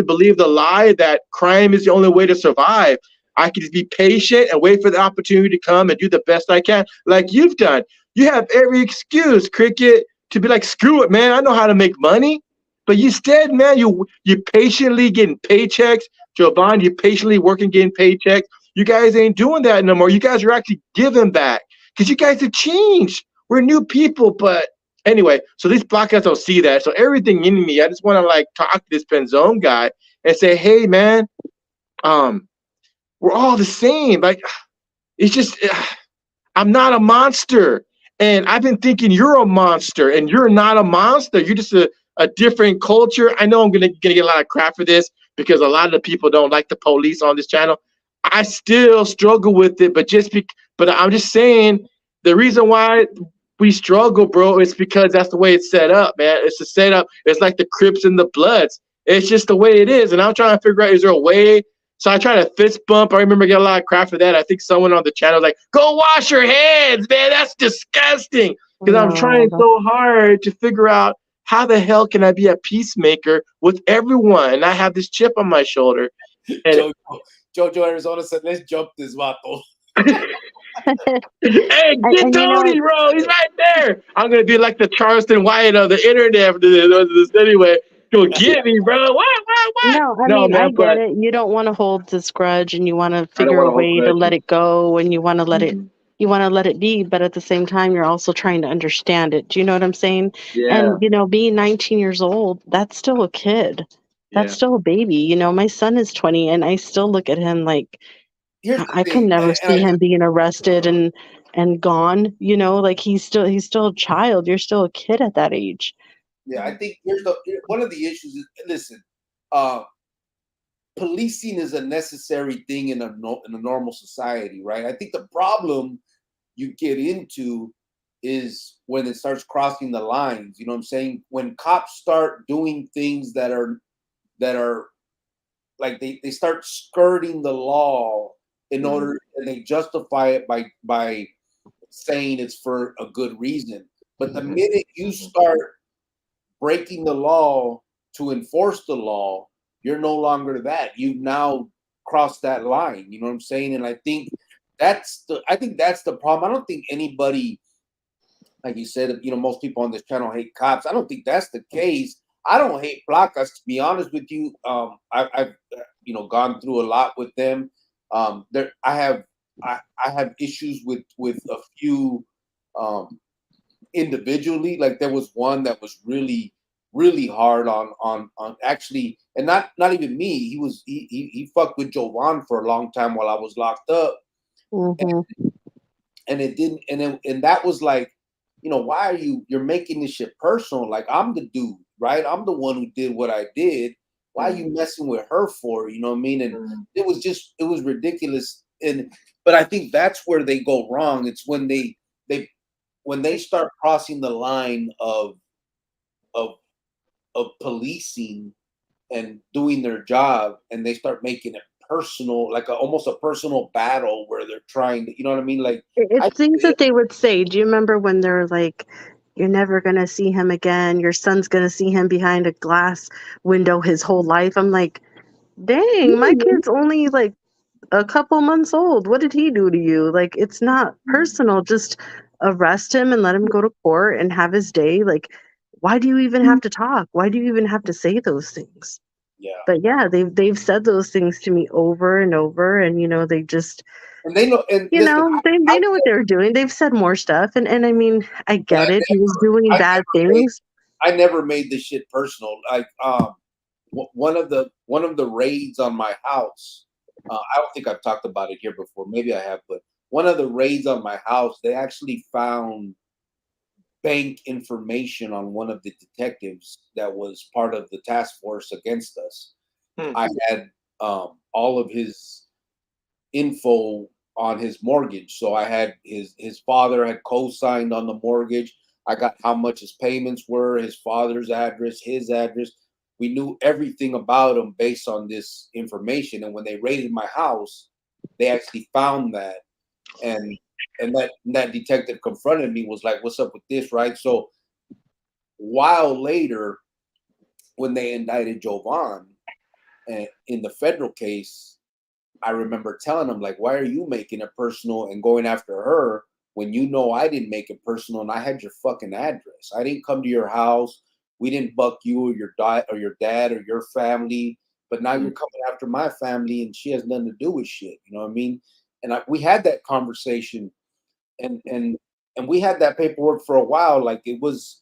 believe the lie that crime is the only way to survive. I can just be patient and wait for the opportunity to come and do the best I can, like you've done. You have every excuse, Cricket, to be like, screw it, man. I know how to make money. But instead, man, you patiently getting paychecks. Jovan, you patiently working, getting paychecks. You guys ain't doing that no more. You guys are actually giving back because you guys have changed. We're new people. But anyway, so these blackouts don't see that. So everything in me, I just want to like talk to this Benzone guy and say, hey, man, we're all the same. Like, it's just, I'm not a monster. And I've been thinking you're a monster, and you're not a monster. You're just a different culture. I know I'm gonna get a lot of crap for this because a lot of the people don't like the police on this channel. I still struggle with it, but I'm just saying the reason why we struggle, bro, is because that's the way it's set up, man. It's a setup. It's like the Crips and the Bloods. It's just the way it is. And I'm trying to figure out, is there a way? So I try to fist bump. I remember getting a lot of crap for that. I think someone on the channel was like, go wash your hands, man. That's disgusting. Because I'm trying so hard to figure out how the hell can I be a peacemaker with everyone? And I have this chip on my shoulder. And Jojo Arizona said, let's jump this vato. Hey, get Tony, bro. He's right there. I'm going to be like the Charleston White of the internet for this anyway. Go get me, bro. What? No, I get it. You don't want to hold this grudge, and you want to figure a way to let it go, and you want to let it. You want to let it be, but at the same time, you're also trying to understand it. Do you know what I'm saying? Yeah. And being 19 years old, that's still a kid. That's still a baby. My son is 20, and I still look at him like I can never see him being arrested and gone. Like he's still a child. You're still a kid at that age. Yeah, I think one of the issues is, listen, policing is a necessary thing in a normal society, right? I think the problem you get into is when it starts crossing the lines. You know what I'm saying? When cops start doing things that are like they start skirting the law in order, and they justify it by saying it's for a good reason. But the minute you start breaking the law to enforce the law, you're no longer that. You've now crossed that line. You know what I'm saying? And I think that's the problem. I don't think anybody, like you said, most people on this channel hate cops. I don't think that's the case. I don't hate placas, to be honest with you. I've gone through a lot with them. I have issues with a few individually. Like there was one that was really, really hard on actually, and not even me. He fucked with Jovan for a long time while I was locked up. And it didn't, and that was like, why are you're making this shit personal? Like, I'm the dude, right? I'm the one who did what I did. Why are you messing with her for? You know what I mean? And it was ridiculous. But I think that's where they go wrong. It's when they start crossing the line of policing and doing their job, and they start making it personal, like almost a personal battle where they're trying to, you know what I mean? Like, it's things that they would say. Do you remember when they're like, you're never going to see him again. Your son's going to see him behind a glass window his whole life. I'm like, dang, my kid's only like a couple months old. What did he do to you? Like, it's not personal. Just arrest him and let him go to court and have his day. Like, why do you even have to talk? Why do you even have to say those things? Yeah. But yeah, they've said those things to me over and over, and they just, and they know, and they know what they're doing. They've said more stuff, and I mean, I get it. He was doing bad things. I never made this shit personal. Like, one of the raids on my house. I don't think I've talked about it here before. Maybe I have, but one of the raids on my house, they actually found bank information on one of the detectives that was part of the task force against us. I had all of his info on his mortgage. So I had his father had co-signed on the mortgage. I got how much his payments were, his father's address, his address. We knew everything about him based on this information. And when they raided my house, they actually found that. And that detective confronted me, was like, what's up with this, right? So a while later, when they indicted Jovan in the federal case, I remember telling him, like, why are you making it personal and going after her when I didn't make it personal and I had your fucking address? I didn't come to your house. We didn't buck you or your dad or your family, but now you're coming after my family and she has nothing to do with shit. You know what I mean? And we had that conversation, and we had that paperwork for a while. Like, it was,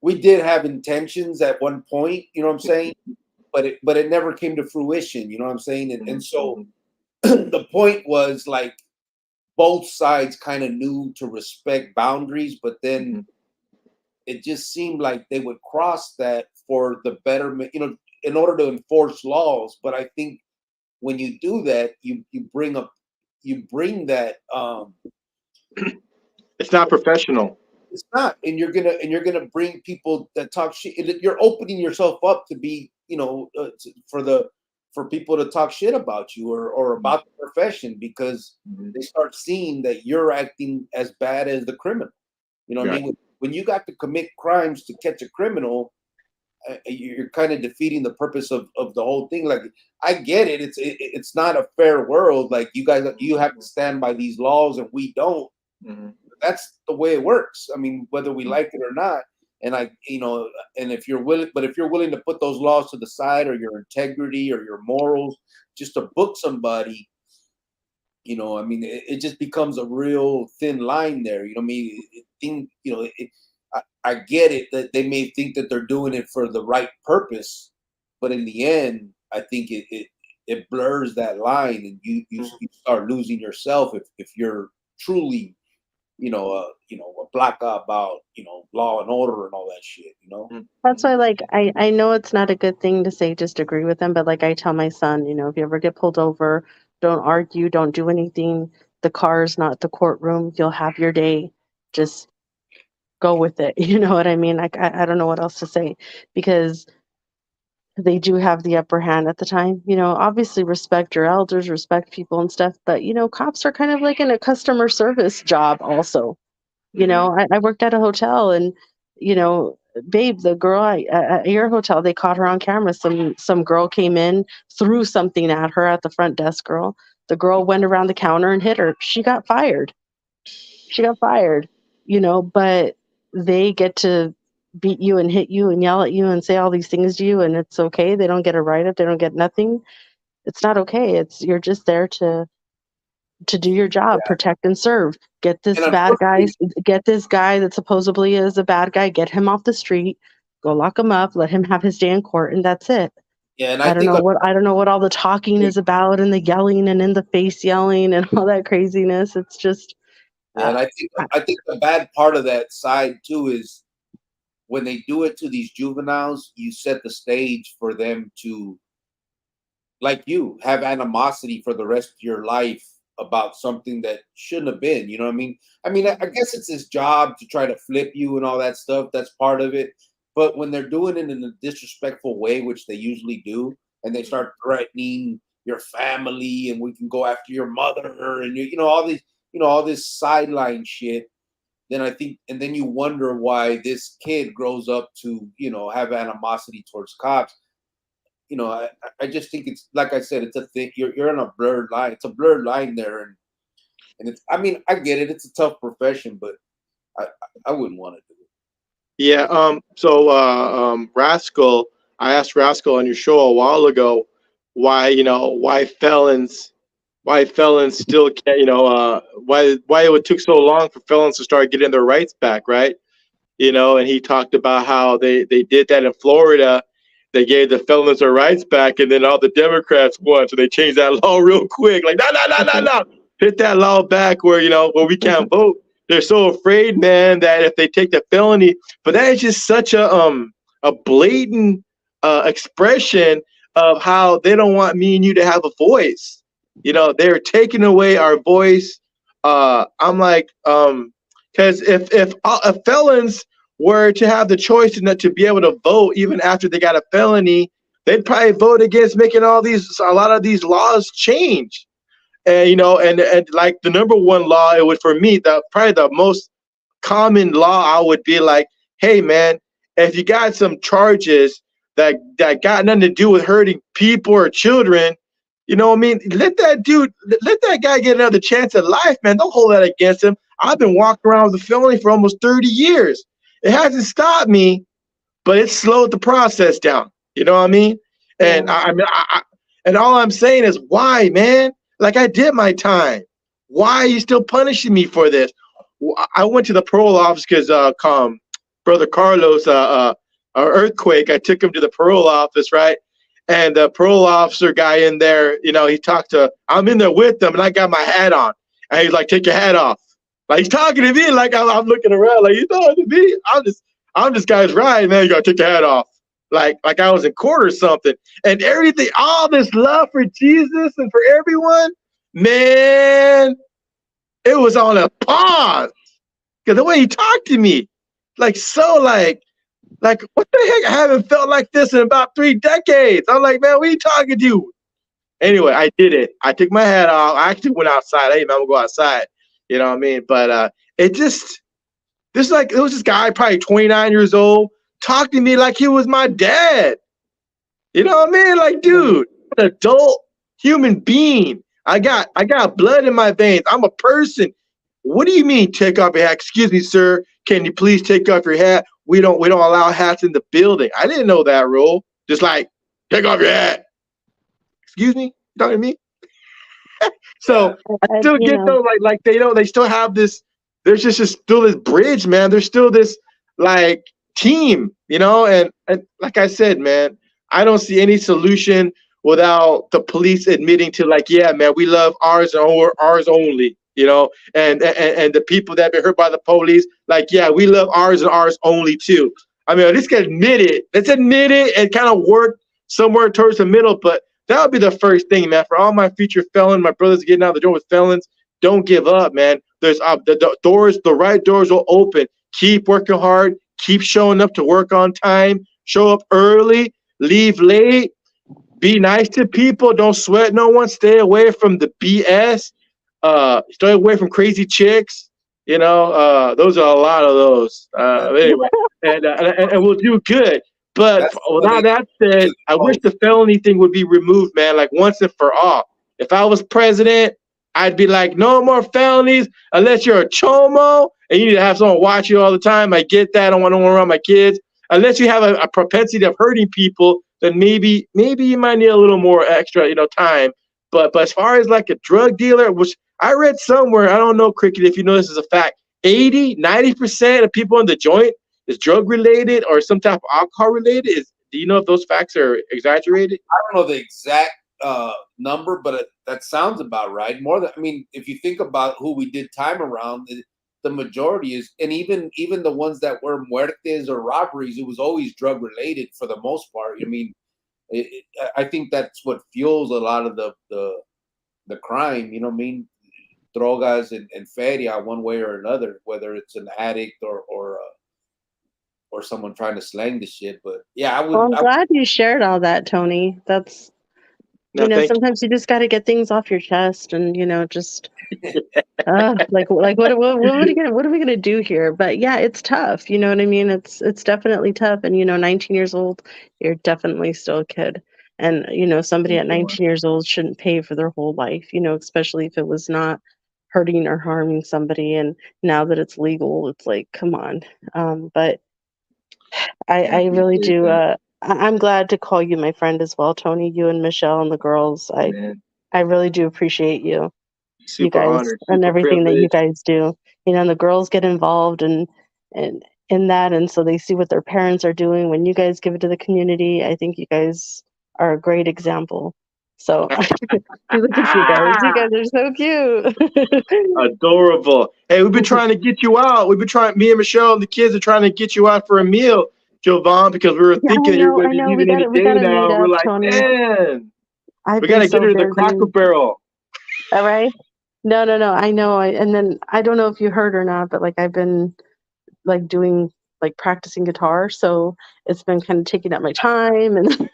we did have intentions at one point, you know what I'm saying? But it never came to fruition, you know what I'm saying? And so the point was, like, both sides kind of knew to respect boundaries, but then it just seemed like they would cross that for the betterment, in order to enforce laws. But I think when you do that, you bring that. It's not professional. It's not, and you're gonna bring people that talk shit. You're opening yourself up to be, for people to talk shit about you or about the profession, because they start seeing that you're acting as bad as the criminal. You know what I mean? When you got to commit crimes to catch a criminal, you're kind of defeating the purpose of the whole thing. Like, I get it. It's not a fair world. Like, you have to stand by these laws and we don't. That's the way it works. I mean, whether we like it or not. And and if you're willing to put those laws to the side, or your integrity or your morals, just to book somebody, I mean, it just becomes a real thin line there. You know what I mean? I get it that they may think that they're doing it for the right purpose, but in the end, I think it blurs that line, and you start losing yourself if you're truly, a black guy about, law and order and all that shit, That's why, like, I know it's not a good thing to say just agree with them, but like I tell my son, if you ever get pulled over, don't argue, don't do anything. The car's not the courtroom. You'll have your day. Just go with it. You know what I mean? Like, I don't know what else to say, because they do have the upper hand at the time. Obviously respect your elders, respect people and stuff, but cops are kind of like in a customer service job also. I worked at a hotel, and babe, the girl at your hotel, they caught her on camera. Some girl came in, threw something at her, at the front desk girl. The girl went around the counter and hit her. She got fired. But they get to beat you and hit you and yell at you and say all these things to you, and it's okay. They don't get a write-up. They don't get nothing. It's not okay. You're just there to do your job, protect and serve. Get this guy that supposedly is a bad guy, get him off the street, go lock him up, let him have his day in court, and that's it. Yeah, and I don't know what all the talking is about, and the yelling and in the face yelling and all that craziness. It's just, And I think the bad part of that side too is when they do it to these juveniles, you set the stage for them to, like you, have animosity for the rest of your life about something that shouldn't have been. You know what I mean? I guess it's his job to try to flip you and all that stuff. That's part of it. But when they're doing it in a disrespectful way, which they usually do, and they start threatening your family, and we can go after your mother, and all this sideline shit, then I think, and then you wonder why this kid grows up to, have animosity towards cops. I just think it's, like I said, it's a thing. You're on a blurred line. It's a blurred line there, and it's. I get it. It's a tough profession, but I wouldn't want to do it. Yeah. So Rascal, I asked Rascal on your show a while ago why felons still can't, why it took so long for felons to start getting their rights back, right? And he talked about how they did that in Florida. They gave the felons their rights back, and then all the Democrats won, so they changed that law real quick. Like, no, hit that law back where we can't vote. They're so afraid, man, that if they take the felony, but that is just such a blatant expression of how they don't want me and you to have a voice. They're taking away our voice. I'm like, because if felons were to have the choice to be able to vote even after they got a felony, they'd probably vote against making a lot of these laws change. And and like the number one law, it would, for me, probably the most common law I would be like, hey man, if you got some charges that got nothing to do with hurting people or children, let that guy get another chance at life, man. Don't hold that against him. I've been walking around with a felony for almost 30 years. It hasn't stopped me, but it slowed the process down. You know what I mean? And and all I'm saying is, why, man? Like, I did my time. Why are you still punishing me for this? I went to the parole office because Brother Carlos, earthquake, I took him to the parole office, right? And the parole officer guy in there, I'm in there with them, and I got my hat on. And he's like, take your hat off. Like, he's talking to me, like I'm looking around, like, you talking to me? I'm this guy's ride, man. You gotta take your hat off. Like I was in court or something. And everything, all this love for Jesus and for everyone, man, it was on a pause. Because the way he talked to me, like what the heck? I haven't felt like this in about 3 decades. I'm like, man, what are you talking to? Anyway, I did it. I took my hat off. I actually went outside. Hey, man, I'm gonna go outside. You know what I mean? But it was this guy, probably 29 years old, talked to me like he was my dad. You know what I mean? Like, dude, an adult human being. I got blood in my veins. I'm a person. What do you mean take off your hat? Excuse me, sir. Can you please take off your hat? We don't allow hats in the building. I didn't know that rule. Just like, take off your hat. Excuse me? You talking to me? So I still get those, like they still have this. There's just still this bridge, man. There's still this like team, and like I said, man, I don't see any solution without the police admitting to, like, yeah, man, we love ours and ours only, and the people that have been hurt by the police, like, yeah, we love ours and ours only too. I mean, let's admit it and kind of work somewhere towards the middle. But that would be the first thing, man. For all my future felon, my brothers getting out the door with felons, don't give up, man. There's the right doors will open. Keep working hard. Keep showing up to work on time. Show up early. Leave late. Be nice to people. Don't sweat no one. Stay away from the BS. Stay away from crazy chicks. Those are a lot of those. Anyway, and we'll do good. But without that said, I wish the felony thing would be removed, man, like once and for all. If I was president, I'd be like, no more felonies unless you're a chomo and you need to have someone watch you all the time. I get that. I don't want to around my kids. Unless you have a propensity of hurting people, then maybe you might need a little more extra, time. But as far as like a drug dealer, which I read somewhere, I don't know, Cricket, if you know this is a fact, 90% of people in the joint is drug related or some type of alcohol related. Do you know if those facts are exaggerated? I don't know the exact number, but that sounds about right. More than, I mean, if you think about who we did time around, the majority is, and even the ones that were muertes or robberies, it was always drug related for the most part. I mean, I think that's what fuels a lot of the crime. You know what I mean? Drogas and feria, one way or another, whether it's an addict or someone trying to slang the shit. But yeah, Well, I'm glad you shared all that, Tony. That's, No, thank sometimes you just got to get things off your chest, and just like what are we gonna do here? But yeah, it's tough. You know what I mean? It's definitely tough. And 19 years old, you're definitely still a kid. And somebody at 19 years old shouldn't pay for their whole life. Especially if it was not hurting or harming somebody. And now that it's legal, it's like, come on. But I really do. I'm glad to call you my friend as well, Tony. You and Michelle and the girls. I really do appreciate you. You Super guys honored, and super everything that you privileged. guys do. And the girls get involved and in that, and so they see what their parents are doing. When you guys give it to the community, I think you guys are a great example. So look at you guys. You guys are so cute. Adorable. Hey, we've been trying to get you out. Me and Michelle and the kids are trying to get you out for a meal, Jovan, because we were Yeah, thinking you're going I to be know. leaving any We day gotta meet now. We're up, like, Tony. man, I've we got been to get so her to the Cracker busy. Barrel. All right. No. I know. And then I don't know if you heard or not, but I've been doing practicing guitar, so it's been kind of taking up my time and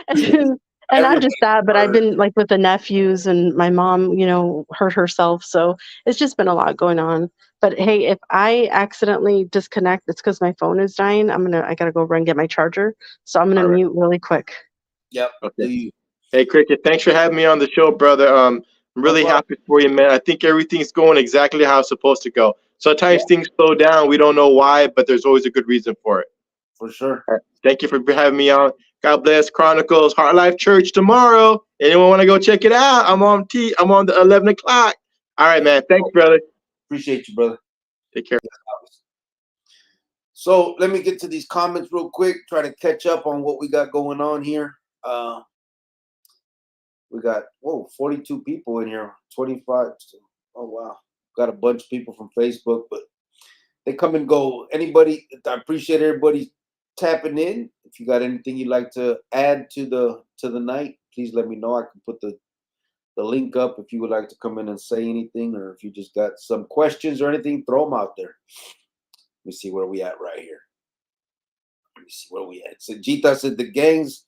and, not just that, but I've been with the nephews, and my mom hurt herself, so it's just been a lot going on. But hey, if I accidentally disconnect, it's because my phone is dying. I gotta go run and get my charger, so I'm gonna mute really quick. Yep. Okay. Hey, Cricket, thanks for having me on the show, brother. I'm really happy for you, man. I think everything's going exactly how it's supposed to go. Sometimes things slow down. We don't know why, but there's always a good reason for it. For sure. Thank you for having me on. God bless. Chronicles, Heart Life Church tomorrow. Anyone want to go check it out? I'm on the 11 o'clock. All right, man. Thanks, brother. Appreciate you, brother. Take care. So let me get to these comments real quick. Try to catch up on what we got going on here. We got 42 people in here. 25. Oh wow. Got a bunch of people from Facebook, but they come and go. Anybody, I appreciate everybody tapping in. If you got anything you'd like to add to the night, please let me know. I can put the link up if you would like to come in and say anything, or if you just got some questions or anything, throw them out there. Let me see where we at right here. Let me see where we at. So Jita said the gangs.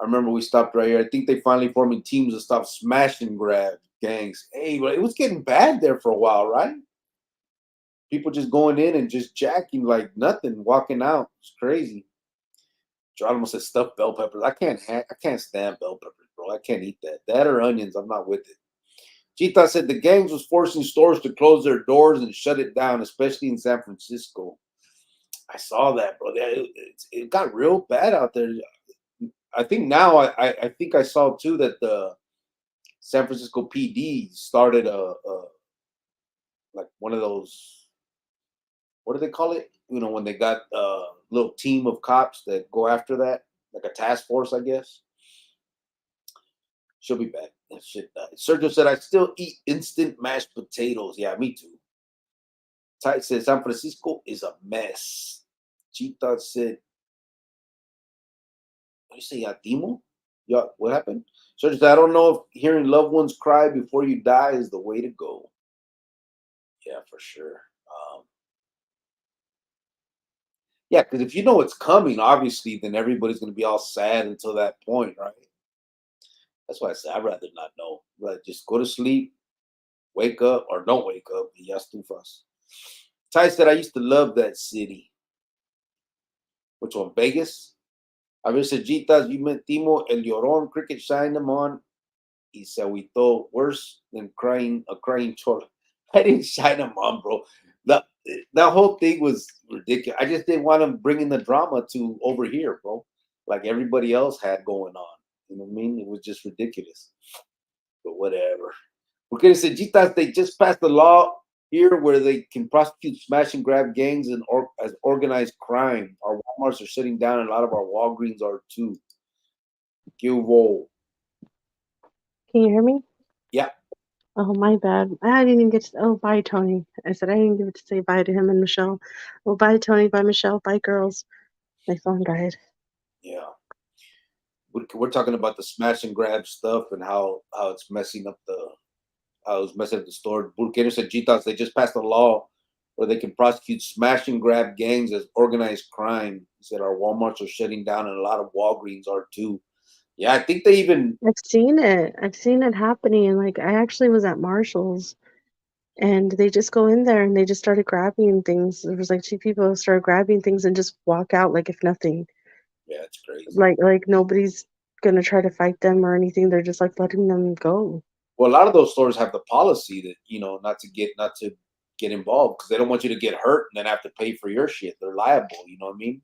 I remember we stopped right here. I think they finally forming teams to stop smash and grab gangs. Hey, but it was getting bad there for a while, right? People just going in and just jacking like nothing, walking out. It's crazy. Geronimo said stuffed bell peppers. I can't stand bell peppers, bro. I can't eat that. That or onions, I'm not with it. Chita said the gangs was forcing stores to close their doors and shut it down, especially in San Francisco. I saw that, bro. It got real bad out there. I think now I think I saw too that the San Francisco PD started a like one of those, what do they call it? When they got a little team of cops that go after that, like a task force, I guess. She'll be back. That shit died. Sergio said, I still eat instant mashed potatoes. Yeah, me too. Ty said, San Francisco is a mess. Chita said, what do you say, Yatimo? Yeah, what happened? Sergio said, I don't know if hearing loved ones cry before you die is the way to go. Yeah, for sure. Yeah, because if you know it's coming, obviously, then everybody's going to be all sad until that point, right? That's why I say I'd rather not know. But just go to sleep, wake up, or don't wake up. Ya estufas. Ty said, I used to love that city. Which one? Vegas? A veces, Gitas, you met Timo, El Llorón, Cricket shined them on. Y se agüitó worse than a crying cholo. I didn't shine them on, bro. That whole thing was ridiculous. I just didn't want them bringing the drama to over here, bro. Like everybody else had going on. You know what I mean? It was just ridiculous. But whatever. Porque Sejitas, they just passed a law here where they can prosecute smash and grab gangs as organized crime. Our Walmarts are shutting down, and a lot of our Walgreens are too. Que hubo? Can you hear me? Yeah. Oh, my bad. I didn't even get to. Oh, bye, Tony. I said I didn't get to say bye to him and Michelle. Oh, bye, Tony. Bye, Michelle. Bye, girls. My phone died. Yeah. We're talking about the smash and grab stuff and how it's messing up the store. Burqueros and Jitas, they just passed a law where they can prosecute smash and grab gangs as organized crime. He said our Walmarts are shutting down and a lot of Walgreens are too. Yeah, I think they even I've seen it. I've seen it happening. And like, I actually was at Marshall's, and they just go in there and they just started grabbing things. There was like two people who started grabbing things and just walk out like if nothing. yeah, it's crazy. Like nobody's gonna try to fight them or anything. They're just like letting them go. Well, a lot of those stores have the policy that not to get involved because they don't want you to get hurt and then have to pay for your shit. They're liable. You know what I mean?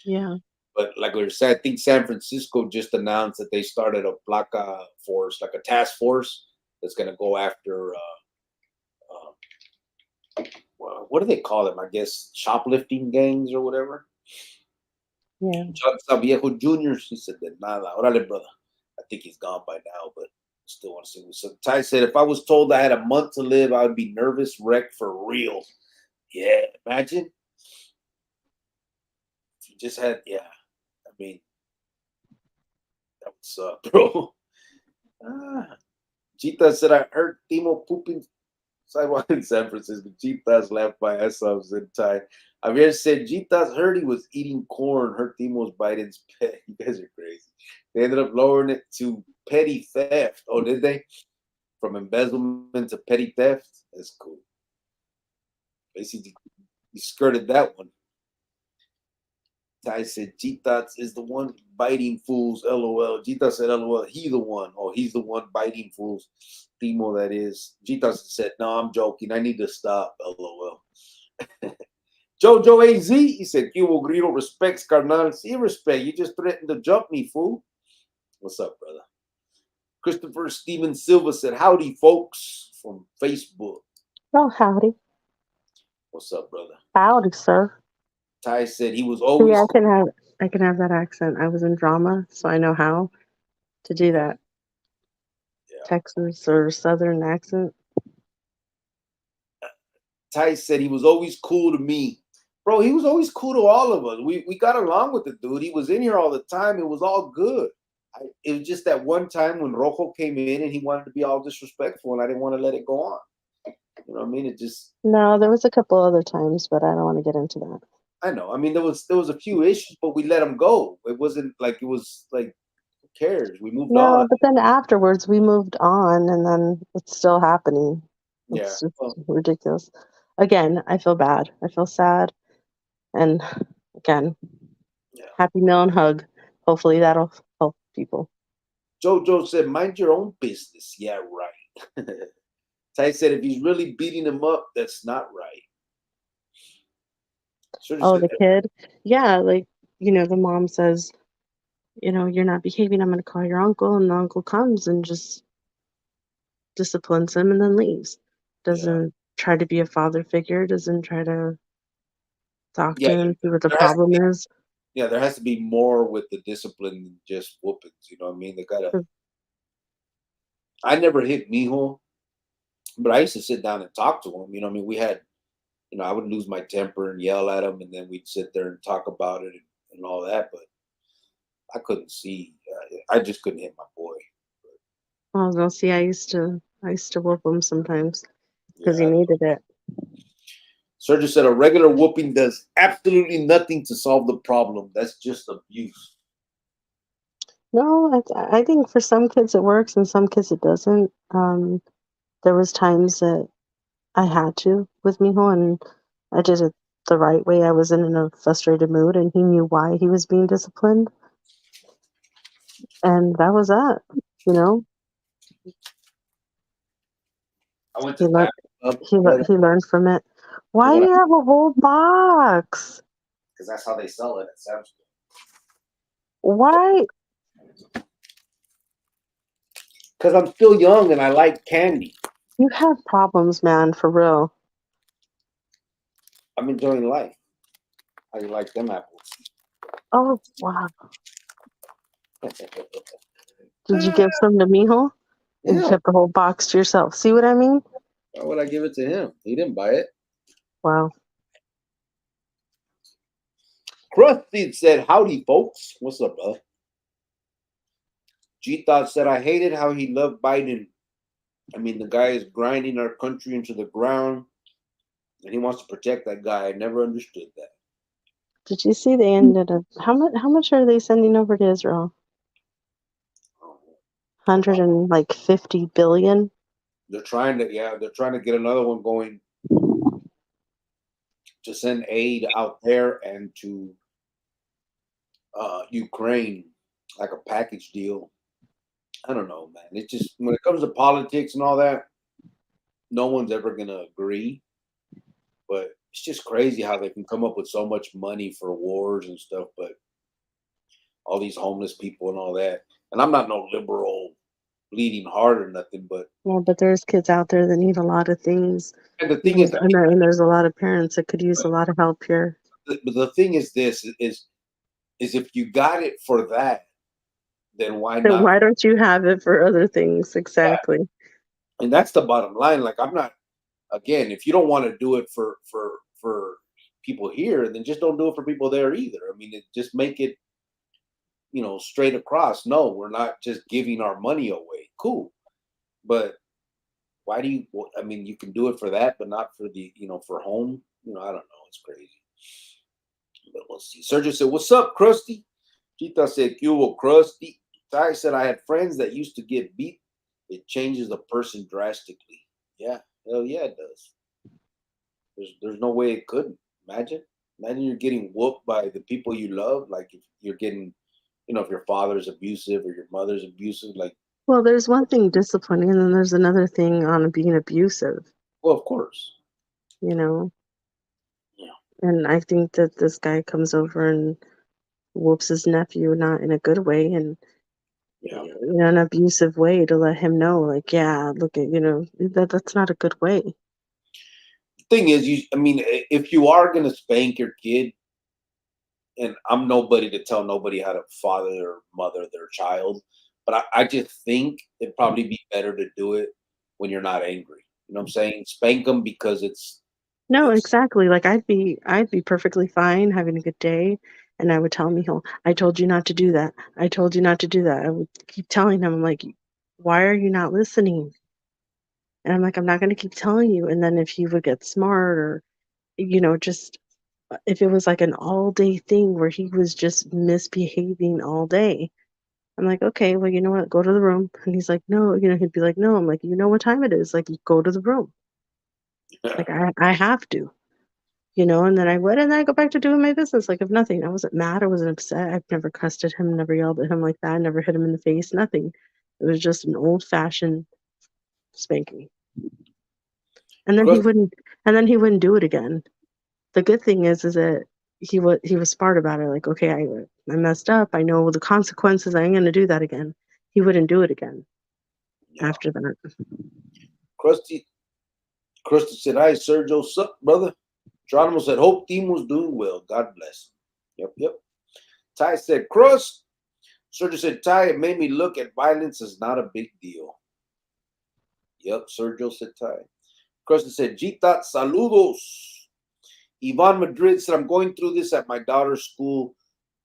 Yeah. But like we were saying, I think San Francisco just announced that they started a placa force, like a task force that's going to go after. Well, what do they call them? I guess shoplifting gangs or whatever. Yeah. John Viejo Jr. He said that nada. Orale, brother. I think he's gone by now, but still want to see. So Ty said, if I was told I had a month to live, I would be nervous, wrecked for real. Yeah, imagine. If you just had, yeah. I mean, that would suck, bro. Chita said, I heard Timo pooping sidewalk in San Francisco. Chita's laughed by ourselves in Thai. Javier said, Chita's heard he was eating corn. Heard Timo's Biden's pet. You guys are crazy. They ended up lowering it to petty theft. Oh, did they? From embezzlement to petty theft? That's cool. Basically, you skirted that one. Ty said, Jitas is the one biting fools, LOL. Jitas said, LOL, he the one. Oh, he's the one biting fools. Timo, that is. Jitas said, no, I'm joking. I need to stop, LOL. Jojo AZ, he said, Cubo Grito respects carnal. See respect. You just threatened to jump me, fool. What's up, brother? Christopher Steven Silva said, howdy, folks, from Facebook. Oh, howdy. What's up, brother? Howdy, sir. Ty said he was always. Yeah, I can have that accent. I was in drama, so I know how to do that. Yeah. Texas or Southern accent. Ty said he was always cool to me. Bro, he was always cool to all of us. We got along with the dude. He was in here all the time. It was all good. It was just that one time when Rojo came in and he wanted to be all disrespectful, and I didn't want to let it go on. You know what I mean? It just. No, there was a couple other times, but I don't want to get into that. I know. I mean, there was a few issues, but we let them go. It wasn't like who cares? We moved on. No, but then afterwards we moved on, and then it's still happening. It's just ridiculous. Again, I feel bad. I feel sad, and again, happy meal and hug. Hopefully that'll help people. Jojo said, "Mind your own business." Yeah, right. Ty said, "If he's really beating him up, that's not right." Oh, the kid? Yeah, like, the mom says, you're not behaving, I'm going to call your uncle, and the uncle comes and just disciplines him and then leaves. Doesn't try to be a father figure, doesn't try to talk to him, see what the problem is. Yeah, there has to be more with the discipline than just whoopings, you know what I mean? They gotta. I never hit Mijo, but I used to sit down and talk to him. You know what I mean? We had, I would lose my temper and yell at him, and then we'd sit there and talk about it and all that. But I couldn't see. I just couldn't hit my boy. Oh, no, see, I used to whoop him sometimes because he needed it. Sergio said a regular whooping does absolutely nothing to solve the problem. That's just abuse. No, I think for some kids it works and some kids it doesn't. There was times that I had to with Mijo, and I did it the right way. I was in a frustrated mood, and he knew why he was being disciplined. And that was that, I went to he learned from it. Why do you have a whole box? Because that's how they sell it at Sam's. Why? Because I'm still young and I like candy. You have problems, man, for real. I'm enjoying life. How do you like them apples? Oh, wow. Did you give some to Mijo? And Yeah. kept the whole box to yourself. See what I mean? Why would I give it to him? He didn't buy it. Wow. Krusty said, "Howdy, folks. What's up, bro?" G Thought said, "I hated how he loved Biden. I mean, the guy is grinding our country into the ground, and he wants to protect that guy. I never understood that." Did you see they ended up how much are they sending over to Israel? Oh, 150 billion. they're trying to get another one going to send aid out there and to Ukraine, like a package deal. I don't know, man. It's just when it comes to politics and all that, no one's ever gonna agree. But it's just crazy how they can come up with so much money for wars and stuff, but all these homeless people and all that. And I'm not no liberal bleeding heart or nothing, but Well, but there's kids out there that need a lot of things. and the thing is, And there's a lot of parents that could use a lot of help here. but the thing is, this is if you got it for that, then why Then not? why don't you have it for other things? Exactly. And that's the bottom line. Like, I'm not, again, if you don't want to do it for people here, then just don't do it for people there either. I mean, just make it, straight across. No, we're not just giving our money away. Cool, but why do you? I mean, you can do it for that, but not for the, for home. I don't know. It's crazy. But we'll see. Sergio said, "What's up, Krusty?" Chita said, "Que hubo, Krusty?" Ty said, "I had friends that used to get beat. It changes the person drastically." Yeah, hell yeah, it does. There's no way it couldn't. Imagine you're getting whooped by the people you love. Like if you're getting, if your father's abusive or your mother's abusive. Like, Well, there's one thing disciplining, and then there's another thing on being abusive. well, of course. Yeah. Yeah. And I think that this guy comes over and whoops his nephew, not in a good way, and Yeah. an abusive way to let him know, like, yeah, look at, that's not a good way. Thing is, if you are gonna spank your kid, and I'm nobody to tell nobody how to father or mother their child, but I just think it'd probably be better to do it when you're not angry. You know what I'm saying? Spank them because No, it's exactly. Like I'd be perfectly fine having a good day, and I would tell him, I told you not to do that. I told you not to do that. I would keep telling him, I'm like, why are you not listening? And I'm like, I'm not going to keep telling you. And then if he would get smart, or just if it was like an all day thing where he was just misbehaving all day, I'm like, okay, well, you know what? Go to the room. And he's like, no, he'd be like, no. I'm like, you know what time it is? Like, you go to the room. Like, I have to. And then I would, and then I go back to doing my business like if nothing. I wasn't mad. I wasn't upset. I've never cussed at him, never yelled at him like that, never hit him in the face, nothing. It was just an old-fashioned spanking. And then he wouldn't do it again. The good thing is that he was smart about it. Like, okay, I messed up. I know the consequences. I ain't gonna do that again. He wouldn't do it again after that. Krusty said, "Hi, Sergio. Sup, brother?" Geronimo said, "Hope Timo's doing well. God bless him." Yep. Ty said, "Crust." Sergio said, "Ty, it made me look at violence as not a big deal." Yep, Sergio said Ty. Krusty said, "Gita, saludos." Ivan Madrid said, "I'm going through this at my daughter's school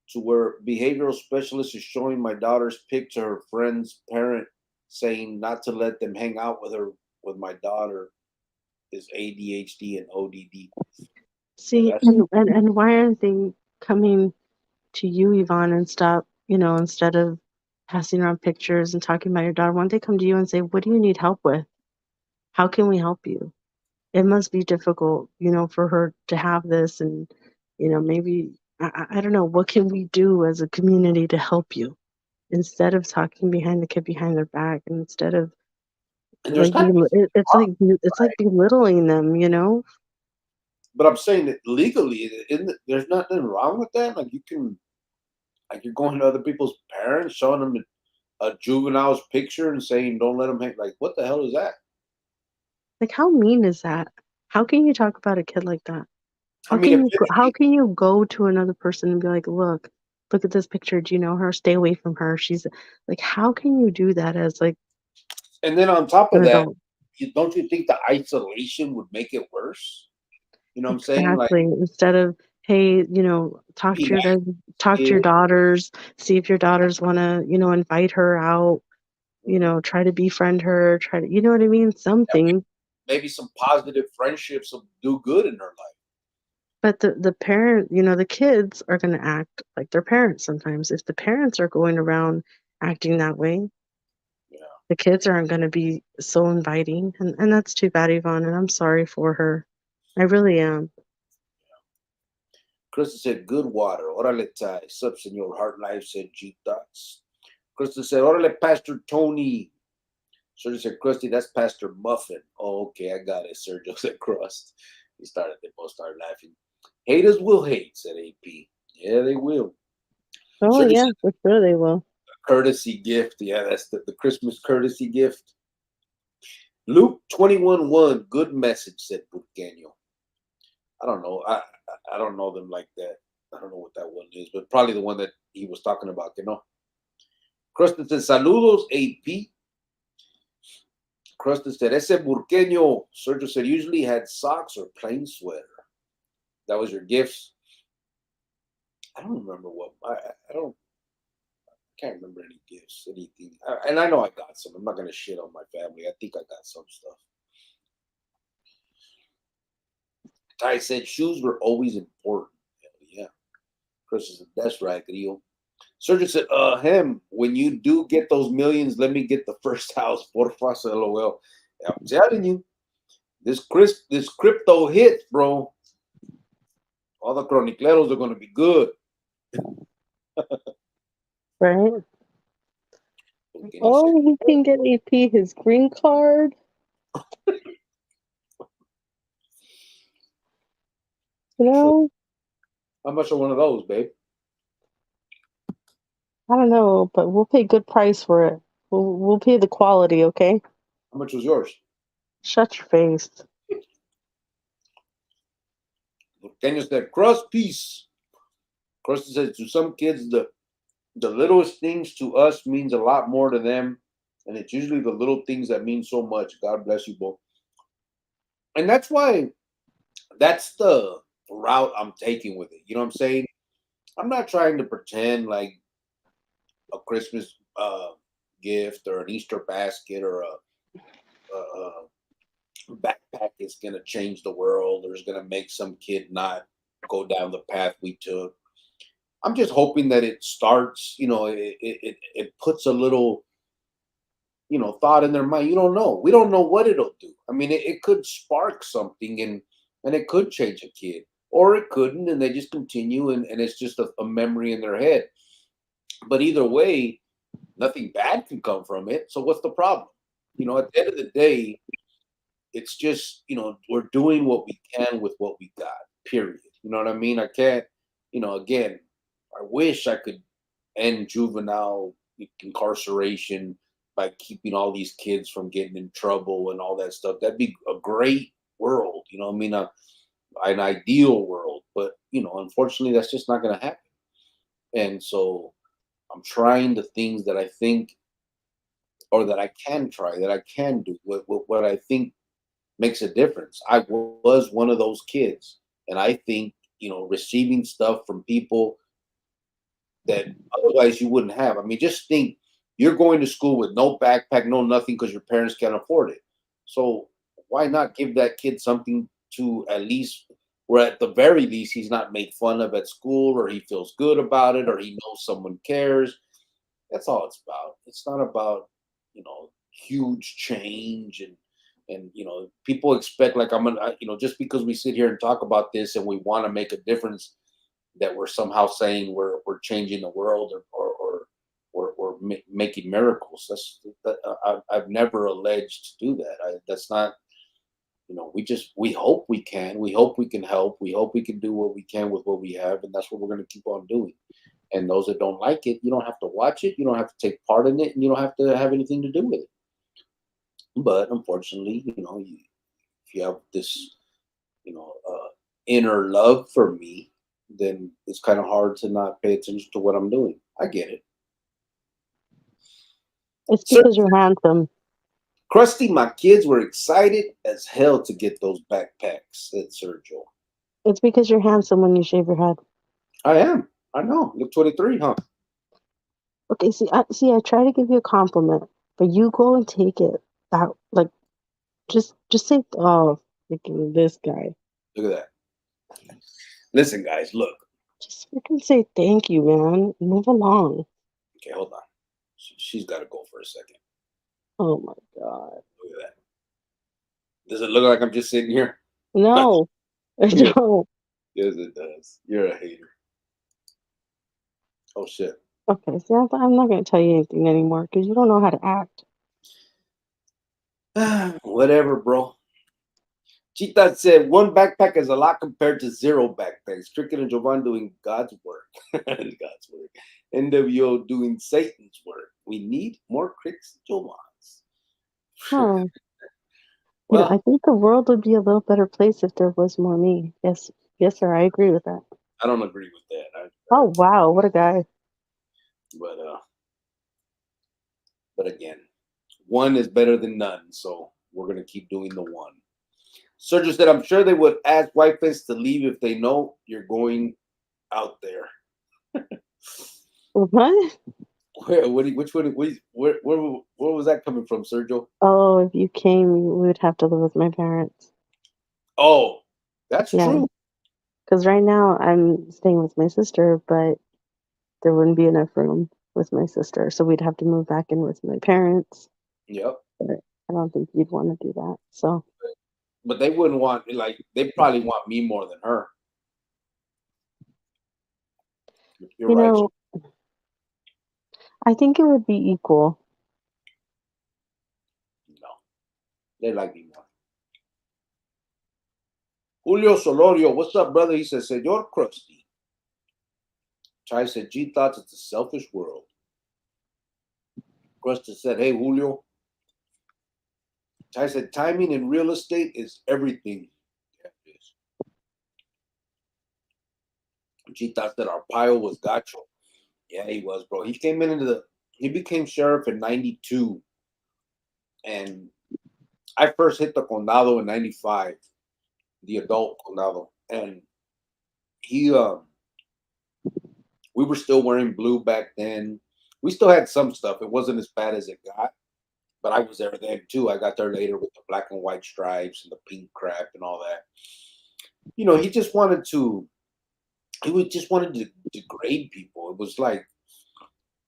to where behavioral specialist is showing my daughter's pic to her friend's parent saying not to let them hang out with my daughter is ADHD and ODD." See, and why aren't they coming to you, Yvonne, and stop, instead of passing around pictures and talking about your daughter, why don't they come to you and say, what do you need help with? How can we help you? It must be difficult, for her to have this, and, maybe, I don't know, what can we do as a community to help you? Instead of talking behind the kid behind their back, and instead of, and there's like, not, it's like belittling them, but I'm saying that legally, there's nothing wrong with that. Like you're going to other people's parents, showing them a juvenile's picture and saying, "Don't let them hang." Like, what the hell is that? Like, how mean is that? How can you talk about a kid like that? I mean, How can you go to another person and be like, look at this picture. Do you know her? Stay away from her. She's like, how can you do that as like And then on top of An that, adult. don't you think the isolation would make it worse? You know what I'm saying? Like, Exactly. Instead of, hey, talk to relax, talk to your kid. daughters, see if your daughters want to, invite her out, Mhm. try to befriend her, try to, you know what I mean? Yeah, Something. maybe some positive friendships will do good in her life. But the parent, the kids are going to act like their parents sometimes. If the parents are going around acting that way, Yeah. the kids aren't going to be so inviting. And that's too bad, Yvonne. And I'm sorry for her. I really am. Krista said, good water. Orale, Tai. Sup, senor. Heart Life said, G Thoughts. Krista said, orale, Pastor Tony. Sergio said, Krusty, that's Pastor Muffin. Oh, okay, I got it. Sergio said, Crust. They both started laughing. Haters will hate, said AP. Yeah, they will. Oh, Sergio yeah, said, for sure they will. courtesy gift. Yeah, that's the Christmas courtesy gift. Luke 21:1, good message, said Burqueño. I don't know. I don't know them like that. I don't know what that one is, but probably the one that he was talking about, Krusty said, saludos, AP. Krusty said, ese burqueño. Sergio said, usually had socks or plain sweater. That was your gifts. I don't remember what. I don't. Can't remember any gifts, anything. And I know I got some. I'm not gonna shit on my family. I think I got some stuff. Ty said shoes were always important. Hell yeah. Chris said, that's right, Grillo. Sergio said, him, when you do get those millions, let me get the first house. Porfa, LOL. I'm telling you, this crypto hit, bro. All the chronicleros are gonna be good. Right? Burqueño said, Oh, he can get AP his green card. You sure. know, How much are one of those, babe? I don't know, but we'll pay good price for it. We'll pay the quality, okay? How much was yours? Shut your face. Burqueño said, cross piece. Krusty said, to some kids, the littlest things to us means a lot more to them. And it's usually the little things that mean so much. God bless you both. And that's the route I'm taking with it. You know what I'm saying? I'm not trying to pretend like a Christmas gift or an Easter basket or a backpack is going to change the world or is going to make some kid not go down the path we took. I'm just hoping that it starts, it puts a little, thought in their mind. You don't know. We don't know what it'll do. I mean, it could spark something and it could change a kid, or it couldn't, and they just continue and it's just a memory in their head. But either way, nothing bad can come from it. So what's the problem? At the end of the day, it's just, we're doing what we can with what we got, period. You know what I mean? I can't, again, I wish I could end juvenile incarceration by keeping all these kids from getting in trouble and all that stuff. That'd be a great world, you know what I mean? An ideal world. But, unfortunately, that's just not going to happen. And so I'm trying the things that I think or that I can try, that I can do, what I think makes a difference. I was one of those kids. And I think, receiving stuff from people that otherwise you wouldn't have. I mean, just think you're going to school with no backpack, no nothing because your parents can't afford it. So why not give that kid something to at least, where at the very least he's not made fun of at school, or he feels good about it, or he knows someone cares. That's all it's about. It's not about, huge change and people expect like I'm gonna, just because we sit here and talk about this and we want to make a difference, that we're somehow saying we're changing the world or making miracles. I've never alleged to do that. That's not. We hope we can. We hope we can help. We hope we can do what we can with what we have, and that's what we're going to keep on doing. And those that don't like it, you don't have to watch it. You don't have to take part in it, and you don't have to have anything to do with it. But unfortunately, if you have this, inner love for me, then it's kind of hard to not pay attention to what I'm doing. I get it. It's Sir, because you're handsome. Krusty, my kids were excited as hell to get those backpacks, said Sergio. It's because you're handsome when you shave your head. I am. I know. Look 23, huh? Okay, I try to give you a compliment, but you go and take it. That like, just say, oh, freaking this guy. Look at that. Listen, guys, look. Just freaking say thank you, man. Move along. Okay, hold on. She's got to go for a second. Oh my god. Look at that. Does it look like I'm just sitting here? No, I Yeah. don't. Yes, it does. You're a hater. Oh, shit. Okay, see, I'm not going to tell you anything anymore because you don't know how to act. Whatever, bro. Chita said, one backpack is a lot compared to 0 backpacks. Cricket and Jovan doing God's work. God's work. NWO doing Satan's work. We need more Cricks and Jovans. Oh, Well, I think the world would be a little better place if there was more me. Yes, sir, I agree with that. I don't agree with that. Oh, wow, what a guy. But again, one is better than none, so we're gonna keep doing the one. Sergio said, "I'm sure they would ask whiteface to leave if they know you're going out there." What? Where was that coming from, Sergio? Oh, if you came, we would have to live with my parents. Oh, that's true. Because right now I'm staying with my sister, but there wouldn't be enough room with my sister, so we'd have to move back in with my parents. Yep. But I don't think you'd want to do that. So. But they wouldn't want, they probably want me more than her. You're right. I think it would be equal. No, they like me more. Julio Solorio, what's up, brother? He says, Senor Krusty. Chai said, G thoughts it's a selfish world. Krusty said, hey, Julio. Chai said, timing in real estate is everything. Yeah, it is. G thought that Arpaio was gacho. Yeah, he was, bro. He came he became sheriff in 92. And I first hit the condado in 95, the adult condado. And we were still wearing blue back then. We still had some stuff. It wasn't as bad as it got, but I was there then too. I got there later with the black and white stripes and the pink crap and all that. He just wanted to degrade people. It was like,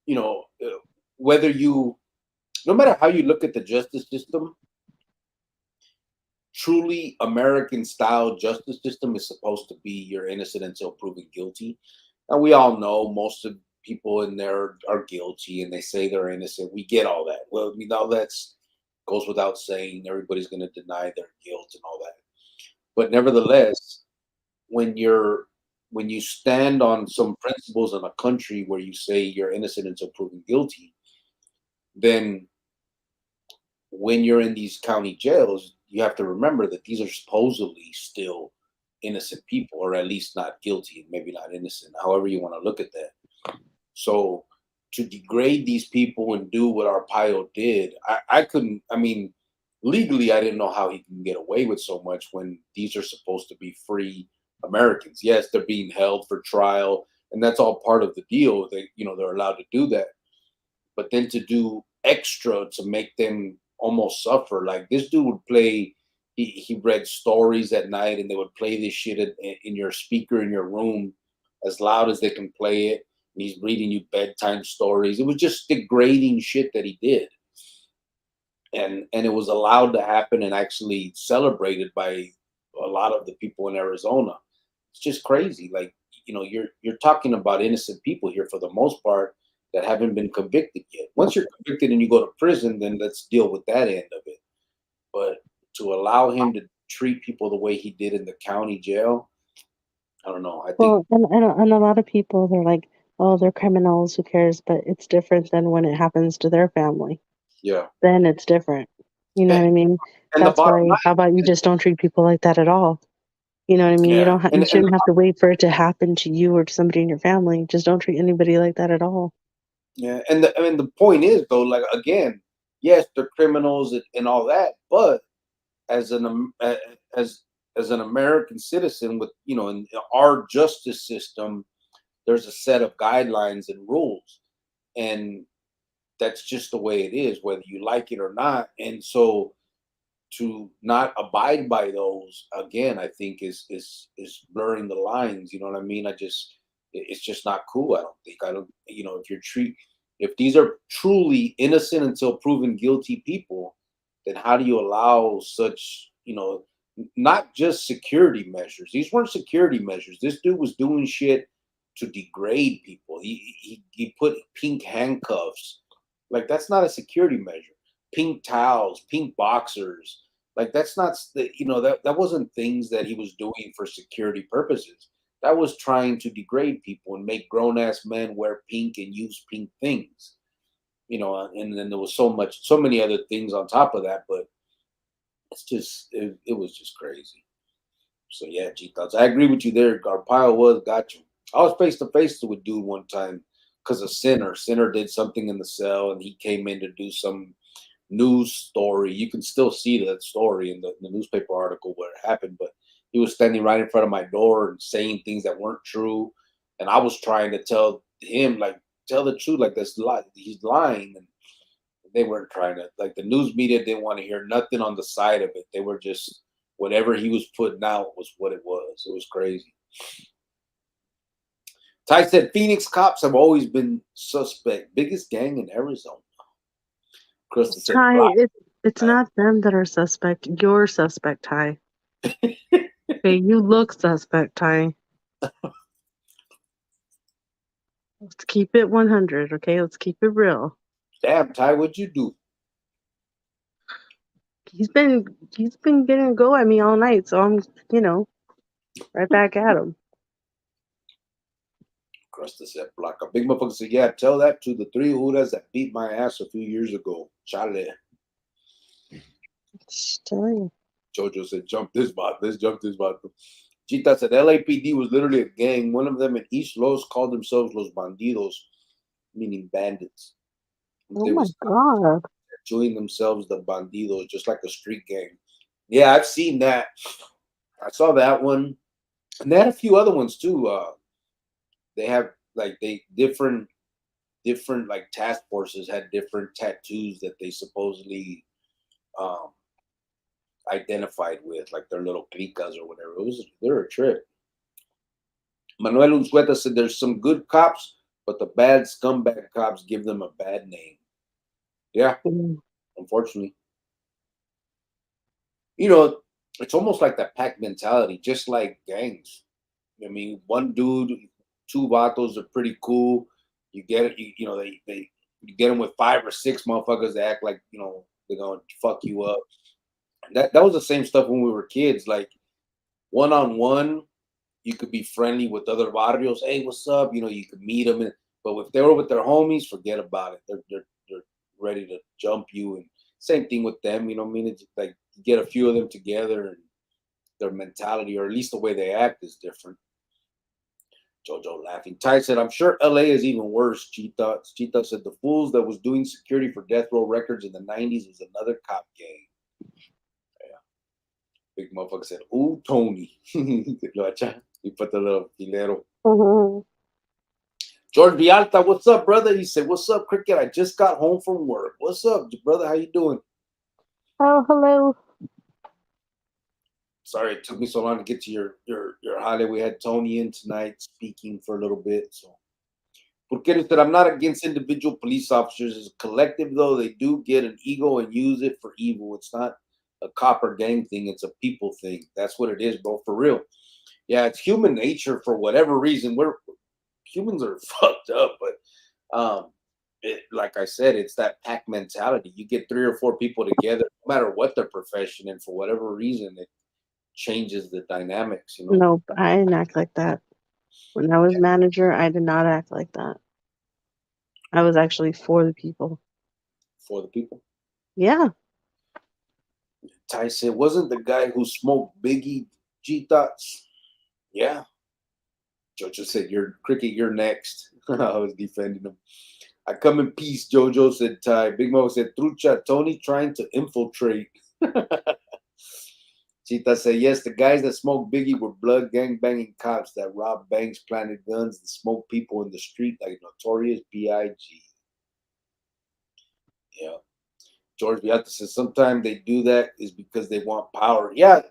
no matter how you look at the justice system, truly American style justice system is supposed to be you're innocent until proven guilty. And we all know most of people in there are guilty and they say they're innocent. We get all that. Well, that's goes without saying. Everybody's going to deny their guilt and all that. But nevertheless, when you stand on some principles in a country where you say you're innocent until proven guilty, then when you're in these county jails, you have to remember that these are supposedly still innocent people, or at least not guilty, maybe not innocent, however you want to look at that. So to degrade these people and do what Arpaio did, I couldn't, legally, I didn't know how he can get away with so much when these are supposed to be free Americans. Yes, they're being held for trial, and that's all part of the deal. They're allowed to do that. But then to do extra to make them almost suffer, like this dude would play, he read stories at night and they would play this shit in your speaker in your room as loud as they can play it. And he's reading you bedtime stories. It was just degrading shit that he did. And it was allowed to happen and actually celebrated by a lot of the people in Arizona. It's just crazy. Like, you're talking about innocent people here for the most part that haven't been convicted yet. Once you're convicted and you go to prison, then let's deal with that end of it. But to allow him to treat people the way he did in the county jail, I don't know. I think, and a lot of people, they're like, oh, they're criminals, who cares? But it's different than when it happens to their family. Yeah. Then it's different. You know what I mean? That's why, how about you just don't treat people like that at all? You know what I mean? Yeah. You shouldn't have to wait for it to happen to you or to somebody in your family. Just don't treat anybody like that at all. Yeah. And the point is, though, like, again, yes, they're criminals and all that, but as as an American citizen with in our justice system, there's a set of guidelines and rules, and that's just the way it is, whether you like it or not. And so to not abide by those again, I think is blurring the lines. You know what I mean? It's just not cool. I don't if if these are truly innocent until proven guilty people, then how do you allow such not just security measures? These weren't security measures. This dude was doing shit to degrade people. He put pink handcuffs. Like, that's not a security measure. Pink towels, pink boxers. Like, that's not that wasn't things that he was doing for security purposes. That was trying to degrade people and make grown ass men wear pink and use pink things. And then there was so many other things on top of that, but it was just crazy. So yeah, G thoughts. I agree with you there. Garpile got you. I was face to face with dude one time because of Sinner. Sinner did something in the cell, and he came in to do some news story. You can still see that story in the newspaper article where it happened, but he was standing right in front of my door and saying things that weren't true, and I was trying to tell him, like, tell the truth, like, this lie, he's lying, and they weren't trying to, like, the news media didn't want to hear nothing on the side of it. They were just, whatever he was putting out was what it was. It was crazy. Ty said Phoenix cops have always been suspect. Biggest gang in Arizona. Krista said, Ty, it's not them that are suspect. You're suspect, Ty. Okay, you look suspect, Ty. Let's keep it 100, okay? Let's keep it real. damn, Ty, what'd you do? He's been getting a go at me all night, so I'm, right back at him. Krista said, block. A big motherfucker said, yeah, tell that to the 3 Judas that beat my ass a few years ago. Chale. Telling you. Jojo said, jump this bot. Let's jump this bot. Chita said, LAPD was literally a gang. One of them in East Los called themselves Los Bandidos, meaning bandits. Oh my God. Doing themselves the Bandidos, just like a street gang. Yeah, I've seen that. I saw that one. And they had a few other ones too. They have different like task forces had different tattoos that they supposedly identified with, like their little clicas or whatever. They're a trip. Manuel Unzueta said there's some good cops, but the bad scumbag cops give them a bad name. Yeah, unfortunately. It's almost like that pack mentality, just like gangs. I mean, one dude, 2 vatos are pretty cool. You get it, you get them with 5 or 6 motherfuckers that act like, they're gonna fuck you up. That was the same stuff when we were kids. Like, one-on-one, you could be friendly with other barrios. Hey, what's up? You could meet them. But if they were with their homies, forget about it. They're ready to jump you. And same thing with them. You know what I mean? It's like you get a few of them together, and their mentality, or at least the way they act, is different. Jojo laughing. Ty said, I'm sure LA is even worse. Cheetah said the fools that was doing security for Death Row Records in the 90s was another cop gang. Big motherfucker said, ooh, Tony. He put the little filero. Mm-hmm. George Vialta, what's up, brother? He said, what's up, Cricket? I just got home from work. What's up, brother? How you doing? Oh, hello. Sorry it took me so long to get to your holiday. We had Tony in tonight speaking for a little bit. So, Porque said, I'm not against individual police officers. As a collective, though, they do get an ego and use it for evil. It's not a cop or gang thing. It's a people thing. That's what it is, bro, for real. Yeah, it's human nature for whatever reason. Humans are fucked up, but like I said, it's that pack mentality. You get 3 or 4 people together, no matter what their profession, and for whatever reason, it changes the dynamics. Nope, I didn't act like that. When I was manager, I did not act like that. I was actually for the people. For the people? Yeah. Ty said, wasn't the guy who smoked Biggie G-Thoughts? Yeah. Jojo said, you're Cricket, you're next. I was defending him. I come in peace, Jojo, said Ty. Big Mo said, Trucha, Tony trying to infiltrate. Chita said, yes, the guys that smoked Biggie were blood gang banging cops that robbed banks, planted guns, and smoked people in the street like Notorious B.I.G. Yeah. George Viata says sometimes they do that is because they want power. Yeah,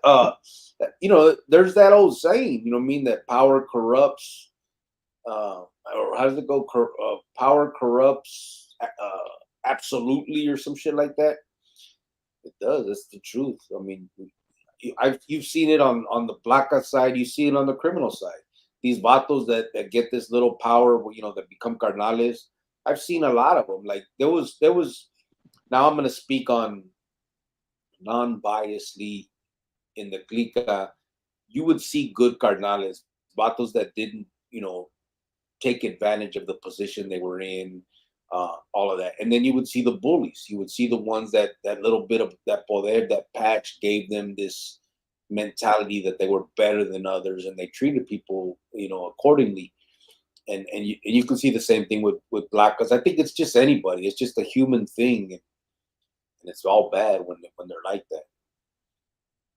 there's that old saying, I mean, that power corrupts, or how does it go? Power corrupts absolutely, or some shit like that. It does. That's the truth. I mean, you've seen it on the Blanca side. You see it on the criminal side. These vatos that get this little power, that become carnales. I've seen a lot of them. Like there was. Now I'm going to speak on non-biasly in the clica. You would see good carnales, vatos that didn't, take advantage of the position they were in, all of that. And then you would see the bullies. You would see the ones that little bit of that poder, that patch gave them this mentality that they were better than others, and they treated people, accordingly. And you can see the same thing with black, because I think it's just anybody. It's just a human thing, and it's all bad when they're like that.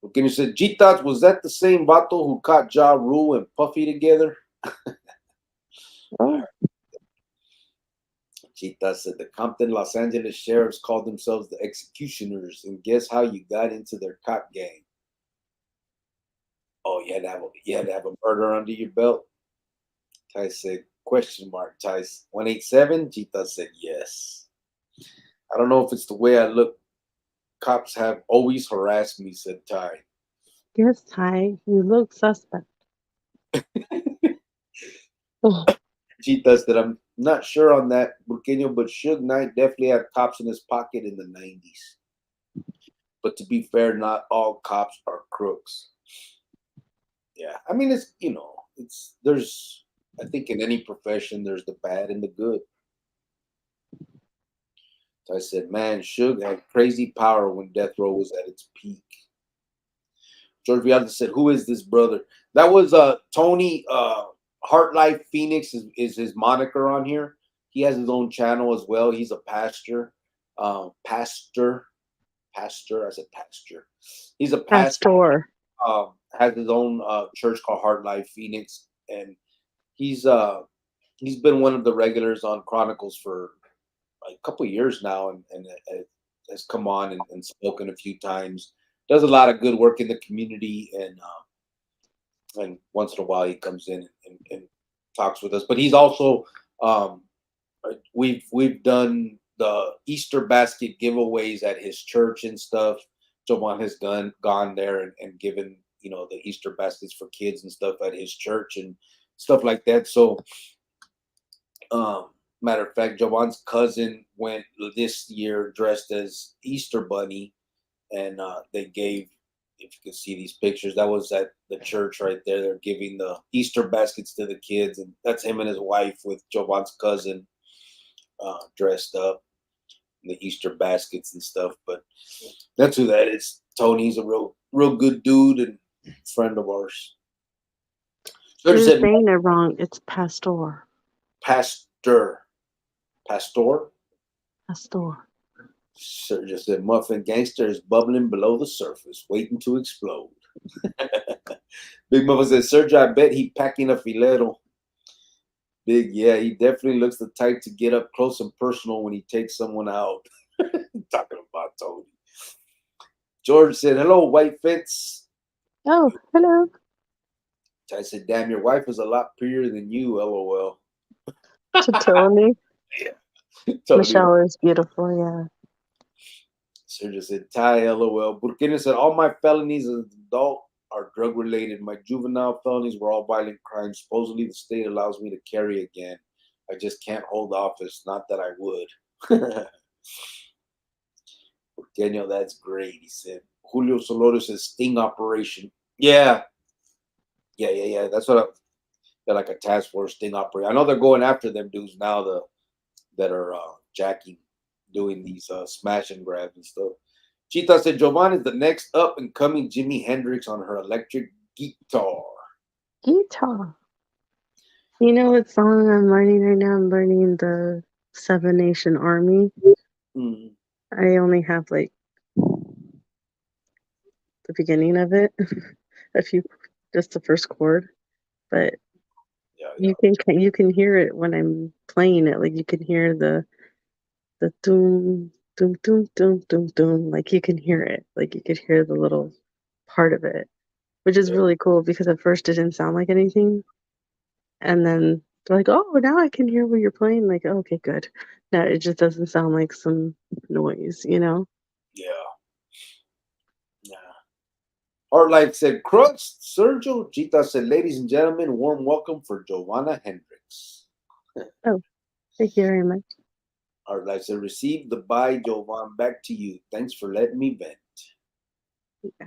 Okay, said, G-Tots, was that the same vato who caught Ja Rule and Puffy together? Oh. Chita said the Compton, Los Angeles sheriffs called themselves the Executioners, and guess how you got into their cop gang? Oh, you had to have a murder under your belt? Ty said, question mark, Ty's 187? Chita said, yes. I don't know if it's the way I look. Cops have always harassed me, said Ty. Yes, Ty, you look suspect. Oh. Chita said, I'm not sure on that, Burqueño, but Suge Knight definitely had cops in his pocket in the 90s. But to be fair, not all cops are crooks. Yeah, I mean, there's, I think in any profession, there's the bad and the good. So I said, man, Suge had crazy power when Death Row was at its peak. George Vialta said, who is this brother? That was Tony Heart Life Phoenix is his moniker on here. He has his own channel as well. He's a pastor. Pastor. I said pastor. He's a pastor. Has his own church called Heart Life Phoenix, and he's been one of the regulars on Chronicles for a couple of years now, and has come on and spoken a few times. Does a lot of good work in the community, and once in a while he comes in and talks with us. But he's also we've done the Easter basket giveaways at his church and stuff. Jovan has gone there and given the Easter baskets for kids and stuff at his church and stuff like that. So matter of fact, Jovan's cousin went this year dressed as Easter Bunny, and they gave, if you can see these pictures, that was at the church right there. They're giving the Easter baskets to the kids, and that's him and his wife with Jovan's cousin dressed up in the Easter baskets and stuff. But that's who that is. Tony's a real good dude and friend of ours. You're saying it wrong. It's Pastor. Pastor. Sir just said Muffin Gangster is bubbling below the surface, waiting to explode. Big Muffin said, Sergio, I bet he packing a filero. Big, yeah, he definitely looks the type to get up close and personal when he takes someone out. Talking about Tony. George said, hello, White Fence. Oh, hello. I said, damn, your wife is a lot prettier than you, LOL. To Tony. Yeah. Tony. Michelle is beautiful, yeah. Sergio said, Ty, LOL. Burkina said, all my felonies as an adult are drug related. My juvenile felonies were all violent crimes. Supposedly the state allows me to carry again. I just can't hold office. Not that I would. Daniel, that's great. He said, Julio Soloro says, sting operation. Yeah. That's what they're like, a task force sting operation. I know they're going after them dudes now that are jacking, doing these smash and grabs and stuff. Chita said, Jovan is the next up and coming Jimi Hendrix on her electric guitar. You know what song I'm learning right now? I'm learning the Seven Nation Army. Mm. I only have like the beginning of it, a few, just the first chord, but Yeah, you can hear it when I'm playing it. Like you can hear the doom doom doom doom doom doom. Like you can hear it. Like you could hear the little part of it, which is yeah, really cool because at first it didn't sound like anything, and then they're like, "Oh, now I can hear what you're playing." Like, oh, okay, good. No, it just doesn't sound like some noise, you know? yeah. Art Life said, Crux, Sergio. Gita said, ladies and gentlemen, warm welcome for Giovanna Hendricks. Oh, thank you very much. Art Life said, receive the bye, Jovan. Back to you. Thanks for letting me vent. Yeah,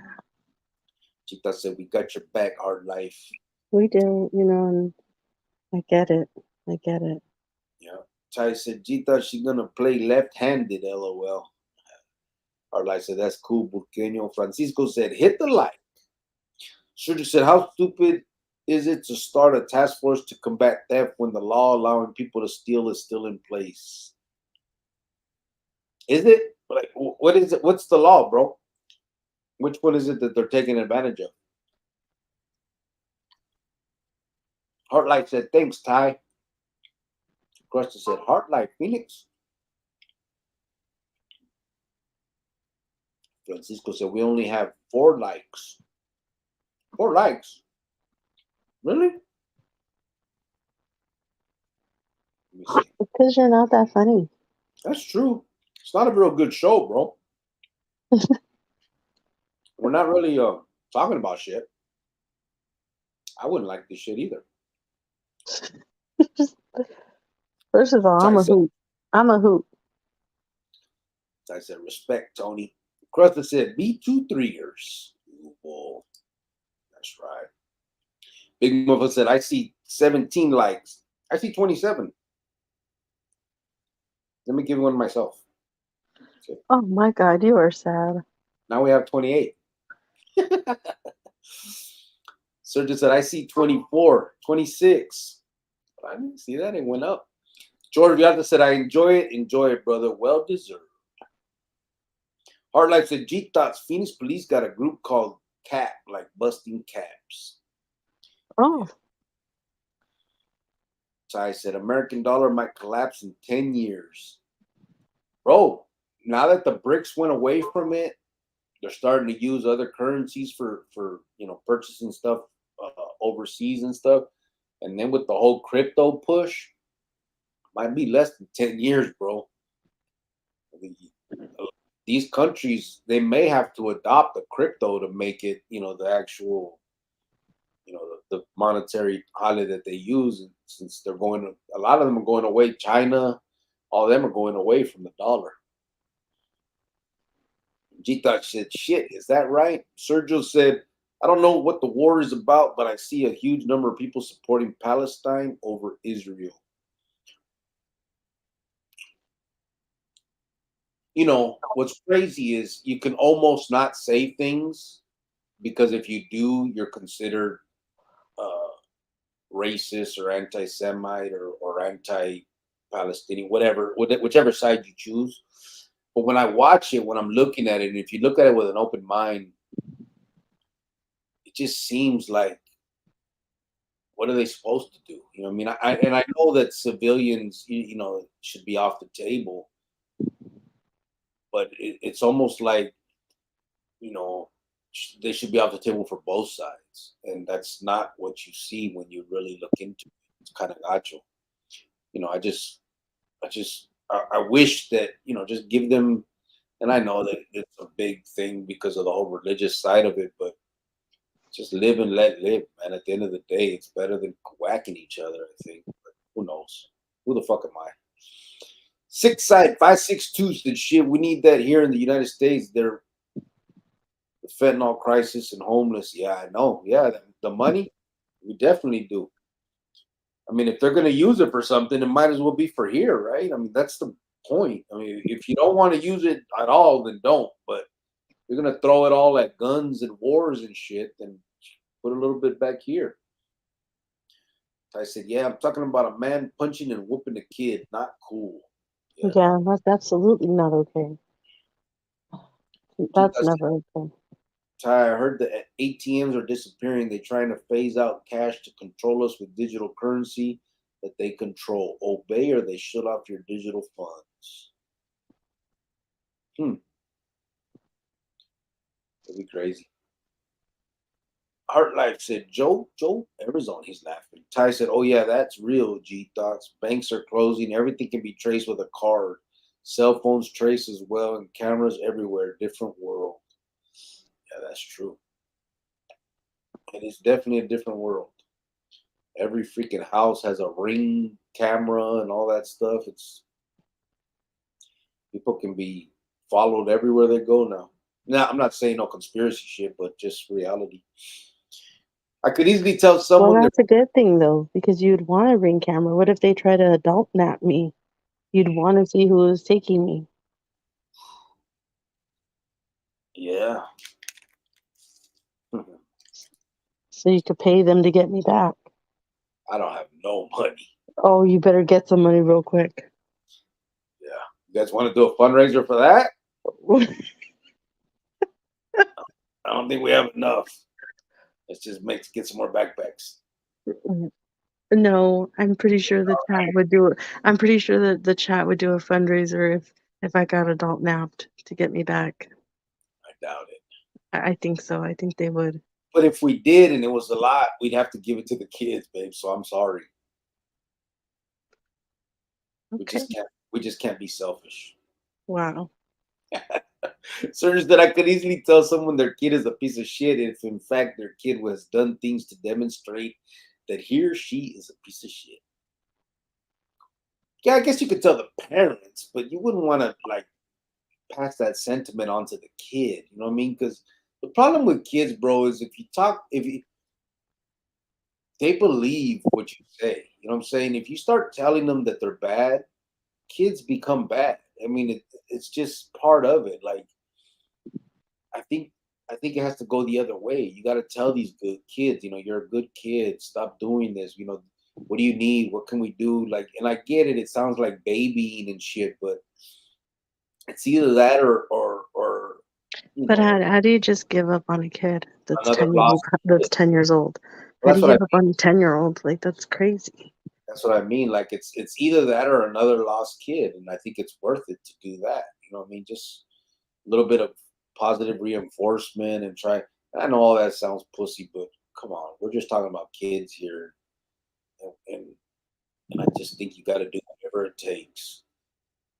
Gita said, we got your back, Art Life. we do, you know, and I get it. I get it. Yeah. Chai said, Gita, she's going to play left-handed, LOL. Art Life said, that's cool, Burqueño. Francisco said, hit the like. Sergio said, how stupid is it to start a task force to combat theft when the law allowing people to steal is still in place? Is it? Like, what is it? What's the law, bro? Which one is it that they're taking advantage of? Heartlight said, thanks, Ty. Crusty said, Heartlight, Phoenix. Francisco said, we only have 4 likes. 4 likes? Really? Let me see. Because you're not that funny. That's true. It's not a real good show, bro. We're not really talking about shit. I wouldn't like this shit either. First of all, I'm a hoot. I'm a hoot. I said, respect, Tony. Crusty said, B2 3ers. Oh, that's right. Big Mother said, I see 17 likes. I see 27. Let me give one myself. Okay. Oh my God, you are sad. Now we have 28. Sergio said, I see 24, 26. I didn't see that. It went up. George Vialta said, I enjoy it, brother. Well deserved. Hard Life said, G Thoughts, Phoenix Police got a group called CAP, like busting caps. Oh. Ty said, American dollar might collapse in 10 years. Bro, now that the BRICS went away from it, they're starting to use other currencies for purchasing stuff overseas and stuff. And then with the whole crypto push, might be less than 10 years, bro. These countries, they may have to adopt the crypto to make it, the actual, the monetary holiday that they use. And since a lot of them are going away, China, all of them are going away from the dollar. G-Thought said, shit, is that right? Sergio said, I don't know what the war is about, but I see a huge number of people supporting Palestine over Israel. What's crazy is you can almost not say things because if you do, you're considered racist or anti-Semite or anti-Palestinian, whichever side you choose. But when I watch it, when I'm looking at it, and if you look at it with an open mind, it just seems like, what are they supposed to do? I mean, I know that civilians, should be off the table, but it's almost like, they should be off the table for both sides, and that's not what you see when you really look into it. It's kind of gacho. I wish that just give them, and I know that it's a big thing because of the whole religious side of it, but just live and let live, man. At the end of the day, it's better than whacking each other, I think. But who knows? Who the fuck am I? 6 side 562 said, shit, we need that here in the United States. They're the fentanyl crisis and homeless. Yeah, I know. Yeah, the money, we definitely do. I mean, if they're going to use it for something, it might as well be for here, right? I mean, that's the point. I mean, if you don't want to use it at all, then don't. But you're going to throw it all at guns and wars and shit, then put a little bit back here. I said, yeah, I'm talking about a man punching and whooping a kid. Not cool. Yeah, that's absolutely not okay. That's never okay. Ty, I heard the ATMs are disappearing. They're trying to phase out cash to control us with digital currency that they control. Obey or they shut off your digital funds. That'd be crazy. Heart Life said, Joe, Arizona, he's laughing. Ty said, oh yeah, that's real, G Thoughts. Banks are closing. Everything can be traced with a card. Cell phones trace as well, and cameras everywhere. Different world. Yeah, that's true. It is definitely a different world. Every freaking house has a Ring camera and all that stuff. It's people can be followed everywhere they go now. Now, I'm not saying no conspiracy shit, but just reality. I could easily tell someone. Well, that's a good thing though, because you'd want a Ring camera. What if they try to adult nap me? You'd want to see who was taking me. Yeah. So you could pay them to get me back. I don't have no money. Oh, you better get some money real quick. Yeah. You guys want to do a fundraiser for that? I don't think we have enough. Let's just get some more backpacks. No, I'm pretty sure the chat would do it. I'm pretty sure that the chat would do a fundraiser if I got adult napped to get me back. I doubt it. I think so. I think they would. But if we did and it was a lot, we'd have to give it to the kids, babe. So I'm sorry. Okay. We just can't be selfish. Wow. Serge, that I could easily tell someone their kid is a piece of shit if in fact their kid has done things to demonstrate that he or she is a piece of shit. Yeah, I guess you could tell the parents, but you wouldn't want to like pass that sentiment on to the kid. You know what I mean? Because the problem with kids, bro, is they believe what you say. You know what I'm saying? If you start telling them that they're bad, kids become bad. I mean, it's just part of it. Like, I think it has to go the other way. You got to tell these good kids, you know, you're a good kid. Stop doing this. You know, what do you need? What can we do? Like, and I get it. It sounds like babying and shit, but it's either that or But how do you just give up on a kid that's 10 years old? That's 10 years old. How do you give up on a 10-year-old? Like, that's crazy. That's what I mean. Like, it's either that or another lost kid, and I think it's worth it to do that. You know what I mean? Just a little bit of positive reinforcement and try. I know all that sounds pussy, but come on, we're just talking about kids here, and I just think you got to do whatever it takes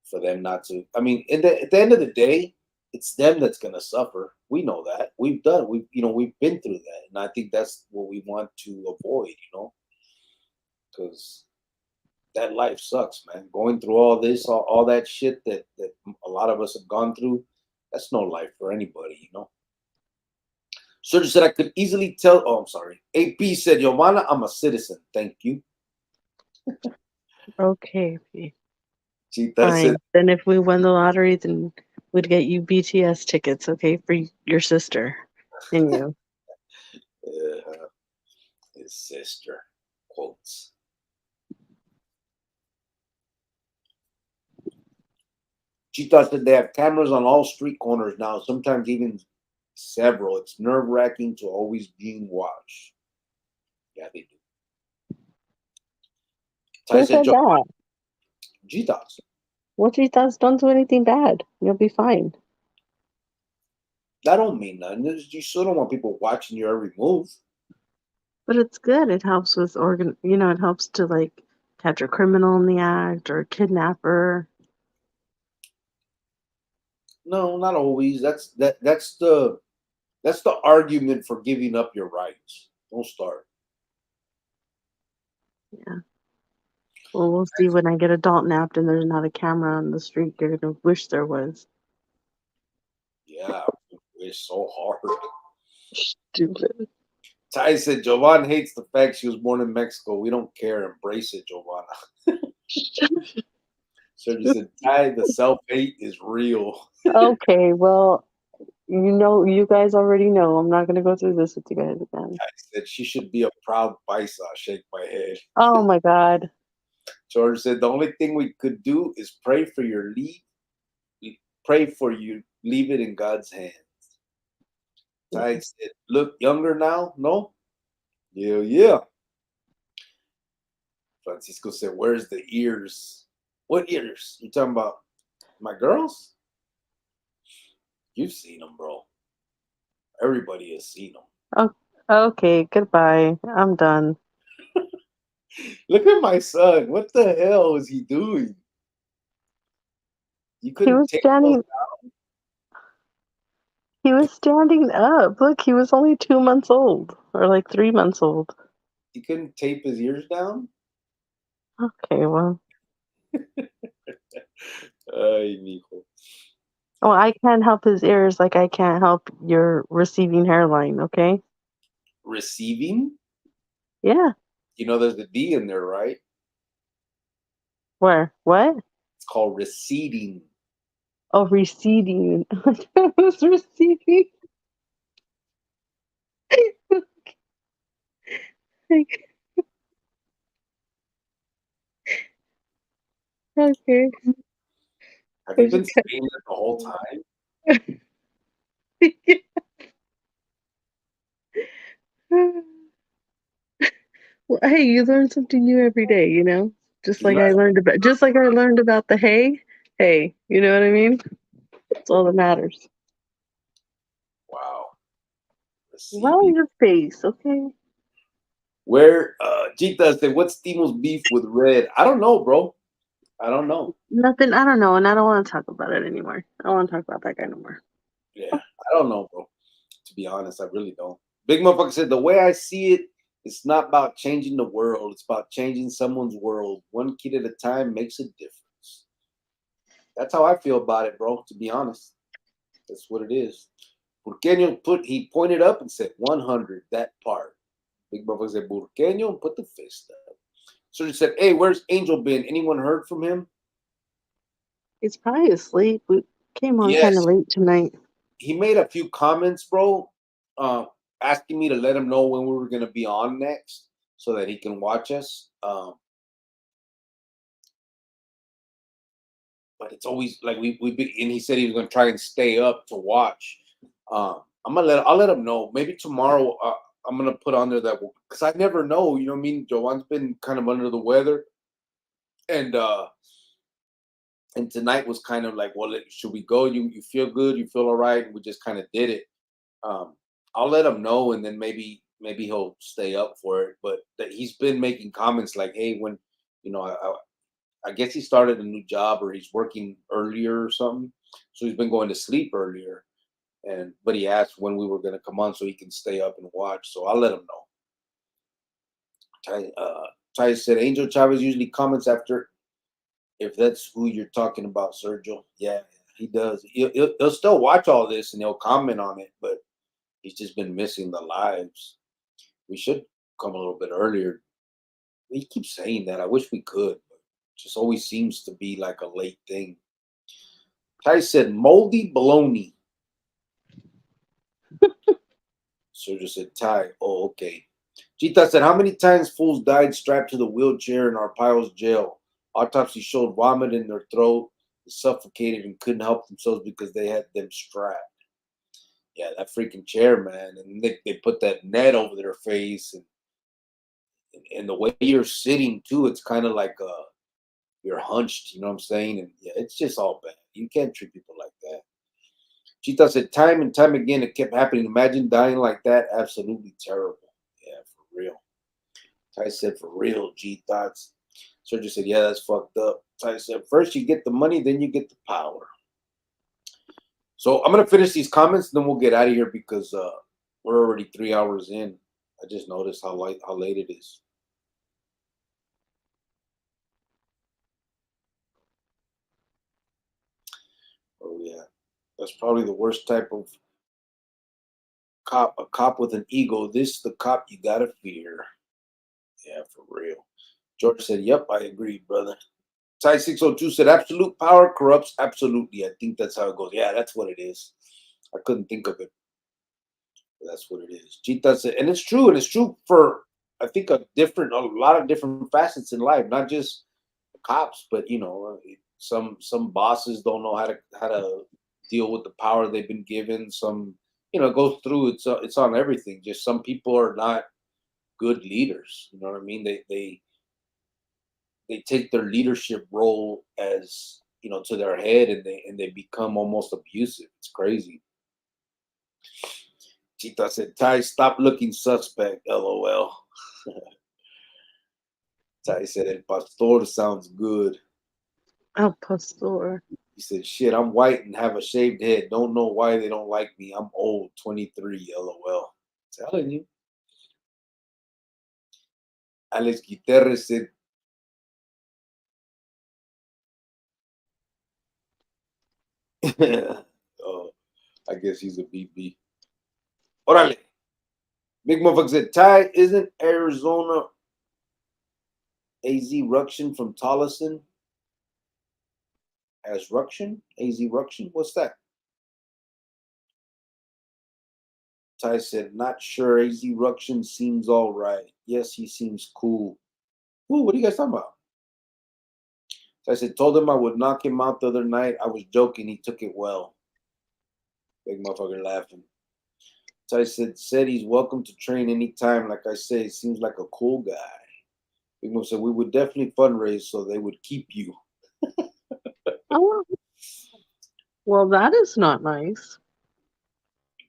for them not to. I mean, at the end of the day, it's them that's gonna suffer. We know that. We've been through that, and I think that's what we want to avoid. You know, because that life sucks, man. Going through all this, all that shit that a lot of us have gone through, that's no life for anybody, you know. Sergio said I could easily tell. Oh, I'm sorry. AP said, Giovanna, I'm a citizen. Thank you. Okay. See, fine. Then if we won the lottery, then we'd get you BTS tickets, okay, for your sister and you. His sister. Quotes. She thought that they have cameras on all street corners now, sometimes even several. It's nerve-wracking to always being watched. Yeah, they do. Who said that? G-Thoughts. What G-Thoughts? Don't do anything bad. You'll be fine. That don't mean nothing. You still don't want people watching your every move. But it's good. It helps with it helps to like catch a criminal in the act or a kidnapper. No, not always. That's the argument for giving up your rights. Don't start. Yeah. Well, we'll see when I get adult napped and there's not a camera on the street. You're gonna wish there was. Yeah, it's so hard. Stupid. Ty said Jovan hates the fact she was born in Mexico. We don't care. Embrace it, Giovanna. Sergio said, Ty, the self-hate is real. Okay, well, you guys already know. I'm not going to go through this with you guys again. I said she should be a proud paisa. Shake my head. Oh, my God. George said, the only thing we could do is pray for your leave. Pray for you. Leave it in God's hands. Ty said, look younger now? No? Yeah, yeah. Francisco said, where's the ears? What ears? You talking about my girls? You've seen them, bro. Everybody has seen them. Oh, okay, goodbye. I'm done. Look at my son. What the hell is he doing? You He couldn't was take those standing. down? He was standing up. Look, he was only 2 months old, or like 3 months old. He couldn't tape his ears down? Okay, well, Ay, mijo. oh, I can't help his ears like I can't help your receding hairline. Okay. Receiving? Yeah. You know, there's a D in there, right? Where? What? It's called receding. Oh, receding. I was receiving. Like, okay. Have you been saying that the whole time? Well, hey, you learn something new every day, you know? Just like I learned about the hay. Hey, you know what I mean? That's all that matters. Wow. Wow, Receiving. your face, okay? Where Gita said, what's Timo's beef with Red? I don't know, bro. I don't know. Nothing, I don't know, and I don't want to talk about it anymore. I don't want to talk about that guy no more. Yeah, I don't know, bro. To be honest, I really don't. Big motherfucker said, the way I see it, it's not about changing the world. It's about changing someone's world. One kid at a time makes a difference. That's how I feel about it, bro, to be honest. That's what it is. Burqueño he pointed up and said 100, that part. Big motherfucker said Burqueño and put the fist up. So he said, hey, where's Angel been? Anyone heard from him? He's probably asleep. We came on kind Yes. of late tonight. He made a few comments, bro, asking me to let him know when we were going to be on next so that he can watch us. But it's always like and he said he was going to try and stay up to watch. I'll let him know. Maybe tomorrow I'm going to put on there that, because I never know, you know what I mean? Joanne's been kind of under the weather. And tonight was kind of like, well, should we go? You feel good? You feel all right? And we just kind of did it. I'll let him know, and then maybe he'll stay up for it. But that he's been making comments like, hey, when, you know, I guess he started a new job or he's working earlier or something. So he's been going to sleep earlier. But he asked when we were going to come on so he can stay up and watch. So I'll let him know. Ty said, Angel Chavez usually comments after, if that's who you're talking about, Sergio. Yeah, he does. He'll still watch all this and he'll comment on it, but he's just been missing the lives. We should come a little bit earlier. We keep saying that. I wish we could, but it just always seems to be like a late thing. Ty said, moldy baloney. Sergio said, Ty. Oh, okay. Gita said, how many times fools died strapped to the wheelchair in Arpaio's jail? Autopsy showed vomit in their throat, suffocated, and couldn't help themselves because they had them strapped. Yeah, that freaking chair, man. And they put that net over their face. And the way you're sitting, too, it's kind of like you're hunched, you know what I'm saying? And yeah, it's just all bad. You can't treat people like that. Chita said, time and time again, it kept happening. Imagine dying like that. Absolutely terrible. Yeah, for real. Ty said, for real, G thoughts. Sergio said, yeah, that's fucked up. Ty said, first you get the money, then you get the power. So I'm going to finish these comments, then we'll get out of here because we're already 3 hours in. I just noticed how late it is. Oh, yeah. That's probably the worst type of cop, a cop with an ego. This the cop you got to fear. Yeah, for real. George said, yep, I agree, brother. Ty 602 said, absolute power corrupts absolutely. I think that's how it goes. Yeah, that's what it is. I couldn't think of it. That's what it is. Chita said, and it's true for, I think, a lot of different facets in life, not just cops, but some bosses don't know how to deal with the power they've been given. Some it goes through. It's on everything. Just some people are not good leaders. You know what I mean? They take their leadership role as to their head, and they become almost abusive. It's crazy. Chita said, Ty, stop looking suspect, LOL. Ty said, El Pastor sounds good. El Pastor. He said, shit, I'm white and have a shaved head. Don't know why they don't like me. I'm old, 23, LOL. Telling you. Alex Gutierrez said, oh, I guess he's a BB. Orale. Big motherfucker said, Ty, isn't Arizona AZ Ruction from Tolleson? As Ruction? AZ Ruction? What's that? Ty said, not sure. AZ Ruction seems all right. Yes, he seems cool. Ooh, what are you guys talking about? So I said, told him I would knock him out the other night. I was joking. He took it well. Big motherfucker laughing. So I said he's welcome to train anytime. Like I say, he seems like a cool guy. Big motherfucker said, we would definitely fundraise so they would keep you. Oh, well, that is not nice.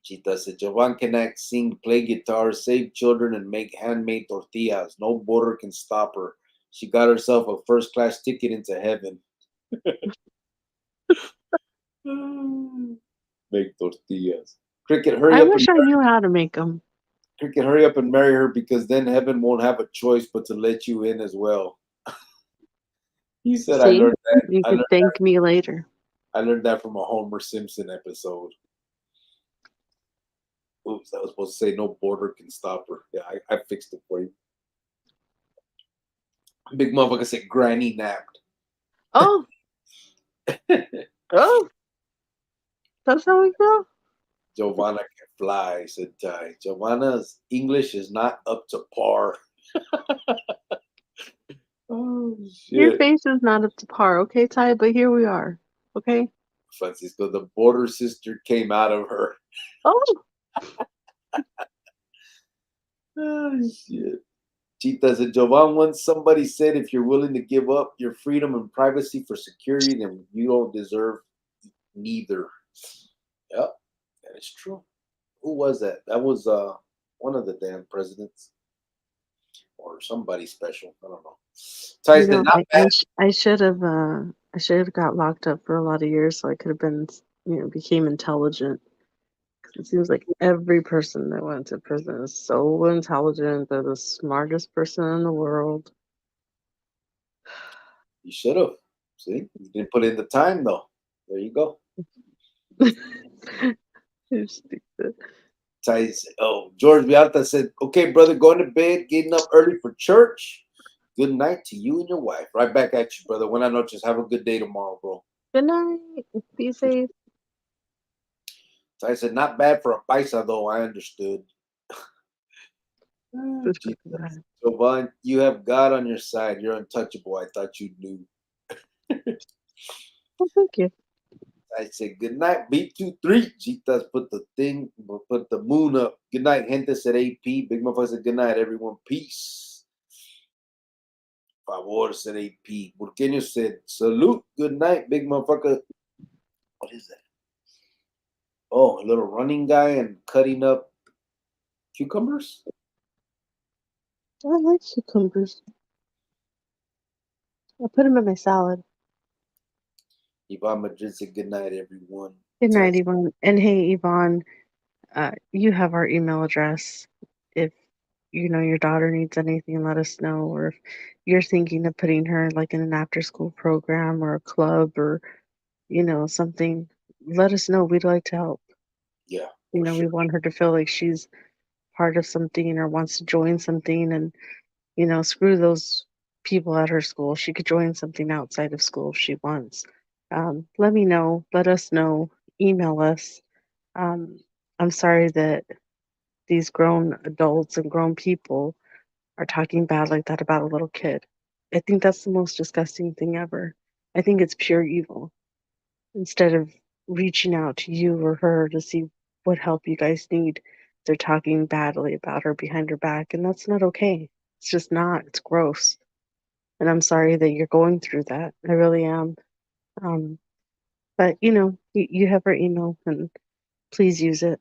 Chita said, Jovan can act, sing, play guitar, save children, and make handmade tortillas. No border can stop her. She got herself a first-class ticket into heaven. Make tortillas. Cricket, hurry I up wish and I knew how to make them. Cricket, hurry up and marry her, because then heaven won't have a choice but to let you in as well. He said, I See, learned that. you could thank me later. I learned that from a Homer Simpson episode. Oops, I was supposed to say no border can stop her. Yeah, I fixed it for you. Big motherfucker said granny napped. Oh. Oh. That's how we go. Giovanna can fly, said Ty. Giovanna's English is not up to par. Oh, shit. Your face is not up to par, okay, Ty? But here we are, okay? Francisco, the border sister came out of her. Oh. Oh, shit. Chita said, Jovan, once somebody said if you're willing to give up your freedom and privacy for security, then you don't deserve neither. Yep, that is true. Who was that? That was one of the damn presidents. Or somebody special. I don't know. Ty said, not bad. I should have got locked up for a lot of years so I could have been, became intelligent. It seems like every person that went to prison is so intelligent. They're the smartest person in the world. You should have. See, you didn't put in the time though. There you go. You're stupid. George Vialta said, okay, brother, going to bed, getting up early for church. Good night to you and your wife. Right back at you, brother. Buenas noches. Have a good day tomorrow, bro. Good night. Be safe. So I said, not bad for a paisa, though. I understood. Jovan, you have God on your side. You're untouchable. I thought you knew. Well, thank you. I said, good night, B23. Chitas put the moon up. Good night, gente, said AP. Big motherfucker said, good night, everyone. Peace. Favor, said AP. Burqueño said, salute. Good night, big motherfucker. What is that? Oh, a little running guy and cutting up cucumbers? I like cucumbers. I put them in my salad. Yvonne Madrid said, good night, everyone. Good night, Yvonne. And hey, Yvonne, you have our email address. If your daughter needs anything, let us know. Or if you're thinking of putting her like in an after-school program or a club or something, let us know. We'd like to help. Yeah. Sure. We want her to feel like she's part of something or wants to join something, and screw those people at her school. She could join something outside of school if she wants. Let me know. Let us know. Email us. I'm sorry that these grown adults and grown people are talking bad like that about a little kid. I think that's the most disgusting thing ever. I think it's pure evil. Instead of reaching out to you or her to see what help you guys need, they're talking badly about her behind her back, and that's not okay. It's just not. It's gross. And I'm sorry that you're going through that. I really am. Um, but you have her email, and please use it.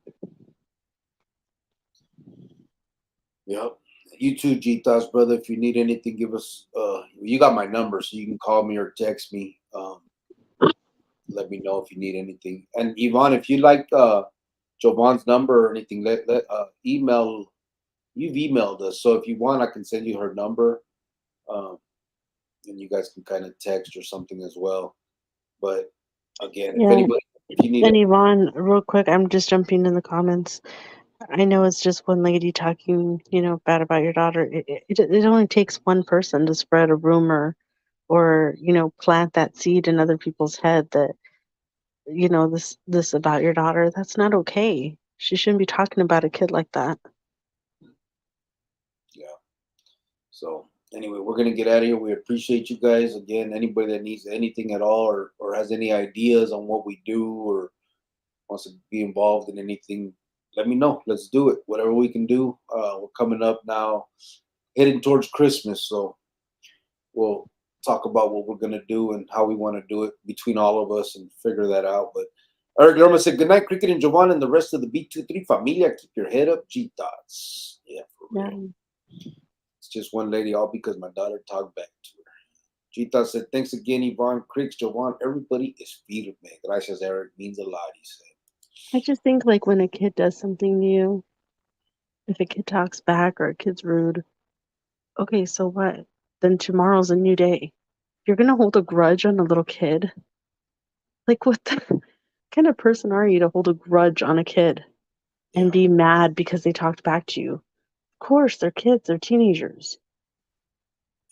Yep. You too, G-Thoughts, brother. If you need anything, give us. You got my number, so you can call me or text me. Let me know if you need anything. And Yvonne, if you like Jovan's number or anything, let email. You've emailed us, so if you want, I can send you her number, and you guys can kind of text or something as well. But again, Yeah. if you need And Yvonne, real quick, I'm just jumping in the comments. I know it's just one lady talking, bad about your daughter. It only takes one person to spread a rumor or, plant that seed in other people's head that, this about your daughter. That's not okay. She shouldn't be talking about a kid like that. Yeah. So anyway, we're gonna get out of here. We appreciate you guys. Again, anybody that needs anything at all or has any ideas on what we do or wants to be involved in anything, let me know. Let's do it. Whatever we can do. We're coming up now, heading towards Christmas, so we'll talk about what we're gonna do and how we want to do it between all of us and figure that out. But Eric Lerma said, "Good night, Cricket and Giovanna, and the rest of the B23 familia. Keep your head up, G-Thoughts." Yeah, for real. It's just one lady, all because my daughter talked back to her. G-Thoughts said, "Thanks again, Yvonne, Cricks, Jovan. Everybody is firme. Gracias, Eric. Means a lot," he said. I just think like when a kid does something to you, if a kid talks back or a kid's rude, okay, so what? Then tomorrow's a new day. You're gonna hold a grudge on a little kid? Like what the kind of person are you to hold a grudge on a kid and be mad because they talked back to you? Of course, they're kids, they're teenagers.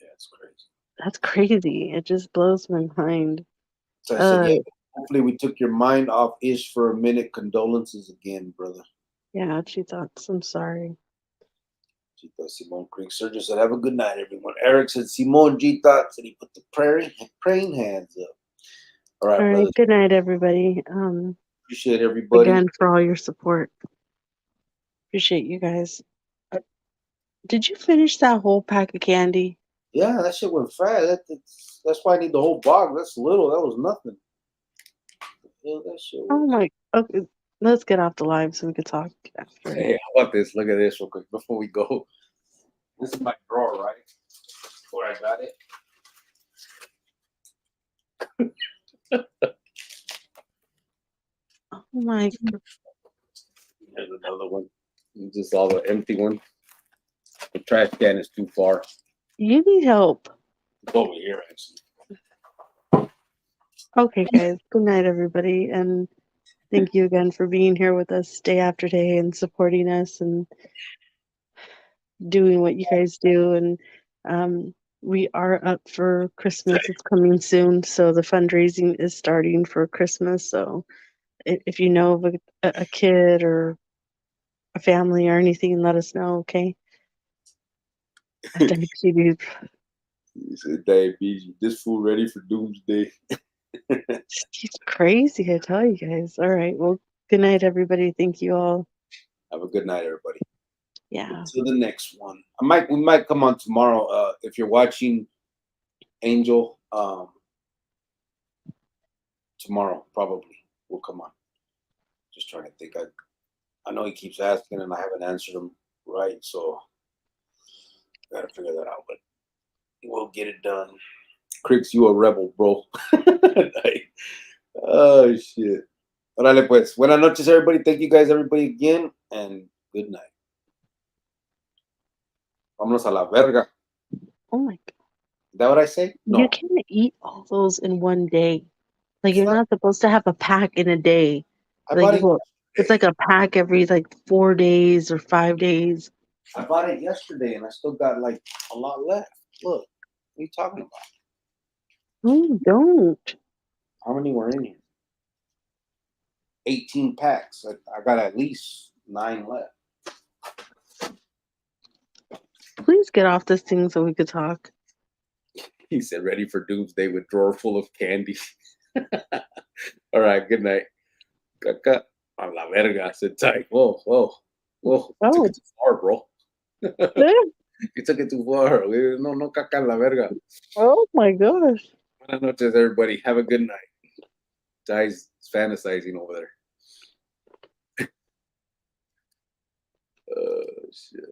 Yeah, it's crazy. That's crazy. It just blows my mind. So I said, yeah, hopefully we took your mind off Ish for a minute. Condolences again, brother. Yeah, G-Thoughts. I'm sorry. G-Thoughts, Simone Creek. Surgeon said, "Have a good night, everyone." Eric said, "Simone G-Thoughts," and he put the praying hands up. All right, brother. Good night, everybody. Appreciate everybody. Again, for all your support. Appreciate you guys. Did you finish that whole pack of candy? Yeah, that shit went fast. That's why I need the whole box. That's little. That was nothing. Yeah, that shit was. Oh my. Okay, let's get off the live so we can talk after. Hey, how about this? Look at this real quick before we go. This is my drawer, right? Where I got it. Oh my. There's another one. You just saw the empty one. The trash can is too far. You need help. It's over here, actually. Okay, guys. Good night, everybody. And thank you again for being here with us day after day and supporting us and doing what you guys do. And we are up for Christmas. It's coming soon. So the fundraising is starting for Christmas. So if you know of a kid or a family or anything, let us know, okay? He said, "Diabetes, this food ready for doomsday." It's crazy, I tell you guys. All right. Well, good night, everybody. Thank you all. Have a good night, everybody. Yeah. Until the next one. We might come on tomorrow. If you're watching Angel, tomorrow probably we'll come on. Just trying to think. I know he keeps asking and I haven't answered him right, so gotta figure that out. But we'll get it done. Cricks, you a rebel, bro. Oh shit. Órale pues. Buenas noches, everybody. Thank you guys, everybody, again, and good night. Vámonos a la verga. Oh my God. Is that what I say? No. You can't eat all those in one day. Like you're not supposed to have a pack in a day. It's like a pack every 4 days or 5 days. I bought it yesterday and I still got a lot left. Look, what are you talking about? No, don't. How many were in here? 18 packs. I got at least 9 left. Please get off this thing so we could talk. He said, ready for doomsday with drawer full of candy. All right, good night. Caca a la verga, said Ty. Whoa. You took it too far, bro. You took it too far. No, caca a la verga. Oh my gosh. Buenas noches, everybody. Have a good night. Ty's fantasizing over there. Oh, shit.